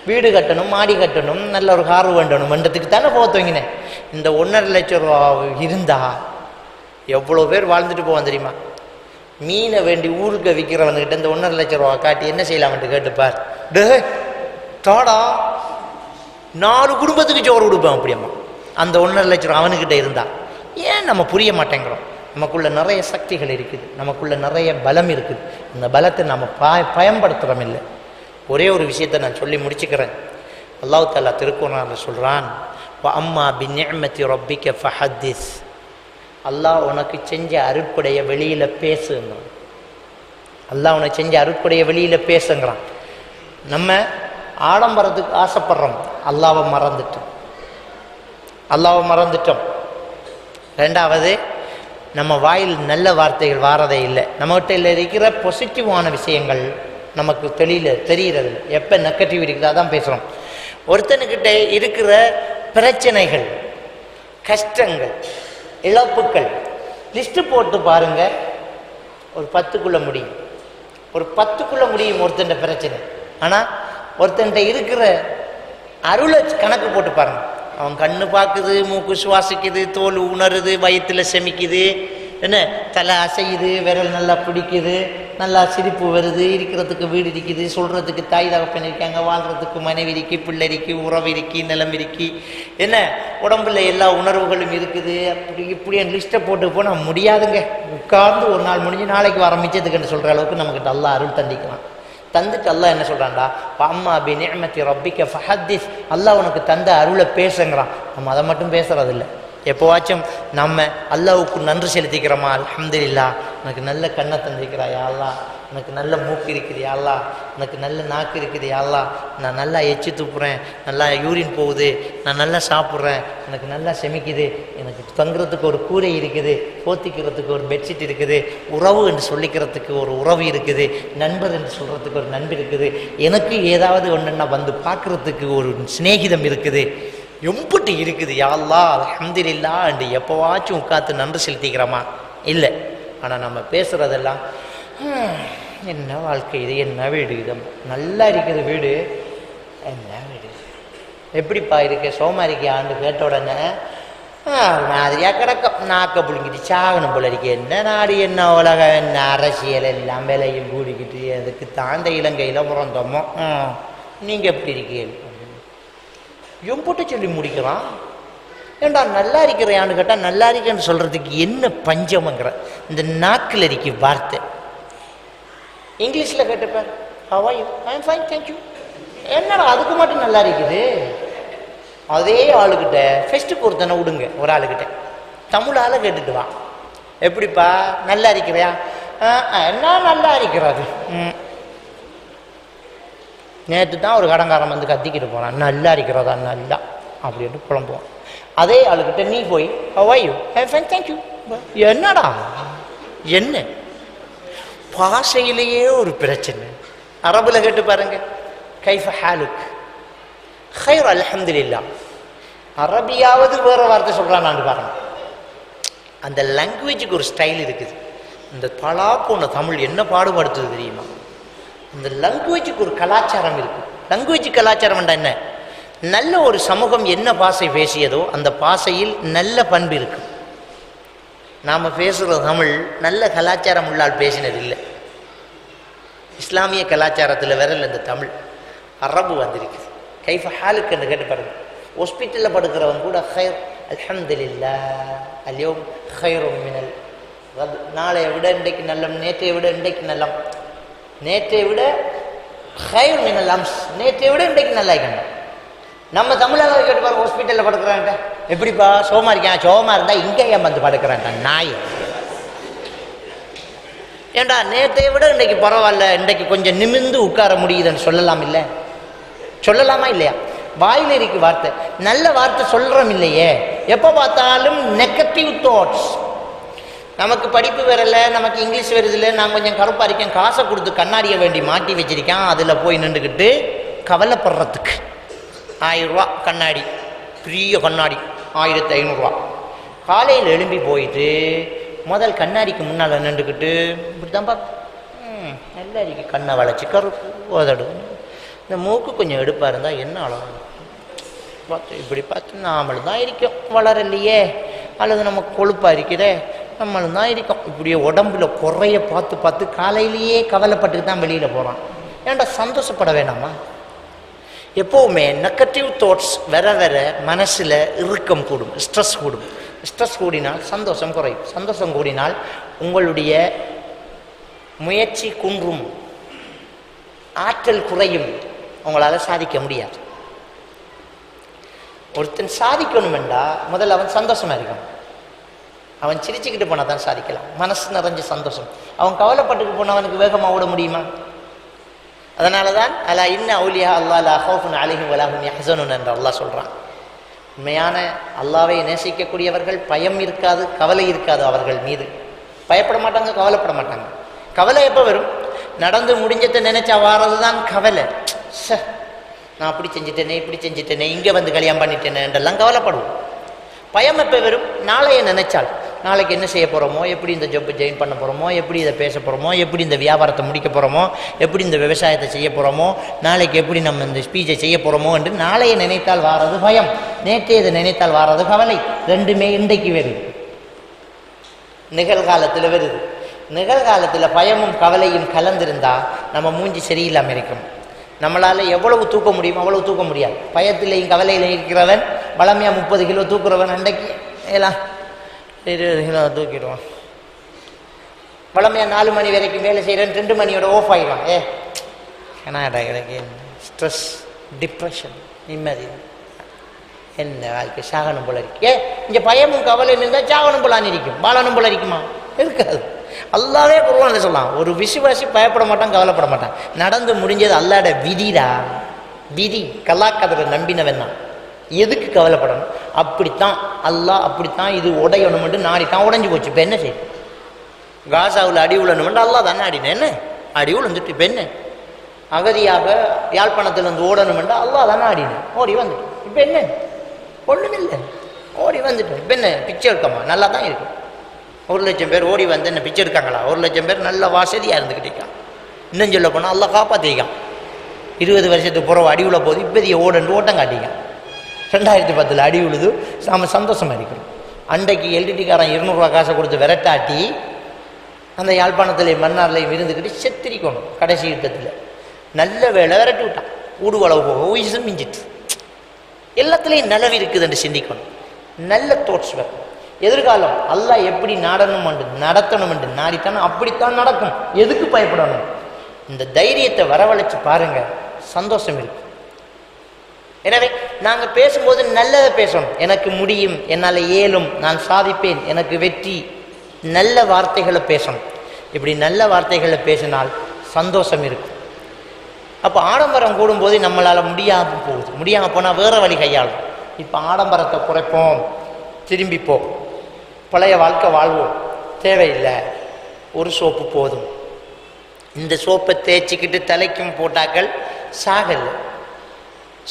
வீடு கட்டணும், மாடி கட்டணும், நல்ல ஒரு கார் வேண்டணும் என்றதுக்கு தானே போக துவங்கினேன். இந்த 1.5 லட்சம் ரூபா இருந்தா எவ்வளோ பேர் வாழ்ந்துட்டு போவான் தெரியுமா? மீனை வேண்டி ஊருக்கு விற்கிறவன்கிட்ட இந்த 1.5 லட்சம் ரூபா காட்டி என்ன செய்யலாம்ட்டு கேட்டுப்பார். டே தாடா 4 குடும்பத்துக்கு சோறு கொடுப்பேன் அப்படியம்மா. அந்த 1.5 லட்சம் ரூபா அவனுக்கிட்ட இருந்தா. ஏன் நம்ம புரிய மாட்டேங்கிறோம்? நமக்குள்ள நிறைய சக்திகள் இருக்குது, நமக்குள்ள நிறைய பலம் இருக்குது. அந்த பலத்தை நம்ம பயன்படுத்துகிறோம் இல்லை. ஒரே ஒரு விஷயத்தை நான் சொல்லி முடிச்சுக்கிறேன். அல்லாஹ் தஆலா திருக்குர்ஆனில் சொல்கிறான், அம்மா பின்னிஅமத்தி ரப்பிக ஃபஹத்திஸ். அல்லாஹ் உனக்கு செஞ்ச அருட்படைய வெளியில் பேசுங்கிறான். அல்லாஹ் உனக்கு செஞ்ச அருட்படைய வெளியில் பேசுங்கிறான். நம்ம ஆடம்பரத்துக்கு ஆசைப்படுறோம், அல்லாவை மறந்துட்டோம். 2வது, நம்ம வாயில் நல்ல வார்த்தைகள் வாரதே இல்லை. நம்மகிட்ட இருக்கிற பாசிட்டிவான விஷயங்கள் நமக்கு தெரியறது. எப்போ நெகட்டிவ் இருக்குதோ அதான் பேசுகிறோம். ஒருத்தனுக்கிட்ட இருக்கிற பிரச்சனைகள், கஷ்டங்கள், இழப்புக்கள் லிஸ்ட்டு போட்டு பாருங்க. ஒரு 10க்குள்ள முடியும். ஒருத்தன் பிரச்சனை. ஆனால் ஒருத்தன்ட்ட இருக்கிற அருளை கணக்கு போட்டு பாருங்க. அவன் கண்ணு பார்க்குது, மூக்கு சுவாசிக்குது, தோல் உணருது, வயிற்றுல செமிக்குது, என்ன தலை அசையுது, விரல் நல்லா பிடிக்குது, நல்லா சிரிப்பு வருது, இருக்கிறதுக்கு வீடு இருக்குது, சொல்கிறதுக்கு தாய் தகப்பன் இருக்காங்க, வாழ்கிறதுக்கு மனைவி இருக்கு, பிள்ளை இருக்கு, உறவு இருக்கு, நிலம் இருக்கு, என்ன உடம்புல எல்லா உணர்வுகளும் இருக்குது. இப்படி என் லிஸ்ட்டை போட்டு போனால் முடியாதுங்க. உட்கார்ந்து ஒரு நாள் முடிஞ்சு நாளைக்கு வர மிச்சத்துக்குன்னு சொல்கிற அளவுக்கு நமக்கு நல்லா அருள் தந்திக்கலாம். தந்துட்டு அல்லாஹ் என்ன சொல்கிறான்டா, அம்மா பி நிஅமத்தி ரப்பிக்க ஃபஹத்திஸ், அல்லாஹ் உனக்கு தந்த அருளை பேசுங்கிறான். நம்ம அதை மட்டும் பேசுறதில்லை. எப்போவாச்சும் நம்ம அல்லாஹ்வுக்கு நன்றி செலுத்திக்கிறோமா, அல்ஹம்துலில்லாஹ் எனக்கு நல்ல கண்ணை தந்திருக்கிறா யா அல்லாஹ், எனக்கு நல்ல மூக்கு இருக்குது யா அல்லாஹ், எனக்கு நல்ல நாக்கு இருக்குது யா அல்லாஹ், நான் நல்லா எச்சி துப்புறேன், நல்லா யூரின் போகுது, நான் நல்லா சாப்பிட்றேன், எனக்கு நல்லா செமிக்குது, எனக்கு தங்குறதுக்கு ஒரு கூரை இருக்குது, போத்திக்கிறதுக்கு ஒரு பெட்ஷீட் இருக்குது, உறவு என்று சொல்லிக்கிறதுக்கு ஒரு உறவு இருக்குது, நண்பர் என்று சொல்கிறதுக்கு ஒரு நண்பர் இருக்குது, எனக்கு ஏதாவது ஒன்றுன்னா வந்து பார்க்குறதுக்கு ஒரு சிநேகிதம் இருக்குது, எம்புட்டு இருக்குது யா அல்லாஹ் அல்ஹம்துலில்லாஹ் என்று எப்போவாச்சும் உட்காந்து நன்றி செலுத்திக்கிறோமா? இல்லை. ஆனால் நம்ம பேசுகிறதெல்லாம் என்ன வாழ்க்கை இது, என்ன வீடு இது, நல்லா இருக்குது வீடு, என்ன வீடு, எப்படிப்பா இருக்கு, சோமா இருக்கியான்னு கேட்ட உடனே மாதிரியாக கிடக்கும், நாக்க புழுங்கிட்டு சாகணும் போல இருக்கு, என்ன நாடு, என்ன உலகம், என்ன அரசியல், எல்லாம் விலையும் கூடிக்கிட்டு அதுக்கு தாண்ட இலங்கையில் பிறந்தோமோ, நீங்கள் எப்படி இருக்கீங்க எம்புட்டு சொல்லி முடிக்கிறான். ஏண்டா நல்லா இருக்கிறையான்னு கேட்டால் நல்லா இருக்கேன்னு சொல்கிறதுக்கு என்ன பஞ்சமங்கிற இந்த நாக்கில் இருக்கு வார்த்தை. இங்கிலீஷில் கேட்டுப்பேன், how are you, I am fine thank you, என்னடா அதுக்கு மட்டும் நல்லா இருக்குது. அதே ஆளுக்கிட்ட ஃபெஸ்ட்டுக்கு ஒருத்தனை விடுங்க, ஒரு ஆளுக்கிட்ட தமிழால் கேட்டுட்டு வா, எப்படிப்பா நல்லா இருக்கிறியா, என்ன நல்லா இருக்கிறாரு. நேற்று தான் ஒரு கடங்காரன் வந்து கத்திக்கிட்டு போகிறான், நல்லா இருக்கிறதா நல்லா அப்படின்ட்டு புலம்புவான். அதே ஆளுக்கிட்ட நீ போய் how are you, I am fine thank you, என்னடா என்ன பாஷையிலேயே ஒரு பிரச்சனை. அரபுல கேட்டு பாருங்க, கைஃப ஹாலுக், ஹைர் அல்ஹம்துலில்லாஹ். அரபியாவது வேற வார்த்தை சொல்கிறான் நான் பாருங்க. அந்த லாங்குவேஜுக்கு ஒரு ஸ்டைல் இருக்குது. இந்த பலா போன தமிழ் என்ன பாடுபடுத்துது தெரியுமா? இந்த லாங்குவேஜுக்கு ஒரு கலாச்சாரம் இருக்குது. லாங்குவேஜ் கலாச்சாரம்டா என்ன? நல்ல ஒரு சமூகம் என்ன பாஷை பேசியதோ அந்த பாஷையில் நல்ல பண்பு இருக்கும். நாம் பேசுகிற தமிழ் நல்ல கலாச்சாரம் உள்ளால் பேசினதில்லை. இஸ்லாமிய கலாச்சாரத்தில் விரல் இந்த தமிழ். அரபு வந்திருக்குது. கைஃப ஹாலுக்கு என்று கேட்டு பாருங்க. ஹாஸ்பிட்டலில் படுக்கிறவன் கூட ஹைர் அல்ஹம்துலில்லாஹ் அல்யோம் ஹைரும் மினல், நாளைய விட இன்றைக்கு நல்லம், நேற்றைய விட இன்றைக்கு நல்லம், நேற்றை விட ஹைர் மினல் அம்ஸ், நேற்றை விட இன்றைக்கு நல்லா இருக்கணும். நம்ம தமிழாக கேட்டு பாருங்க, ஹாஸ்பிட்டலில் படுக்கிறான்ட்ட எப்படிப்பா சோமா இருக்கேன், சோமா இருந்தால் இங்கே ஏன் வந்து படுக்கிறான்டா நாய். ஏண்டா நேற்றை விட இன்றைக்கு பரவாயில்ல, இன்றைக்கு கொஞ்சம் நிமிர்ந்து உட்கார முடியுதுன்னு சொல்லலாம் இல்லை? சொல்லலாமா இல்லையா? வாயில் இருக்கு வார்த்தை, நல்ல வார்த்தை சொல்கிறோம் இல்லையே. எப்போ பார்த்தாலும் நெகட்டிவ் தாட்ஸ். நமக்கு படிப்பு வரல, நமக்கு இங்கிலீஷ் வருதில்லை, நான் கொஞ்சம் கருப்பாக இருக்கேன், காசை கொடுத்து கண்ணாடியை வேண்டி மாட்டி வச்சிருக்கேன், அதில் போய் நின்றுக்கிட்டு கவலைப்படுறதுக்கு 1000 ரூபா கண்ணாடி, பெரிய கண்ணாடி 1500 ரூபா. காலையில் எழும்பி போயிட்டு முதல் கண்ணாடிக்கு முன்னால் நின்றுக்கிட்டு இப்படி தான் நல்லா இருக்கு, கண்ணை வளைச்சி கருப்பு உதடு, இந்த மூக்கு கொஞ்சம் எடுப்பாக இருந்தால் என்ன அழகு பார்த்து இப்படி பார்த்து நாமளும் தான் இருக்கோம், வளரலையே, அல்லது நமக்கு கொழுப்பாக இருக்குதே, நம்மளும் தான் இருக்கோம். இப்படியே உடம்புல குறைய பார்த்து பார்த்து காலையிலேயே கவலைப்பட்டுட்டு தான் வெளியில் போகிறான். ஏன்டா சந்தோஷப்பட வேணாமா? எப்போவுமே நெகட்டிவ் தாட்ஸ் வர வர மனசில் இறுக்கம் கூடும், ஸ்ட்ரெஸ் கூடும். ஸ்ட்ரெஸ் கூடினால் சந்தோஷம் குறையும், சந்தோஷம் கூடினால் உங்களுடைய முயற்சி குன்றும், ஆற்றல் குறையும், உங்களால் சாதிக்க முடியாது. ஒருத்தன் சாதிக்கணும் என்றால் முதல்ல அவன் சந்தோஷமாக இருக்கணும். அவன் சிரிச்சுக்கிட்டு போனால் தான் சாதிக்கலாம், மனசு நிறைஞ்ச சந்தோஷம். அவன் கவலைப்பட்டுக்கு போனவனுக்கு வேகமாக ஓட முடியுமா? அதனால தான் அலா இன்ன அவுலியா அல்லாஹ் லா ஹவுஃபுன் அலைஹிம் வலா ஹும் யஹ்ஸனூன் என்று அல்லாஹ் சொல்கிறான். உண்மையான அல்லாஹ்வை நேசிக்கக்கூடியவர்கள் பயம் இருக்காது, கவலை இருக்காது அவர்கள் மீது. பயப்பட மாட்டாங்க, கவலைப்பட மாட்டாங்க. கவலை எப்போ வரும்? நடந்து முடிஞ்சதை நினைச்சா வாரது தான் கவலை. நான் அப்படி செஞ்சுட்டேனே, இப்படி செஞ்சுட்டேனே, இங்கே வந்து கல்யாணம் பண்ணிட்டேனே என்றெல்லாம் கவலைப்படுவோம். பயம் எப்போ வரும்? நாளைய நினைச்சால், நாளைக்கு என்ன செய்ய போகிறோமோ, எப்படி இந்த ஜாப் ஜாயின் பண்ண போகிறோமோ, எப்படி இதை பேச போகிறோமோ, எப்படி இந்த வியாபாரத்தை முடிக்க போகிறோமோ, எப்படி இந்த விவசாயத்தை செய்ய போகிறோமோ, நாளைக்கு எப்படி நம்ம இந்த ஸ்பீச்சை செய்ய போகிறோமோ என்று நாளைய நினைத்தால் வாரது பயம், நேற்றே இதை நினைத்தால் வாரது கவலை. ரெண்டுமே இன்றைக்கு வருது, நிகழ்காலத்தில் வருது. நிகழ்காலத்தில் பயமும் கவலையும் கலந்திருந்தால் நம்ம மூஞ்சி சரியில்லாமல் இருக்கும். நம்மளால் எவ்வளவு தூக்க முடியும் அவ்வளவு தூக்க முடியாது. பயத்திலையும் கவலையிலையும் இருக்கிறவன் வளமையாக 30 கிலோ தூக்குறவன் அன்றைக்கு எல்லாம் 20 கிலோ தூக்கிடுவான். வளமையாக 4 மணி வரைக்கும் வேலை செய்கிறேன், 2 மணியோட ஆஃப் ஆகிடுவான். கனடா எனக்கு ஸ்ட்ரெஸ், டிப்ரெஷன், நிம்மதி என்ன வாழ்க்கை சாகனம் போல இருக்கு. இங்கே பயமும் கவலை இருந்தால் சாகனம் போலான்னு இருக்கும், பாலனும் போல இருக்குமா? இருக்காது. அல்லாவே குர்ஆன்ல சொல்லலாம், ஒரு விசுவாசி பயப்பட மாட்டான், கவலைப்பட மாட்டான். நடந்து முடிஞ்சது அல்லாட விதிடா, விதி. கலாக்கதரை நம்பினவன் தான், எதுக்கு கவலைப்படணும்? அப்படித்தான் அல்லாஹ், அப்படித்தான் இது உடையணுமென்று நாடித்தான், உடைஞ்சு போச்சு. இப்போ என்ன செய்யும்? காசாவில் அடி உழணுமென்று அல்லாஹ் தானே ஆடினேன், என்ன அடி உழந்துட்டு இப்போ என்ன? அகதியாக யாழ்ப்பாணத்திலிருந்து ஓடணுமென்று அல்லாஹ் தானே ஆடினேன், ஓடி வந்துட்டு இப்போ என்ன? ஒன்றும் இல்லை, ஓடி வந்துட்டோம். இப்போ என்ன பிச்சை எடுக்கமா? நல்லா தான் இருக்கும். 1,00,000 பேர் ஓடி வந்து என்ன பிச்சை எடுக்காங்களா? 1,00,000 பேர் நல்ல வசதியாக இருந்துக்கிட்டிருக்கான். இன்னும் சொல்ல போனால் அல்லாஹ் காப்பாற்றிக்கான். 20 வருஷத்துக்கு பிறகு அடி உள்ள போது இப்போதைய ஓடன்று ஓட்டம் காட்டிக்கான். 2010 அடி உழுது நம்ம சந்தோஷமாக இருக்கிறோம். அன்றைக்கு எல்டிடிக்காரன் 200 ரூபா காசை கொடுத்து விரட்டாட்டி அந்த யாழ்ப்பாணத்திலையும் மன்னார்லையும் இருந்துக்கிட்டு செத்திரிக்கணும். கடைசி யுத்தத்தில் நல்ல வேலை விரட்டி விட்டான். ஊடுவளவு போக உயிசும் மிஞ்சிட்டு. எல்லாத்துலேயும் நலவு இருக்குதுன்னு சிந்திக்கணும். நல்ல தோட்ஸ் வரும். எதிர்காலம் அல்லாஹ் எப்படி நாடணும் என்று நடத்தணும் என்று நாடித்தானே அப்படித்தான் நடக்கும். எதுக்கு பயப்படணும்? இந்த தைரியத்தை வரவழைச்சு பாருங்க, சந்தோஷம் இருக்கு. எனவே நாங்கள் பேசும்போது நல்லதை பேசணும். எனக்கு முடியும், என்னால் இயலும், நான் சாதிப்பேன், எனக்கு வெற்றி, நல்ல வார்த்தைகளை பேசணும். இப்படி நல்ல வார்த்தைகளை பேசினால் சந்தோஷம் இருக்கும். அப்போ ஆடம்பரம் கூடும்போது நம்மளால் முடியாமல் போகுது. முடியாமல் போனால் வேறு வழி கையாளும். இப்போ ஆடம்பரத்தை குறைப்போம், திரும்பிப்போம், பழைய வாழ்க்கை வாழ்வோம். தேவையில்லை, ஒரு சோப்பு போதும். இந்த சோப்பை தேய்ச்சிக்கிட்டு தலைக்கும் போட்டாக்கள் சாகல்.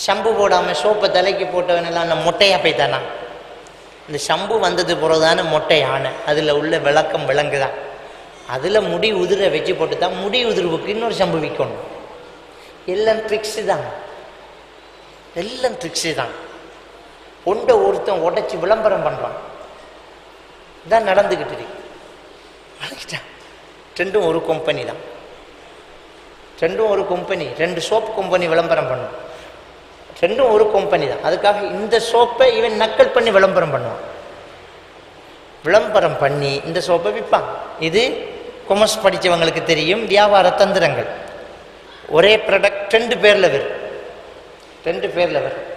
ஷம்பு போடாமல் சோப்பை தலைக்கு போட்டவனெல்லாம் அந்த மொட்டையாக போய்த்தானா? இந்த ஷம்பு வந்தது பிறகுதானே மொட்டையான, அதில் உள்ள விளக்கம் விளங்குதான். அதில் முடி உதிரை வச்சு போட்டு தான் முடி உதிர்வுக்கு இன்னொரு ஷம்பு விற்கணும். எல்லாம் ட்ரிக்ஸு தான், எல்லாம் ட்ரிக்ஸு தான். ஒன்றை ஒருத்தன் உடைச்சி விளம்பரம் பண்ணுறான். இதான் நடந்துக்கிட்டு இருக்கு. ரெண்டும் ஒரு கம்பெனி தான், ரெண்டும் ஒரு கம்பெனி. 2 சோப்பு கம்பெனி விளம்பரம் பண்ணும், ரெண்டும் ஒரு கம்பெனி தான். அதுக்காக இந்த சோப்பை இவன் நக்கல் பண்ணி விளம்பரம் பண்ணுவான். விளம்பரம் பண்ணி இந்த சோப்பை விற்பான். இது கொமர்ஸ் படித்தவங்களுக்கு தெரியும், வியாபார தந்திரங்கள். ஒரே ப்ராடக்ட் 2 பேரில் வரும், 2 பேரில் வரும்.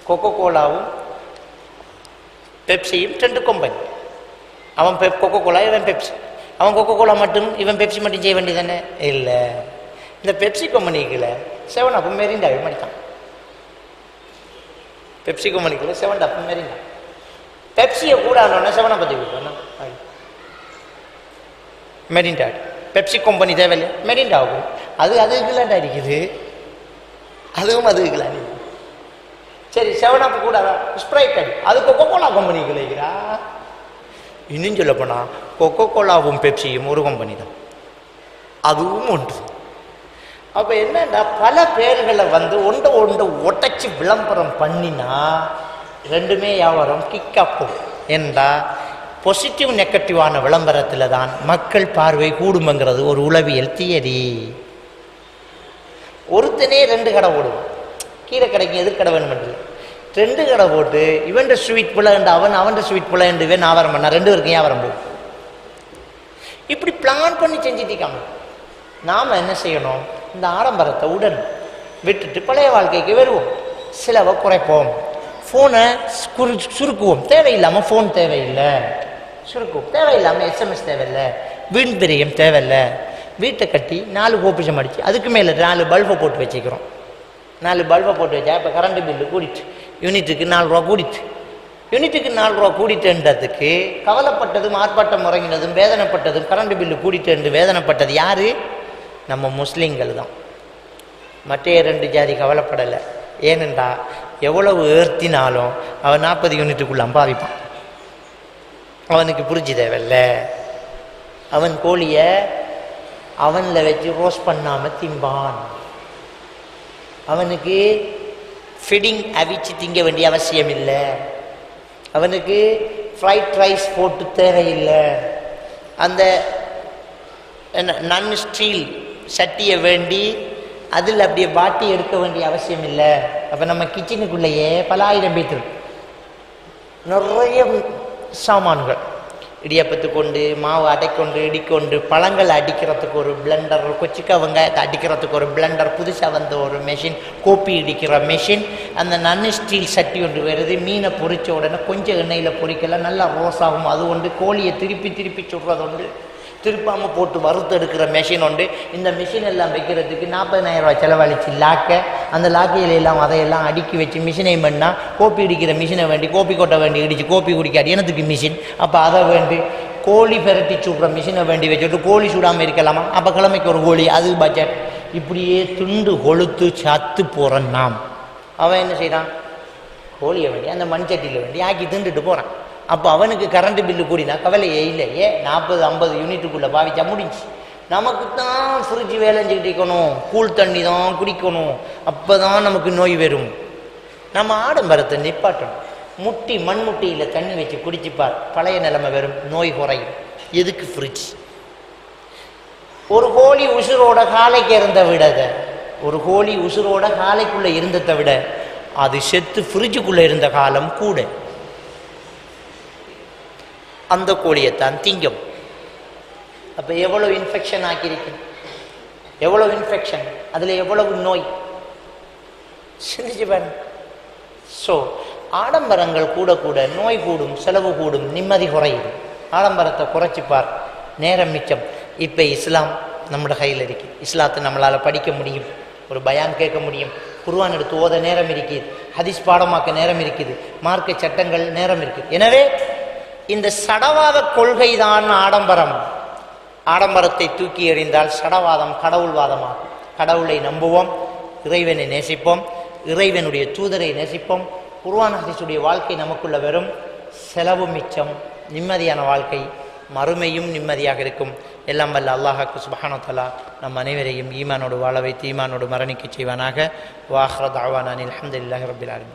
கொக்கோ கோலாவும் பெப்சியும் 2 கம்பெனி. அவன் கொக்கோ கோலா, இவன் பெப்சி. அவன் கொக்கோ கோலா மட்டும், இவன் பெப்சி மட்டும் செய்ய வேண்டியதானே? இல்லை, இந்த பெப்சி கம்பெனிக்குள்ள 7 அப் மெரிண்டாவே மடித்தான். பெப்சி கம்பெனிக்குள்ள 7 அப் மெரிண்டா. பெப்சியை கூடானோன்னா 7 பற்றி கொடுத்தோன்னா மெரிண்டா. பெப்சி கம்பெனி தேவையில்லை, மெரிண்டாவும் அதுக்குலாண்டா இருக்குது, அதுவும் அதுக்குலாம். சரி, 7 அப் கூடாதா? ஸ்ப்ரைட் அடி, அது கொக்கோ கோலா கம்பெனிக்கு இல்லைக்கிறா. இன்னும் சொல்ல போனால் கொக்கோ கோலாவும் பெப்சியும் ஒரு கம்பெனி தான், அதுவும் ஒன்று. அப்போ என்னன்னா பல பேர்களை வந்து ஒன்றை ஒட்டச்சி விளம்பரம் பண்ணினா ரெண்டுமே வியாபாரம் கிக்காப்போம். ஏண்டா பாசிட்டிவ் நெகட்டிவான விளம்பரத்தில் தான் மக்கள் பார்வை கூடுமங்கிறது ஒரு உளவியல் தியரி. ஒருத்தனே 2 கடை ஓடுவோம், கீரை கடைக்கு எதிர்கடை வேணும் இல்லை, 2 கடை போட்டு இவன் ஸ்வீட் பிள்ளைண்டு அவன் ஸ்வீட் பிள்ளைண்டு இவன் வியாபாரம் பண்ணா 2 பேருக்கும் வியாபாரம் போகும். இப்படி பிளான் பண்ணி செஞ்சுட்டிருக்காங்க. நாம் என்ன செய்யணும்? இந்த ஆடம்பரத்தை உடன் விட்டுட்டு பழைய வாழ்க்கைக்கு வருவோம், செலவை குறைப்போம், ஃபோனை சுருக்குவோம். தேவையில்லாமல் ஃபோன் தேவையில்லை, சுருக்குவோம். தேவையில்லாமல் SMS தேவையில்லை, வீண் பிரியம் தேவையில்லை. வீட்டை கட்டி 4 கோபிஷம் அடித்து அதுக்கு மேலே 4 பல்பை போட்டு வச்சுக்கிறோம். 4 பல்பை போட்டு வச்சா இப்போ கரண்ட் பில்லு கூடிட்டு யூனிட்டுக்கு 4 ரூபா கூடிட்டு, யூனிட்டுக்கு 4 ரூபா கூடிட்டுன்றதுக்கு கவலைப்பட்டதும் ஆர்ப்பாட்டம் முறங்கினதும் வேதனைப்பட்டதும் கரண்ட் பில்லு கூடிட்டு வேதனைப்பட்டது யார்? நம்ம முஸ்லீம்கள் தான். மற்ற 2 ஜாதி கவலைப்படலை. ஏனென்றா எவ்வளவு ஏற்றினாலும் அவன் 40 யூனிட்டுக்குள்ள அம்பாவிப்பான். அவனுக்கு புரிஞ்சு தேவையில்ல. அவன் கோழியை அவனில் வச்சு ரோஸ்ட் பண்ணாமல் திம்பான். அவனுக்கு ஃபிடிங் அவிச்சு திங்க வேண்டிய அவசியம் இல்லை. அவனுக்கு ஃப்ரைட் ரைஸ் போட்டு தேவையில்லை. அந்த நன் ஸ்டீல் சட்டியை வேண்டி அதில் அப்படியே பாட்டி எடுக்க வேண்டிய அவசியம் இல்லை. அப்போ நம்ம கிச்சனுக்குள்ளேயே பல ஆயிரம் பேர் நிறைய சாமான்கள். இடியப்பத்துக்கு கொண்டு, மாவு அடைக்கொண்டு, இடிக்கொண்டு, பழங்கள் அடிக்கிறதுக்கு ஒரு பிளெண்டர், கொச்சிக்கா வெங்காயத்தை அடிக்கிறதுக்கு ஒரு பிளெண்டர், புதுசாக வந்த ஒரு மெஷின், கோப்பி இடிக்கிற மெஷின், அந்த நன்னு ஸ்டீல் சட்டி ஒன்று வருது. மீனை பொரிச்ச உடனே கொஞ்சம் எண்ணெயில் பொரிக்கலாம், நல்லா ரோஸாகும். அது ஒன்று. கோழியை திருப்பி திருப்பி சுடுறது உண்டு, திருப்பாமல் போட்டு வறுத்து எடுக்கிற மெஷின் உண்டு. இந்த மிஷின் எல்லாம் வைக்கிறதுக்கு 40,000 ரூபா செலவழிச்சு லாக்கை, அந்த லாக்கையில எல்லாம் அதையெல்லாம் அடுக்கி வச்சு மிஷினை பண்ணால், கோப்பி இடிக்கிற மிஷினை வேண்டி, கோப்பி கொட்டை வேண்டி இடித்து கோப்பி குடிக்காது எனத்துக்கு மிஷின். அப்போ அதை வேண்டி, கோழி பெரட்டி சுடுற மிஷினை வேண்டி வச்சுட்டு கோழி சுடாமல் இருக்கலாமா? அப்போ கிழமைக்கு ஒரு கோழி, அது பட்ஜெட். இப்படியே துண்டு கொளுத்து சத்து போகிறான். நாம் அவன் என்ன செய்கிறான்? கோழியை வேண்டி அந்த மண்சட்டியில் வேண்டி ஆக்கி திண்டுட்டு போகிறான். அப்போ அவனுக்கு கரண்ட் பில்லு கூடினா கவலையே இல்லை. 40-50 யூனிட்டுக்குள்ளே பாவிச்சா முடிஞ்சு. நமக்கு தான் ஃப்ரிட்ஜ் வேலை செஞ்சுக்கிட்டு இருக்கணும், கூழ் தண்ணி தான் குடிக்கணும், அப்போ தான் நமக்கு நோய் வரும். நம்ம ஆடம்பரத்தை நிப்பாட்டணும். முட்டி மண்முட்டியில் தண்ணி வச்சு குடிச்சுப்பார், பழைய நிலைமை வரும், நோய் குறையும். எதுக்கு ஃப்ரிட்ஜ்? ஒரு கோழி உசுரோட காலைக்கு இருந்த விட, ஒரு கோழி உசுரோட காலைக்குள்ளே இருந்ததை விட அது செத்து ஃப்ரிட்ஜுக்குள்ளே இருந்த காலம் கூட. அந்த கோழியைத்தான் திங்கும். அப்போ எவ்வளோ இன்ஃபெக்ஷன் ஆக்கியிருக்கு, எவ்வளோ இன்ஃபெக்ஷன், அதில் எவ்வளவு நோய் சிந்திச்சு பாருங்க. ஸோ ஆடம்பரங்கள் கூட கூட நோய் கூடும், செலவு கூடும், நிம்மதி குறையும். ஆடம்பரத்தை குறைச்சிப்பார், நேரம் மிச்சம். இப்போ இஸ்லாம் நம்மளோட கையில் இருக்கு. இஸ்லாத்தை நம்மளால் படிக்க முடியும், ஒரு பயான் கேட்க முடியும், குர்ஆன் எடுத்து ஓத நேரம் இருக்குது, ஹதீஸ் பாடமாக்க நேரம் இருக்குது, மார்க்க சட்டங்கள் நேரம் இருக்குது. எனவே இந்த சடவாத கொள்கை தான் ஆடம்பரம். ஆடம்பரத்தை தூக்கி எறிந்தால் சடவாதம் கடவுள்வாதமாகும். கடவுளை நம்புவோம், இறைவனை நேசிப்போம், இறைவனுடைய தூதரை நேசிப்போம், குர்ஆன் ஹதீஸுடைய வாழ்க்கை நமக்குள்ள வரும். செலவு மிச்சம், நிம்மதியான வாழ்க்கை, மறுமையும் நிம்மதியாக இருக்கும். எல்லாம் வல்ல அல்லாஹ்வுக்கு சுப்ஹானஹு வ தஆலா நம் அனைவரையும் ஈமானோடு வாழ வைத்து ஈமானோடு மரணிக்க செய்வானாக. வ ஆகிரு தஅவானா அல்ஹம்துலில்லாஹி ரப்பில் ஆலமீன்.